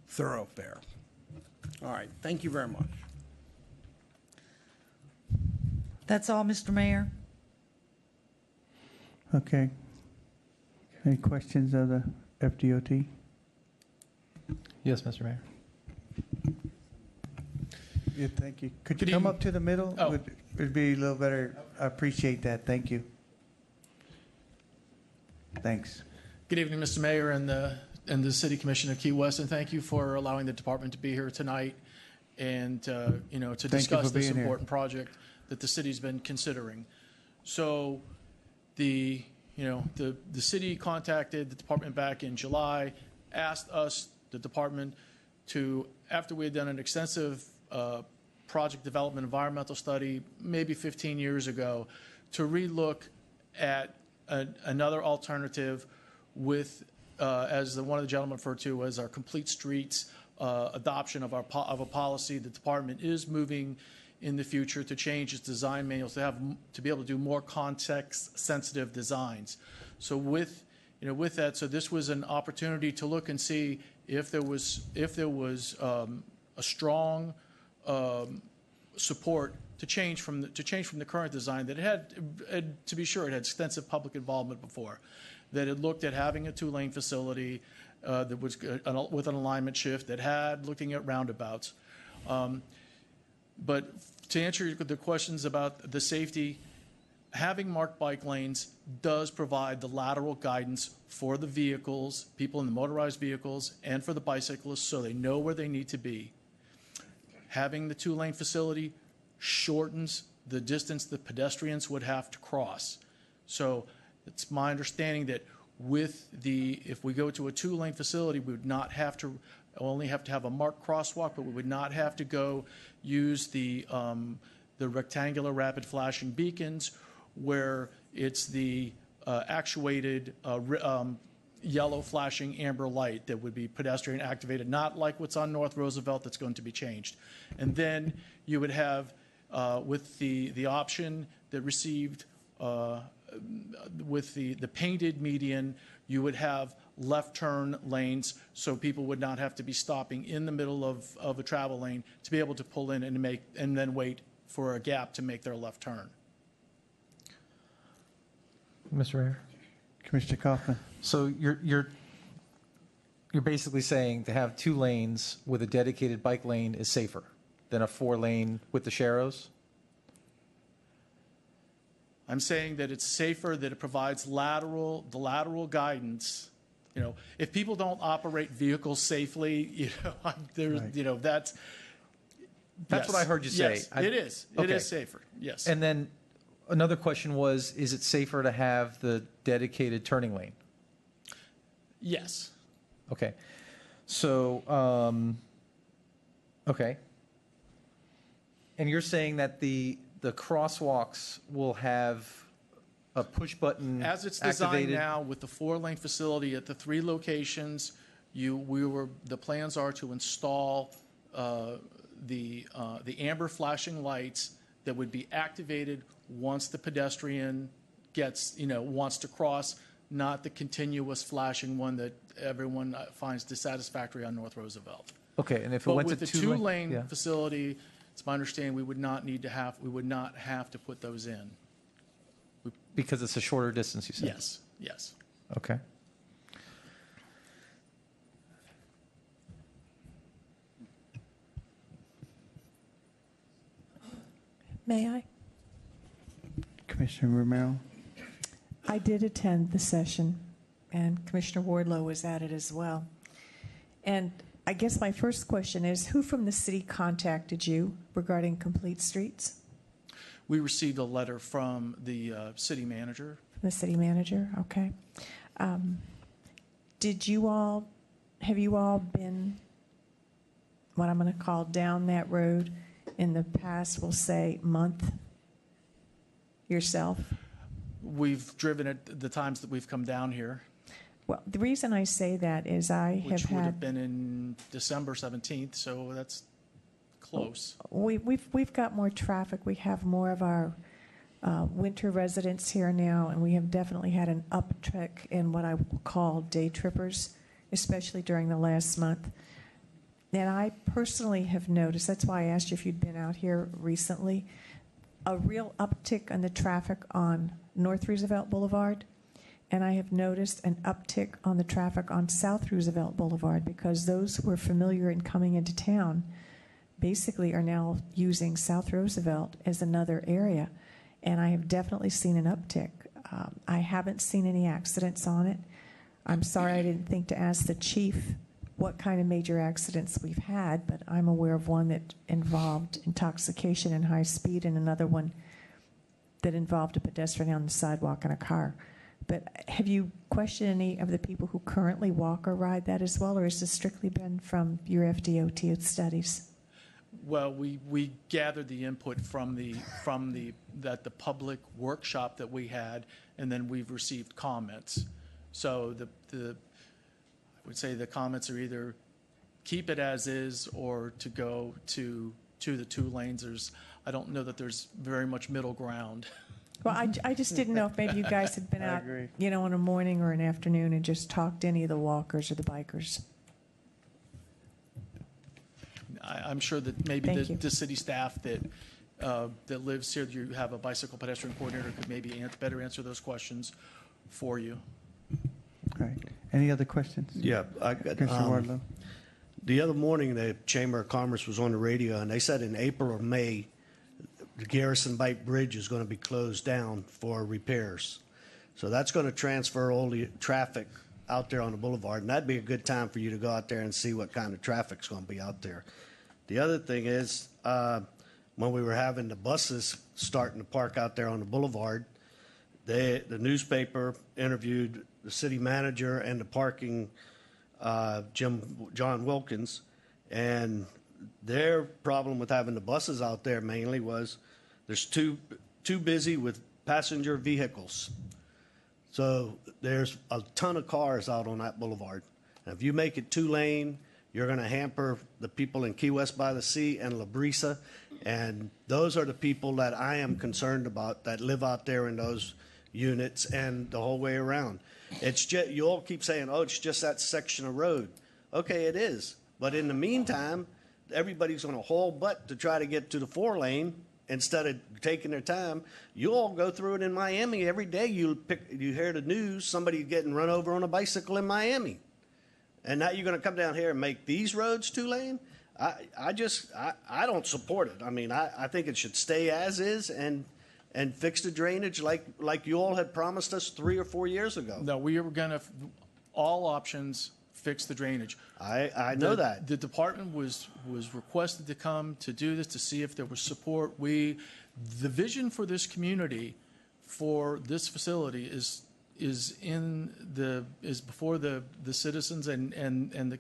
[SPEAKER 15] thoroughfare. All right, thank you very much.
[SPEAKER 3] That's all, Mr. Mayor.
[SPEAKER 2] Okay. Any questions of the FDOT?
[SPEAKER 1] Yes, Mr. Mayor.
[SPEAKER 2] Yeah, thank you. Could you come up to the middle?
[SPEAKER 4] Oh.
[SPEAKER 2] It'd be a little better. I appreciate that. Thank you. Thanks.
[SPEAKER 4] Good evening, Mr. Mayor and the City Commission of Key West, and thank you for allowing the department to be here tonight and to discuss this important project that the city's been considering. So, the city contacted the department back in July, asked us, the department, to, after we had done an extensive project development environmental study maybe 15 years ago, to relook at another alternative with, as one of the gentlemen referred to, as our complete streets adoption of a policy. The department is moving in the future to change its design manuals to be able to do more context-sensitive designs. So with that, so this was an opportunity to look and see if there was a strong support to change from the current design that had, to be sure, it had extensive public involvement before, that had looked at having a two-lane facility that was with an alignment shift, that had looking at roundabouts. But to answer the questions about the safety, having marked bike lanes does provide the lateral guidance for the vehicles, people in the motorized vehicles, and for the bicyclists, so they know where they need to be. Having the two-lane facility shortens the distance that pedestrians would have to cross. So it's my understanding that if we go to a two-lane facility, we would not have to only have to have a marked crosswalk, but we would not have to go use the rectangular rapid flashing beacons where it's the actuated yellow flashing amber light that would be pedestrian activated, not like what's on North Roosevelt that's going to be changed. And then you would have, with the option that received with the painted median, you would have left turn lanes, so people would not have to be stopping in the middle of a travel lane to be able to pull in and then wait for a gap to make their left turn.
[SPEAKER 1] Mr. Mayor.
[SPEAKER 2] Commissioner Kaufman.
[SPEAKER 1] So you're basically saying to have two lanes with a dedicated bike lane is safer than a 4-lane with the sharrows?
[SPEAKER 4] I'm saying that it's safer, that it provides the lateral guidance. If people don't operate vehicles safely, that's yes.
[SPEAKER 1] what I heard you say.
[SPEAKER 4] Yes, it is. Okay. It is safer. Yes.
[SPEAKER 1] And then another question was, is it safer to have the dedicated turning lane?
[SPEAKER 4] Yes.
[SPEAKER 1] Okay. So, okay. And you're saying that the crosswalks will have a push button
[SPEAKER 4] as it's designed
[SPEAKER 1] activated
[SPEAKER 4] now with the 4-lane facility at the 3 locations. The plans are to install the amber flashing lights that would be activated once the pedestrian wants to cross, not the continuous flashing one that everyone finds dissatisfactory on North Roosevelt.
[SPEAKER 1] Okay, and if it
[SPEAKER 4] but
[SPEAKER 1] went
[SPEAKER 4] with
[SPEAKER 1] to
[SPEAKER 4] the two-lane facility, it's my understanding we would not have to put those in.
[SPEAKER 1] Because it's a shorter distance, you said?
[SPEAKER 4] Yes, yes.
[SPEAKER 1] Okay.
[SPEAKER 5] May I?
[SPEAKER 2] Commissioner Romero.
[SPEAKER 5] I did attend the session, and Commissioner Wardlow was at it as well. And I guess my first question is, who from the city contacted you regarding Complete Streets?
[SPEAKER 4] We received a letter from the city manager.
[SPEAKER 5] The city manager, okay. Have you all been, what I'm going to call down that road in the past, we'll say, month yourself?
[SPEAKER 4] we've driven it the times that we've come down here,
[SPEAKER 5] Well, the reason I say that is I
[SPEAKER 4] which
[SPEAKER 5] have
[SPEAKER 4] would have
[SPEAKER 5] had,
[SPEAKER 4] been in December 17th, so that's close.
[SPEAKER 5] we've got more traffic. We have more of our winter residents here now, and we have definitely had an uptick in what I will call day trippers, especially during the last month. And I personally have noticed, that's why I asked you if you'd been out here recently, a real uptick in the traffic on North Roosevelt Boulevard. And I have noticed an uptick on the traffic on South Roosevelt Boulevard, because those who are familiar in coming into town basically are now using South Roosevelt as another area. And I have definitely seen an uptick. I haven't seen any accidents on it. I'm sorry I didn't think to ask the chief what kind of major accidents we've had, but I'm aware of one that involved intoxication and high speed, and another one that involved a pedestrian on the sidewalk in a car. But have you questioned any of the people who currently walk or ride that as well, or has this strictly been from your FDOT studies?
[SPEAKER 4] Well, we gathered the input from the public workshop that we had, and then we've received comments. So I would say the comments are either keep it as is or to go to the 2 lanes. I don't know that there's very much middle ground.
[SPEAKER 5] Well, I just didn't know if maybe you guys had been out, in a morning or an afternoon and just talked to any of the walkers or the bikers.
[SPEAKER 4] I'm sure that maybe the city staff that lives here, you have a bicycle pedestrian coordinator, could maybe better answer those questions for you.
[SPEAKER 2] All right. Any other questions?
[SPEAKER 6] Yeah, I got. The other morning, the Chamber of Commerce was on the radio, and they said in April or May, the Garrison Bight Bridge is going to be closed down for repairs. So that's going to transfer all the traffic out there on the boulevard, and that'd be a good time for you to go out there and see what kind of traffic's going to be out there. The other thing is, when we were having the buses starting to park out there on the boulevard, the newspaper interviewed the city manager and the parking John Wilkins, and their problem with having the buses out there mainly was there's too busy with passenger vehicles. So there's a ton of cars out on that boulevard. And if you make it 2-lane, you're going to hamper the people in Key West by the Sea and La Brisa, and those are the people that I am concerned about that live out there in those units and the whole way around. It's just, you all keep saying, oh, it's just that section of road. Okay, it is. But in the meantime, everybody's going to haul butt to try to get to the 4-lane instead of taking their time. You all go through it in Miami every day. You hear the news, somebody getting run over on a bicycle in Miami. And now you're going to come down here and make these roads 2-lane? I don't support it. I mean, I think it should stay as is and fix the drainage like you all had promised us 3 or 4 years ago.
[SPEAKER 4] No, we were going to, all options, fix the drainage.
[SPEAKER 6] I know that.
[SPEAKER 4] The department was requested to come to do this, to see if there was support. The vision for this community, for this facility is before the citizens and the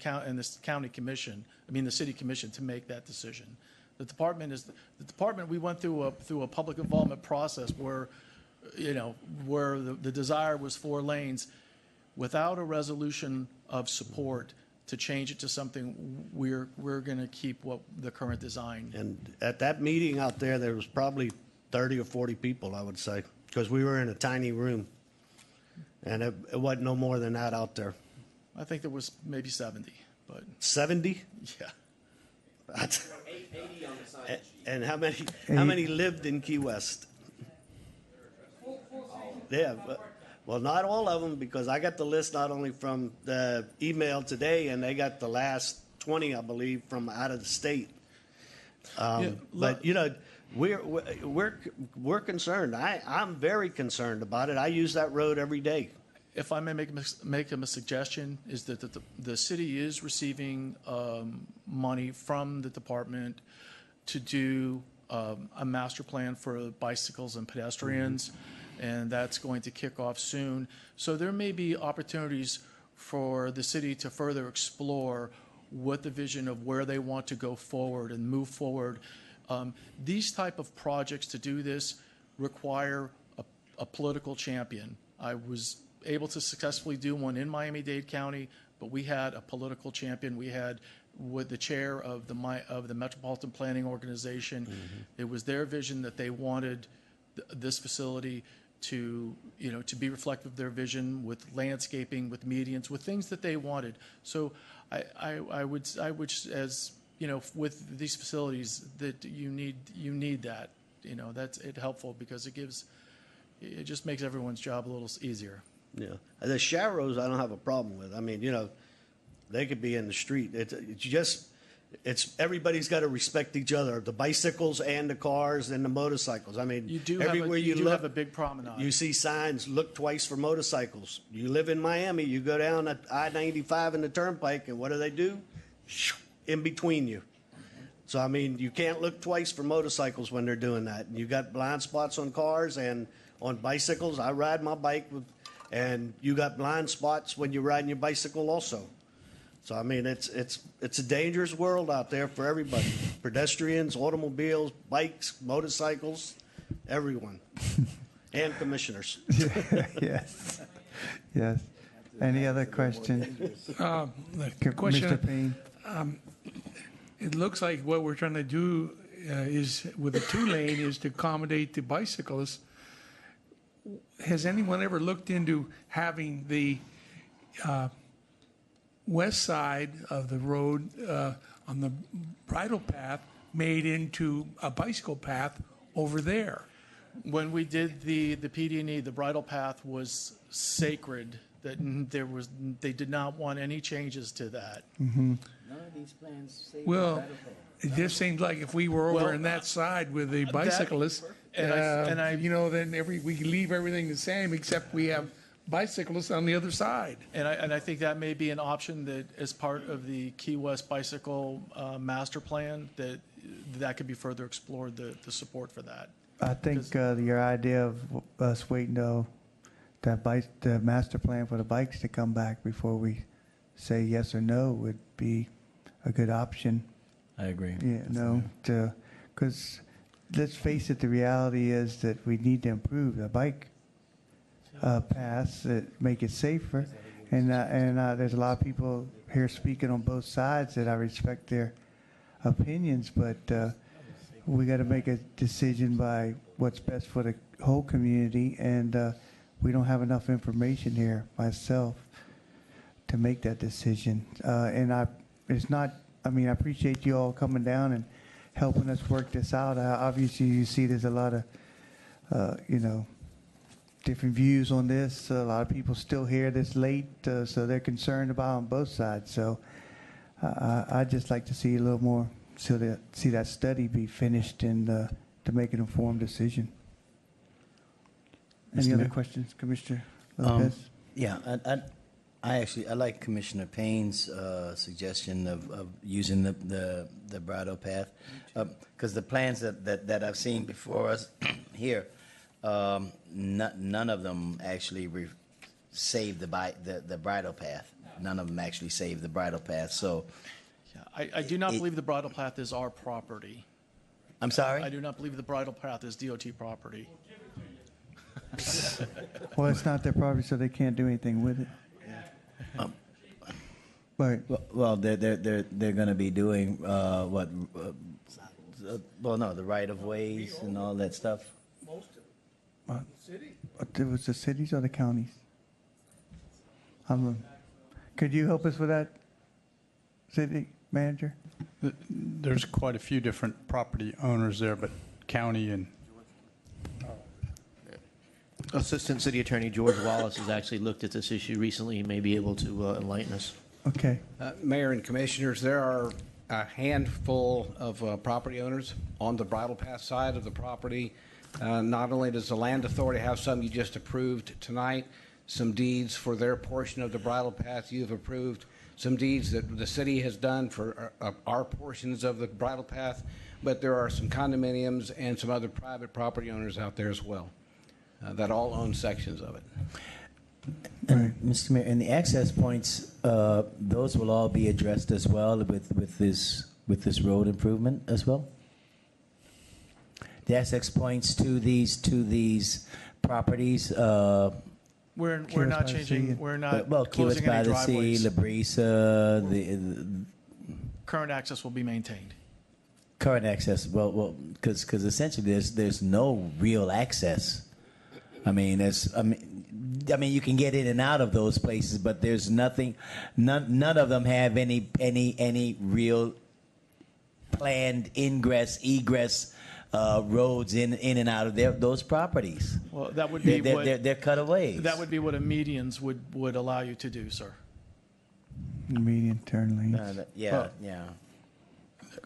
[SPEAKER 4] county commission, the city commission, to make that decision. The department. We went through a public involvement process where the desire was 4 lanes, without a resolution of support to change it to something. We're going to keep the current design.
[SPEAKER 6] And at that meeting out there was probably 30 or 40 people, I would say, because we were in a tiny room, and it wasn't no more than that out there.
[SPEAKER 4] I think there was maybe 70, but
[SPEAKER 6] 70.
[SPEAKER 4] Yeah.
[SPEAKER 6] 80 on the side. And how many lived in Key West? Yeah, well, not all of them, because I got the list not only from the email today, and they got the last 20, I believe, from out of the state. But we're concerned. I'm very concerned about it. I use that road every day.
[SPEAKER 4] If I may make a suggestion, is that the city is receiving money from the department to do a master plan for bicycles and pedestrians, and that's going to kick off soon. So there may be opportunities for the city to further explore what the vision of where they want to go forward and move forward. These type of projects to do this require a political champion. I was able to successfully do one in Miami-Dade County, but we had a political champion. We had with the chair of the Metropolitan Planning Organization. It was their vision that they wanted this facility to be reflective of their vision, with landscaping, with medians, with things that they wanted. So I would as with these facilities that you need that. That's helpful because it just makes everyone's job a little easier.
[SPEAKER 6] Yeah, the Sharrows I don't have a problem with. I mean, they could be in the street. It's everybody's got to respect each other, the bicycles and the cars and the motorcycles. I mean, everywhere you look,
[SPEAKER 4] have a big promenade.
[SPEAKER 6] You see signs, look twice for motorcycles. You live in Miami, you go down at I-95 in the Turnpike, and what do? In between you. So, I mean, you can't look twice for motorcycles when they're doing that. And you got blind spots on cars and on bicycles. I ride my bike, and you got blind spots when you're riding your bicycle also. So, I mean, it's a dangerous world out there for everybody. Pedestrians, automobiles, bikes, motorcycles, everyone. And commissioners.
[SPEAKER 2] Yes. Yes. Any other questions?
[SPEAKER 8] Question,
[SPEAKER 2] Mr. Payne?
[SPEAKER 8] It looks like what we're trying to do is, with the 2-lane, is to accommodate the bicyclists. Has anyone ever looked into having the west side of the road on the bridle path made into a bicycle path over there?
[SPEAKER 4] When we did the PD&E, the bridle path was sacred. That they did not want any changes to that.
[SPEAKER 2] Mm-hmm.
[SPEAKER 9] None of these plans say
[SPEAKER 8] Well, it just seems like if we were over on that side with the bicyclists, then we leave everything the same except we have bicyclists on the other side.
[SPEAKER 4] And I think that may be an option that, as part of the Key West bicycle master plan, that could be further explored. The support for that.
[SPEAKER 2] I think your idea of us waiting till the master plan for the bikes to come back before we say yes or no would be a good option.
[SPEAKER 9] I agree.
[SPEAKER 2] Yeah, because let's face it, the reality is that we need to improve the bike paths that make it safer. And there's a lot of people here speaking on both sides that I respect their opinions, but we got to make a decision by what's best for the whole community, and we don't have enough information here myself to make that decision. It's not. I mean, I appreciate you all coming down and helping us work this out. Obviously, you see there's a lot of, different views on this. A lot of people still here this late, so they're concerned about on both sides. So I'd just like to see a little more, see that study be finished and to make an informed decision. Any other questions, Commissioner Lopez?
[SPEAKER 9] Yeah, I like Commissioner Payne's suggestion of using the bridle path, because the plans that I've seen before us here, none of them actually save the bridle path. None of them actually save the bridle path. So,
[SPEAKER 4] I do not believe the bridle path is our property.
[SPEAKER 9] I'm sorry?
[SPEAKER 4] I do not believe the bridle path is DOT property.
[SPEAKER 2] Well, it's not their property, so they can't do anything with it. Right.
[SPEAKER 9] Well, they're going to be doing what? The right of ways and all that stuff.
[SPEAKER 2] It was the cities or the counties? Could you help us with that, city manager?
[SPEAKER 16] There's quite a few different property owners there, but county and
[SPEAKER 23] Assistant City Attorney George Wallace has actually looked at this issue recently. He may be able to enlighten us.
[SPEAKER 2] Okay.
[SPEAKER 24] Mayor and Commissioners, there are a handful of property owners on the bridle path side of the property. Not only does the Land Authority have some you just approved tonight, some deeds for their portion of the bridle path you've approved, some deeds that the city has done for our portions of the bridle path, but there are some condominiums and some other private property owners out there as well that all own sections of it.
[SPEAKER 9] And, Mr. Mayor, and the access points, those will all be addressed as well with this road improvement as well. The access points to these properties.
[SPEAKER 4] We're
[SPEAKER 2] Key
[SPEAKER 4] not
[SPEAKER 2] West by the
[SPEAKER 4] changing,
[SPEAKER 2] Sea.
[SPEAKER 4] we're not
[SPEAKER 9] Well, Key West
[SPEAKER 4] closing
[SPEAKER 9] by
[SPEAKER 4] any
[SPEAKER 9] the Sea,
[SPEAKER 4] driveways.
[SPEAKER 9] La Brisa, the
[SPEAKER 4] Current access will be maintained.
[SPEAKER 9] current access. Well, because essentially there's no real access. I mean, you can get in and out of those places, but there's nothing. None of them have any real planned ingress, egress roads in and out of those properties.
[SPEAKER 4] Well, that would be
[SPEAKER 9] they're cutaways.
[SPEAKER 4] That would be what a medians would allow you to do, sir.
[SPEAKER 2] Median turn lanes.
[SPEAKER 9] Yeah.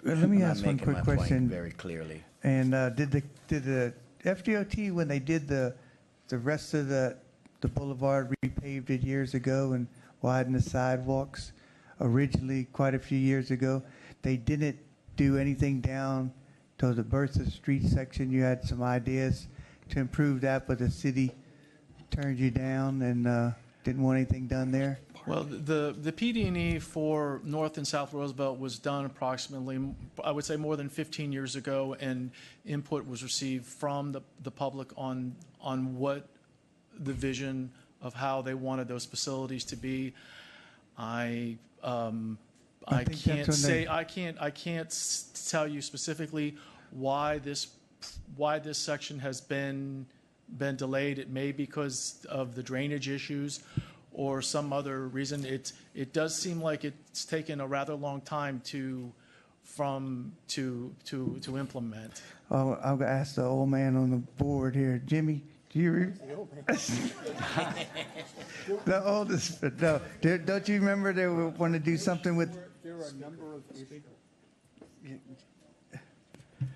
[SPEAKER 2] Let me
[SPEAKER 9] I'm
[SPEAKER 2] ask one
[SPEAKER 9] making
[SPEAKER 2] quick
[SPEAKER 9] my point
[SPEAKER 2] question.
[SPEAKER 9] very clearly.
[SPEAKER 2] And did the FDOT, when they did the rest of the boulevard, repaved it years ago and widened the sidewalks originally quite a few years ago, they didn't do anything down to the Bertha Street section? You had some ideas to improve that, but the city turned you down and didn't want anything done there?
[SPEAKER 4] Well, the PD&E for North and South Roosevelt was done approximately, I would say, more than 15 years ago, and input was received from the public on what the vision of how they wanted those facilities to be. I can't tell you specifically why this section has been delayed. It may be because of the drainage issues or some other reason. It does seem like it's taken a rather long time to implement.
[SPEAKER 2] I'll ask the old man on the board here. Jimmy, do you the oldest? No, don't you remember they want to do something with?
[SPEAKER 16] There were a number of issues.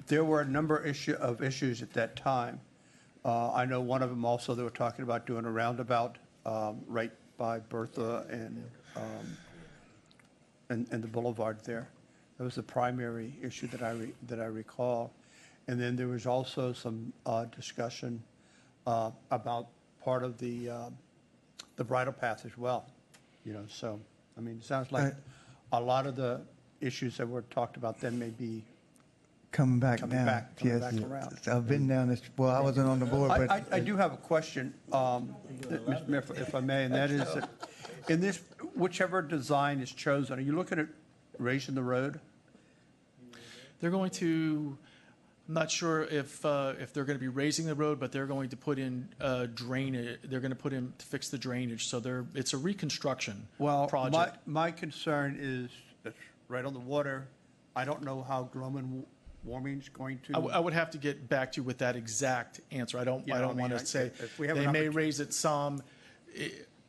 [SPEAKER 16] There were a number of issues at that time. I know one of them also, they were talking about doing a roundabout right by Bertha and the boulevard there. That was the primary issue that I recall. And then there was also some discussion about part of the bridle path as well. So I mean, it sounds like a lot of the issues that were talked about then may be
[SPEAKER 2] coming back
[SPEAKER 16] back
[SPEAKER 2] around. I've been down this. Well, I wasn't on the board, but
[SPEAKER 16] I do have a question, Mr. Mayor, if I may, and that is that in this, whichever design is chosen, are you looking at raising the road?
[SPEAKER 4] They're going to. I'm not sure if they're going to be raising the road, but they're going to put in drainage. They're going to put in to fix the drainage. So it's a reconstruction project.
[SPEAKER 16] My concern is it's right on the water. I don't know how global warming is going to.
[SPEAKER 4] I would have to get back to you with that exact answer. I don't want to say they may raise it some,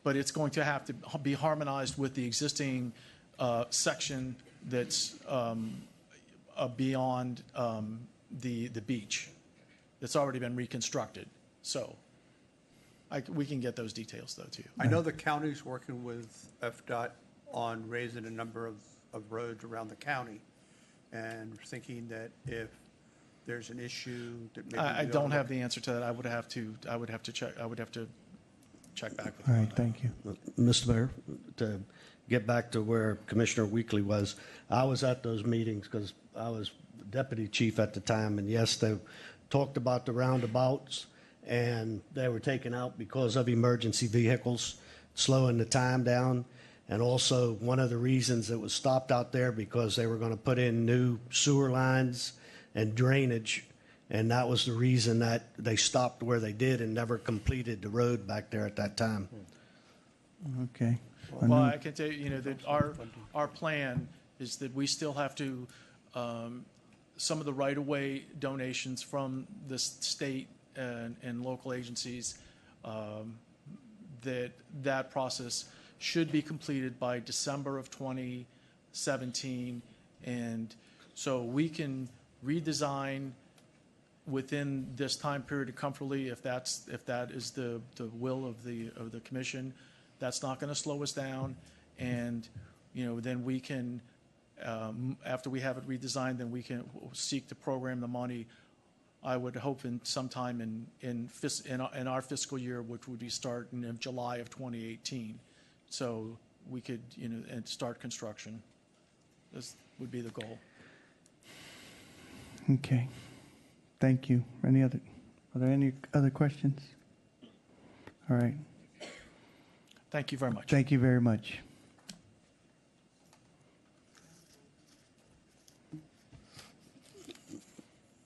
[SPEAKER 4] but it's going to have to be harmonized with the existing section that's beyond the beach that's already been reconstructed. So we can get those details, though, to you.
[SPEAKER 16] I know the county's working with FDOT on raising a number of roads around the county, and thinking that if there's an issue that maybe
[SPEAKER 4] I don't have the answer to that. I would have to check. I would have to check back with you.
[SPEAKER 2] All right, thank you.
[SPEAKER 6] Mr. Mayor, to get back to where Commissioner Weekly was, I was at those meetings because I was deputy chief at the time, and yes, they talked about the roundabouts, and they were taken out because of emergency vehicles, slowing the time down. And also, one of the reasons it was stopped out there because they were going to put in new sewer lines and drainage, and that was the reason that they stopped where they did and never completed the road back there at that time.
[SPEAKER 2] Okay.
[SPEAKER 4] Well, I can tell you, that our plan is that we still have to some of the right-of-way donations from the state and local agencies. That process should be completed by December of 2017, and so we can redesign within this time period comfortably if that is the will of the commission. That's not going to slow us down, and then we can after we have it redesigned, then we can seek to program the money. I would hope in sometime in our fiscal year, which would be starting in July of 2018. So we could, and start construction. This would be the goal.
[SPEAKER 2] Okay. Thank you. Are there any other questions? All right.
[SPEAKER 4] Thank you very much.
[SPEAKER 2] Thank you very much.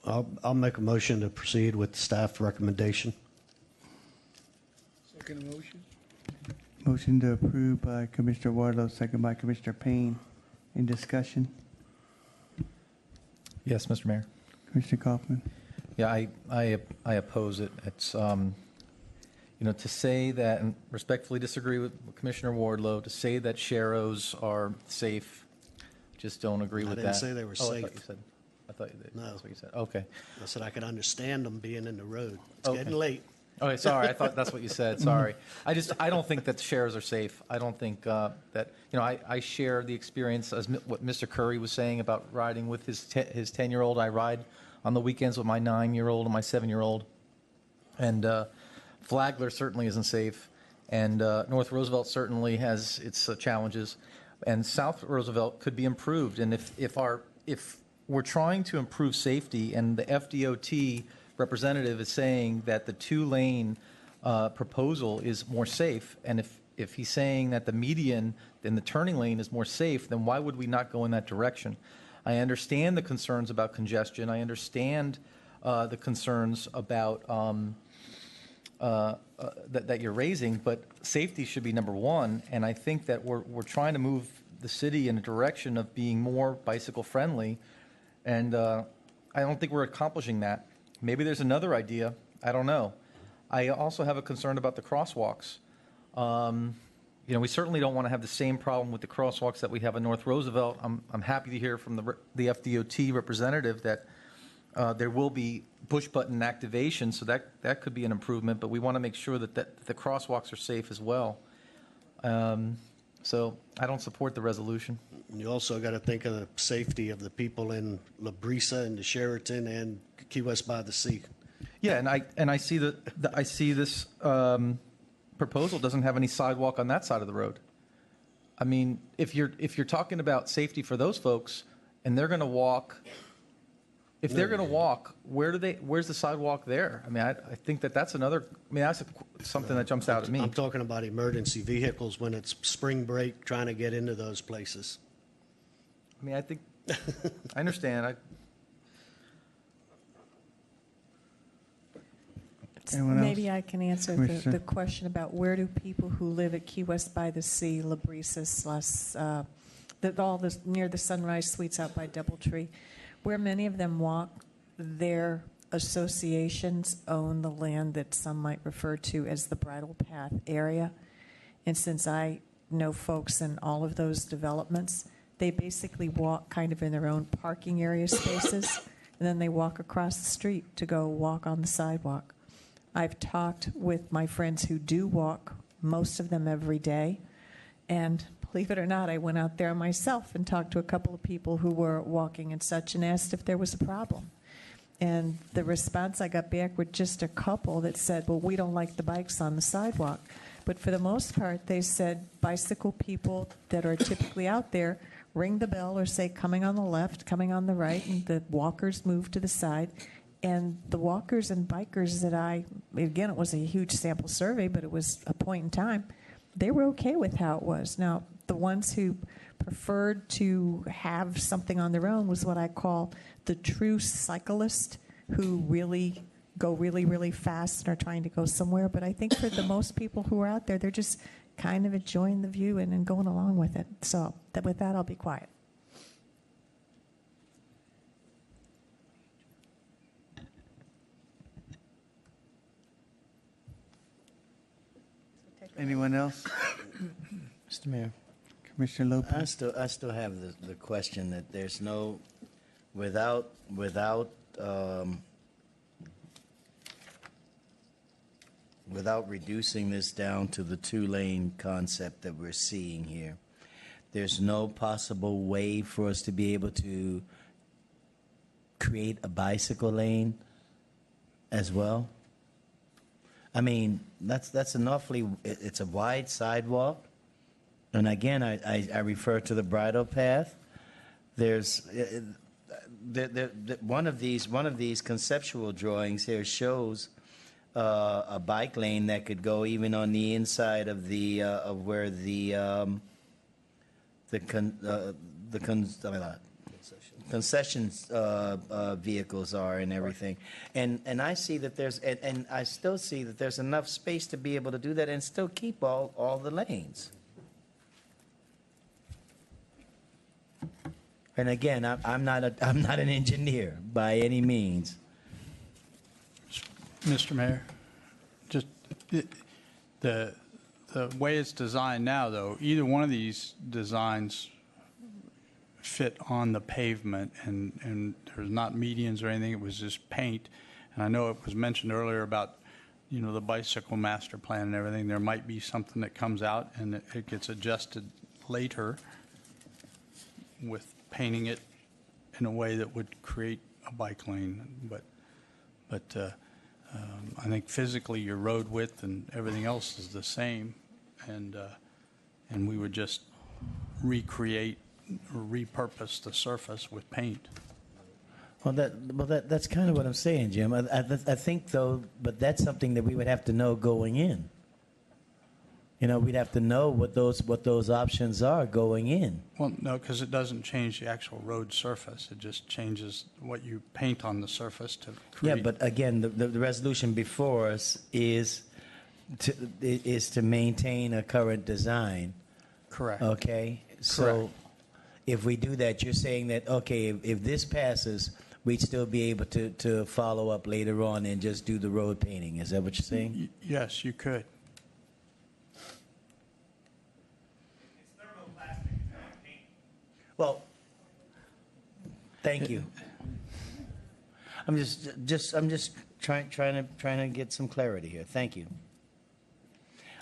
[SPEAKER 6] I'll make a motion to proceed with the staff recommendation.
[SPEAKER 8] Second motion.
[SPEAKER 2] Motion to approve by Commissioner Wardlow, second by Commissioner Payne. In discussion?
[SPEAKER 1] Yes, Mr. Mayor.
[SPEAKER 2] Commissioner Kaufman?
[SPEAKER 1] Yeah, I oppose it. It's, to say that, and respectfully disagree with Commissioner Wardlow, to say that Sharrows are safe, just don't agree with that.
[SPEAKER 6] I didn't say they were safe.
[SPEAKER 1] I thought you did.
[SPEAKER 6] No.
[SPEAKER 1] That's what you said. Okay.
[SPEAKER 6] I said I could understand them being in the road. It's
[SPEAKER 1] Okay.
[SPEAKER 6] getting late.
[SPEAKER 1] Okay, sorry. I thought that's what you said. Sorry. I don't think that the Sharrows are safe. I don't think that, I share the experience as what Mr. Curry was saying about riding with his 10-year-old. I ride on the weekends with my 9-year-old and my 7-year-old. And Flagler certainly isn't safe. And North Roosevelt certainly has its challenges. And South Roosevelt could be improved. And if we're trying to improve safety and the FDOT representative is saying that the 2-lane proposal is more safe, and if he's saying that the median in the turning lane is more safe, then why would we not go in that direction? I understand the concerns about congestion. I understand the concerns about that you're raising, but safety should be number one. And I think that we're trying to move the city in a direction of being more bicycle friendly, and I don't think we're accomplishing that. Maybe there's another idea. I don't know. I also have a concern about the crosswalks. We certainly don't want to have the same problem with the crosswalks that we have in North Roosevelt. I'm happy to hear from the FDOT representative that there will be push button activation, so that could be an improvement. But we want to make sure that the crosswalks are safe as well. So I don't support the resolution.
[SPEAKER 6] You also got to think of the safety of the people in La Brisa and the Sheraton and Key West by the Sea.
[SPEAKER 1] Yeah, and I see I see this proposal doesn't have any sidewalk on that side of the road. I mean, if you're talking about safety for those folks, and they're going to walk, if they're going to walk, where's the sidewalk there? I mean, I think that's another. I mean, that's something that jumps out at me.
[SPEAKER 6] I'm talking about emergency vehicles when it's spring break, trying to get into those places.
[SPEAKER 1] I mean, I think I understand.
[SPEAKER 5] Maybe I can answer the question about where do people who live at Key West by the Sea, La Brisa, near the Sunrise Suites out by Doubletree, where many of them walk, their associations own the land that some might refer to as the Bridle Path area. And since I know folks in all of those developments, they basically walk kind of in their own parking area spaces, and then they walk across the street to go walk on the sidewalk. I've talked with my friends who do walk, most of them every day, and believe it or not, I went out there myself and talked to a couple of people who were walking and such and asked if there was a problem. And the response I got back were just a couple that said, well, we don't like the bikes on the sidewalk. But for the most part, they said bicycle people that are typically out there ring the bell or say coming on the left, coming on the right, and the walkers move to the side. And the walkers and bikers again, it was a huge sample survey, but it was a point in time, they were okay with how it was. Now, the ones who preferred to have something on their own was what I call the true cyclist, who really go really, really fast and are trying to go somewhere. But I think for the most people who are out there, they're just kind of enjoying the view and going along with it. So with that, I'll be quiet.
[SPEAKER 2] Anyone else?
[SPEAKER 9] Mr. Mayor.
[SPEAKER 2] Commissioner Lopez?
[SPEAKER 9] I still have the question that there's no, without reducing this down to the 2-lane concept that we're seeing here, there's no possible way for us to be able to create a bicycle lane as well? I mean, that's it's a wide sidewalk. And again, I refer to the bridle path. There's one of these conceptual drawings here shows a bike lane that could go even on the inside of the of where the concessions vehicles are and everything. And I see that and I still see that there's enough space to be able to do that and still keep all the lanes. And again, I'm not an engineer by any means.
[SPEAKER 7] Mr. Mayor, just the way it's designed now, though, either one of these designs fit on the pavement, and there's not medians or anything. It was just paint. And I know it was mentioned earlier about, you know, the bicycle master plan and everything. There might be something that comes out and it gets adjusted later with painting it in a way that would create a bike lane. But I think physically your road width and everything else is the same, and we would just recreate or repurpose the surface with paint.
[SPEAKER 9] Well, that's kind of what I'm saying, Jim. I think, though, but that's something that we would have to know going in. You know, we'd have to know what those options are going in.
[SPEAKER 7] Well, no, because it doesn't change the actual road surface. It just changes what you paint on the surface to create.
[SPEAKER 9] Yeah, but again, the resolution before us is to maintain a current design.
[SPEAKER 7] Correct.
[SPEAKER 9] Okay? So
[SPEAKER 7] Correct.
[SPEAKER 9] if we do that, you're saying that, okay, if this passes, we'd still be able to follow up later on and just do the road painting. Is that what you're saying?
[SPEAKER 7] Yes, you could.
[SPEAKER 9] Well, thank you. I'm just trying to get some clarity here. Thank you.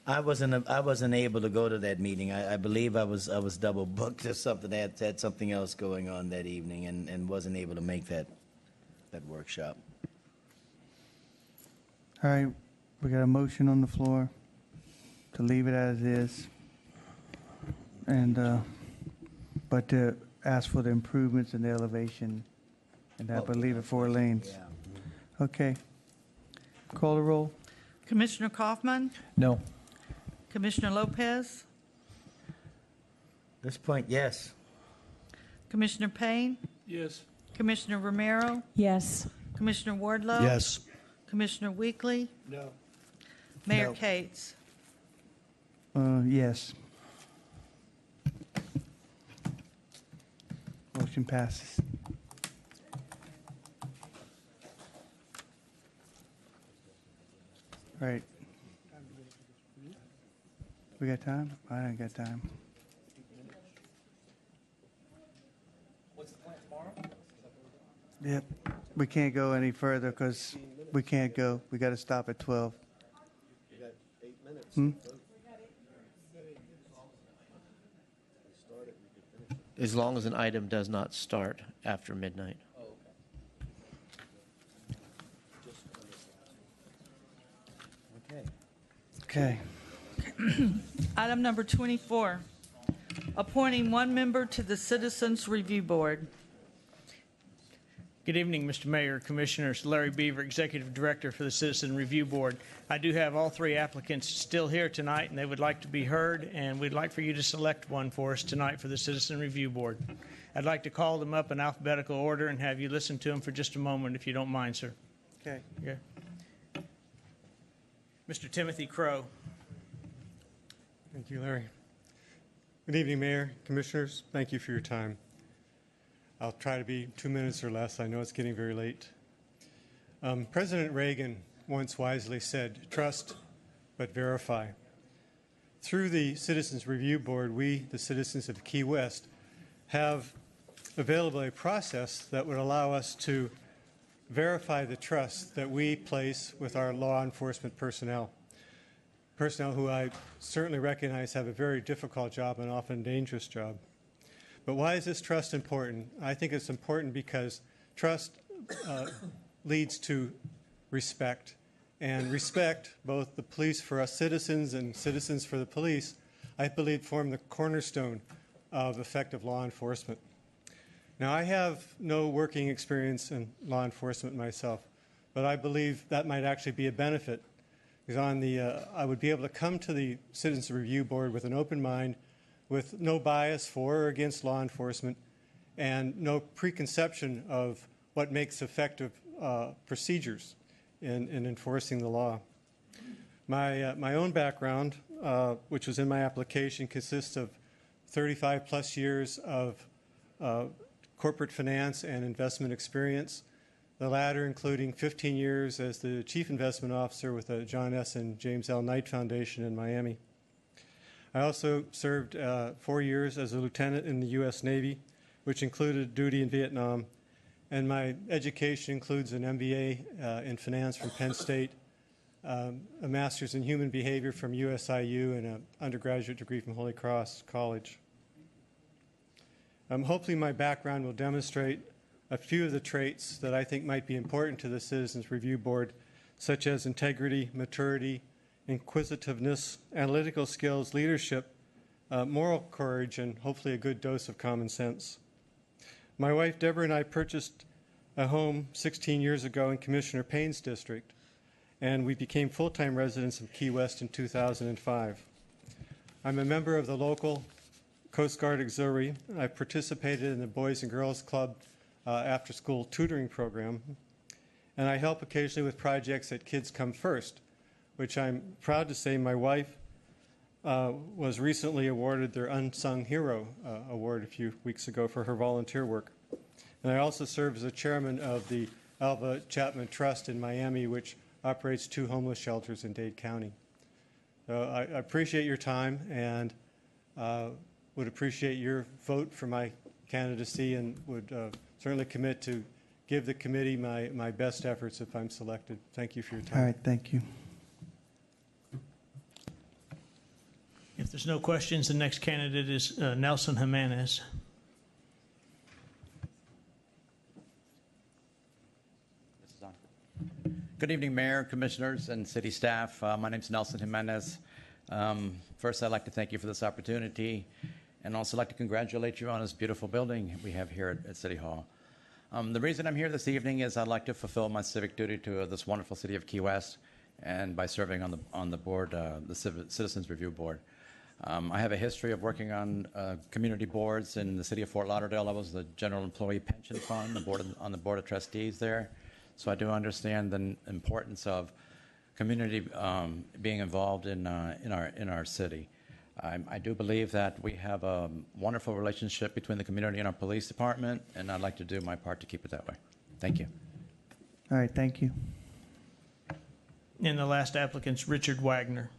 [SPEAKER 9] I wasn't able to go to that meeting. I believe I was double booked or something. I had something else going on that evening and wasn't able to make that workshop.
[SPEAKER 2] All right, we got a motion on the floor to leave it as is, and but to ask for the improvements in the elevation, and I believe it 4 lanes.
[SPEAKER 9] Yeah.
[SPEAKER 2] Okay. Call the roll.
[SPEAKER 3] Commissioner Kaufman?
[SPEAKER 1] No.
[SPEAKER 3] Commissioner Lopez?
[SPEAKER 9] At this point, yes.
[SPEAKER 3] Commissioner Payne?
[SPEAKER 4] Yes.
[SPEAKER 3] Commissioner Romero?
[SPEAKER 5] Yes.
[SPEAKER 3] Commissioner Wardlow?
[SPEAKER 6] Yes.
[SPEAKER 3] Commissioner Weekly?
[SPEAKER 16] No.
[SPEAKER 3] Mayor
[SPEAKER 16] No.
[SPEAKER 3] Cates?
[SPEAKER 2] Yes. Motion passes. All right. We got time? I ain't got time.
[SPEAKER 1] What's the plan tomorrow?
[SPEAKER 2] Yep. We can't go any further because we can't go. We got to stop at 12.
[SPEAKER 6] You got 8 minutes.
[SPEAKER 2] Hmm?
[SPEAKER 23] As long as an item does not start after midnight.
[SPEAKER 2] Okay.
[SPEAKER 3] Item number 24, appointing 1 member to the Citizens Review Board.
[SPEAKER 17] Good evening, Mr. Mayor, Commissioners. Larry Beaver, Executive Director for the Citizen Review Board. I do have all 3 applicants still here tonight, and they would like to be heard, and we'd like for you to select one for us tonight for the Citizen Review Board. I'd like to call them up in alphabetical order and have you listen to them for just a moment, if you don't mind, sir.
[SPEAKER 2] Okay.
[SPEAKER 17] Yeah. Mr. Timothy Crow.
[SPEAKER 18] Thank you, Larry. Good evening, Mayor, Commissioners. Thank you for your time. I'll try to be 2 minutes or less. I know it's getting very late. President Reagan once wisely said, "Trust, but verify." Through the Citizens Review Board, we, the citizens of Key West, have available a process that would allow us to verify the trust that we place with our law enforcement personnel who I certainly recognize have a very difficult job and often dangerous job. But why is this trust important? I think it's important because trust leads to respect. And respect, both the police for us citizens and citizens for the police, I believe form the cornerstone of effective law enforcement. Now, I have no working experience in law enforcement myself, but I believe that might actually be a benefit, because I would be able to come to the Citizens Review Board with an open mind, with no bias for or against law enforcement, and no preconception of what makes effective procedures in enforcing the law. My own background, which was in my application, consists of 35 plus years of corporate finance and investment experience, the latter including 15 years as the Chief Investment Officer with the John S. and James L. Knight Foundation in Miami. I also served 4 years as a lieutenant in the U.S. Navy, which included duty in Vietnam, and my education includes an MBA in finance from Penn State, a master's in human behavior from USIU, and an undergraduate degree from Holy Cross College. Hopefully my background will demonstrate a few of the traits that I think might be important to the Citizens Review Board, such as integrity, maturity, inquisitiveness, analytical skills, leadership, moral courage, and hopefully a good dose of common sense. My wife Deborah and I purchased a home 16 years ago in Commissioner Payne's district, and we became full-time residents of Key West in 2005. I'm a member of the local Coast Guard Auxiliary. I participated in the Boys and Girls Club after-school tutoring program, and I help occasionally with projects at Kids Come First, which I'm proud to say my wife was recently awarded their Unsung Hero Award a few weeks ago for her volunteer work. And I also serve as a chairman of the Alva Chapman Trust in Miami, which operates 2 homeless shelters in Dade County. So I appreciate your time and would appreciate your vote for my candidacy, and would certainly commit to give the committee my best efforts if I'm selected. Thank you for your time.
[SPEAKER 2] All right, thank you.
[SPEAKER 17] If there's no questions, the next candidate is Nelson Jimenez.
[SPEAKER 14] Good evening, Mayor, Commissioners, and City staff. My name is Nelson Jimenez. First, I'd like to thank you for this opportunity, and also like to congratulate you on this beautiful building we have here at City Hall. The reason I'm here this evening is I'd like to fulfill my civic duty to this wonderful city of Key West, and by serving on the board, the Citizens Review Board. I have a history of working on community boards in the city of Fort Lauderdale. I was the General Employee Pension Fund, on the Board of Trustees there. So I do understand the importance of community being involved in our city. I do believe that we have a wonderful relationship between the community and our police department, and I'd like to do my part to keep it that way. Thank you.
[SPEAKER 2] All right, thank you.
[SPEAKER 17] And the last applicant's Richard Wagner.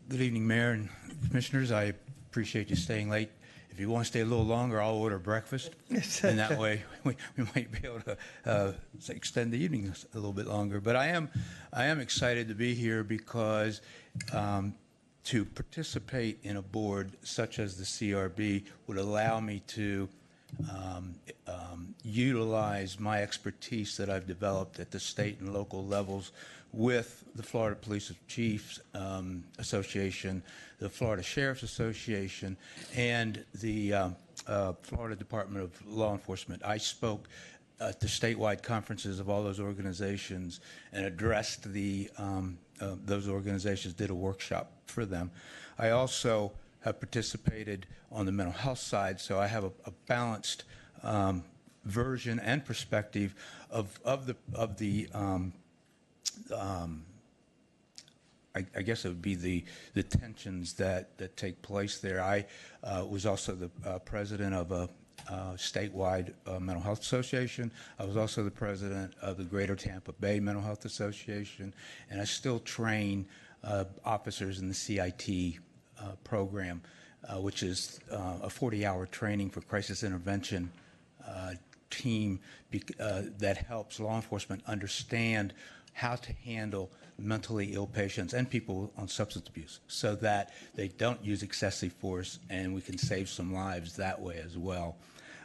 [SPEAKER 19] Good evening, Mayor and Commissioners. I appreciate you staying late. If you want to stay a little longer, I'll order breakfast, and that way we might be able to extend the evening a little bit longer. But I am excited to be here because to participate in a board such as the CRB would allow me to utilize my expertise that I've developed at the state and local levels with the Florida Police Chiefs Association, the Florida Sheriff's Association, and the Florida Department of Law Enforcement. I spoke at the statewide conferences of all those organizations and addressed those organizations, did a workshop for them. I also have participated on the mental health side, so I have a balanced version and perspective of the I guess it would be the tensions that take place there. I was also the president of a statewide mental health association. I was also the president of the Greater Tampa Bay Mental Health Association, and I still train officers in the CIT program, which is a 40-hour training for crisis intervention team that helps law enforcement understand how to handle mentally ill patients and people on substance abuse so that they don't use excessive force, and we can save some lives that way as well.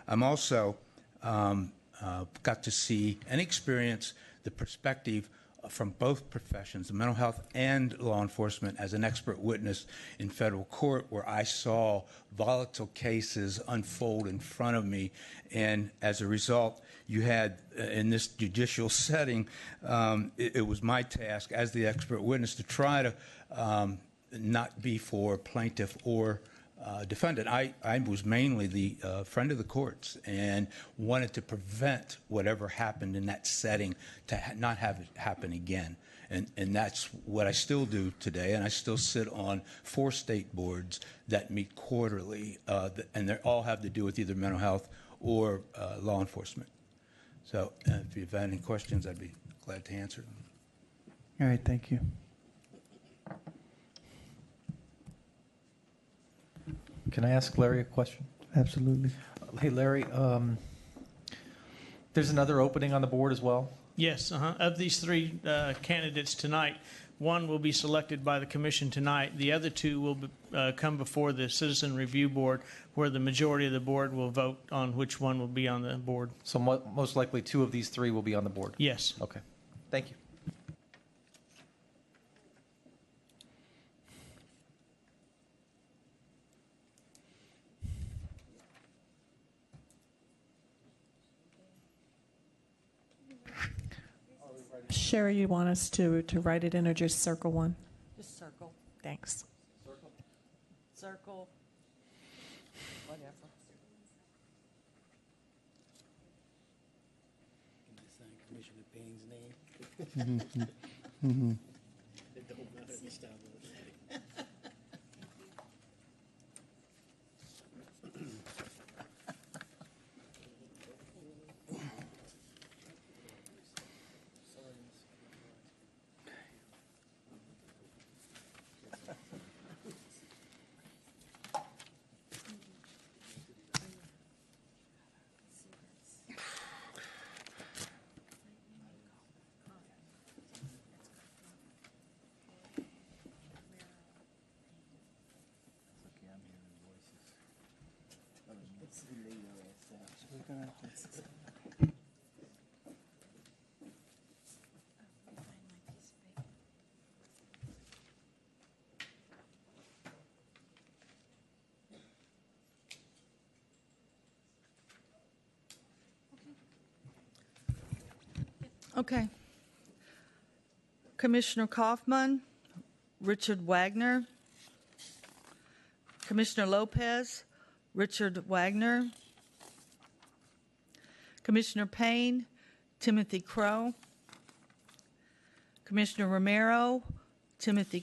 [SPEAKER 19] I'm also got to see and experience the perspective from both professions, mental health and law enforcement, as an expert witness in federal court, where I saw volatile cases unfold in front of me. And as a result, you had, in this judicial setting, it was my task as the expert witness to try to not be for plaintiff or defendant. I was mainly the friend of the courts and wanted to prevent whatever happened in that setting to not have it happen again. And that's what I still do today. And I still sit on 4 state boards that meet quarterly, and they all have to do with either mental health or law enforcement. So if you've had any questions, I'd be glad to answer them.
[SPEAKER 2] All right, thank you.
[SPEAKER 1] Can I ask Larry a question?
[SPEAKER 2] Absolutely.
[SPEAKER 1] Hey, Larry, there's another opening on the board as well?
[SPEAKER 17] Yes, of these 3 candidates tonight, 1 will be selected by the commission tonight. The other 2 will come before the Citizen Review Board, where the majority of the board will vote on which one will be on the board.
[SPEAKER 1] So most likely 2 of these 3 will be on the board?
[SPEAKER 17] Yes.
[SPEAKER 1] Okay. Thank you.
[SPEAKER 5] Sherry, you want us to write it in or just circle one?
[SPEAKER 3] Just circle.
[SPEAKER 5] Thanks.
[SPEAKER 3] Circle. Whatever.
[SPEAKER 9] Can you sign Commissioner Payne's name? It don't matter this time.
[SPEAKER 3] Okay. Commissioner Kaufman, Richard Wagner. Commissioner Lopez, Richard Wagner. Commissioner Payne, Timothy Crow. Commissioner Romero, Timothy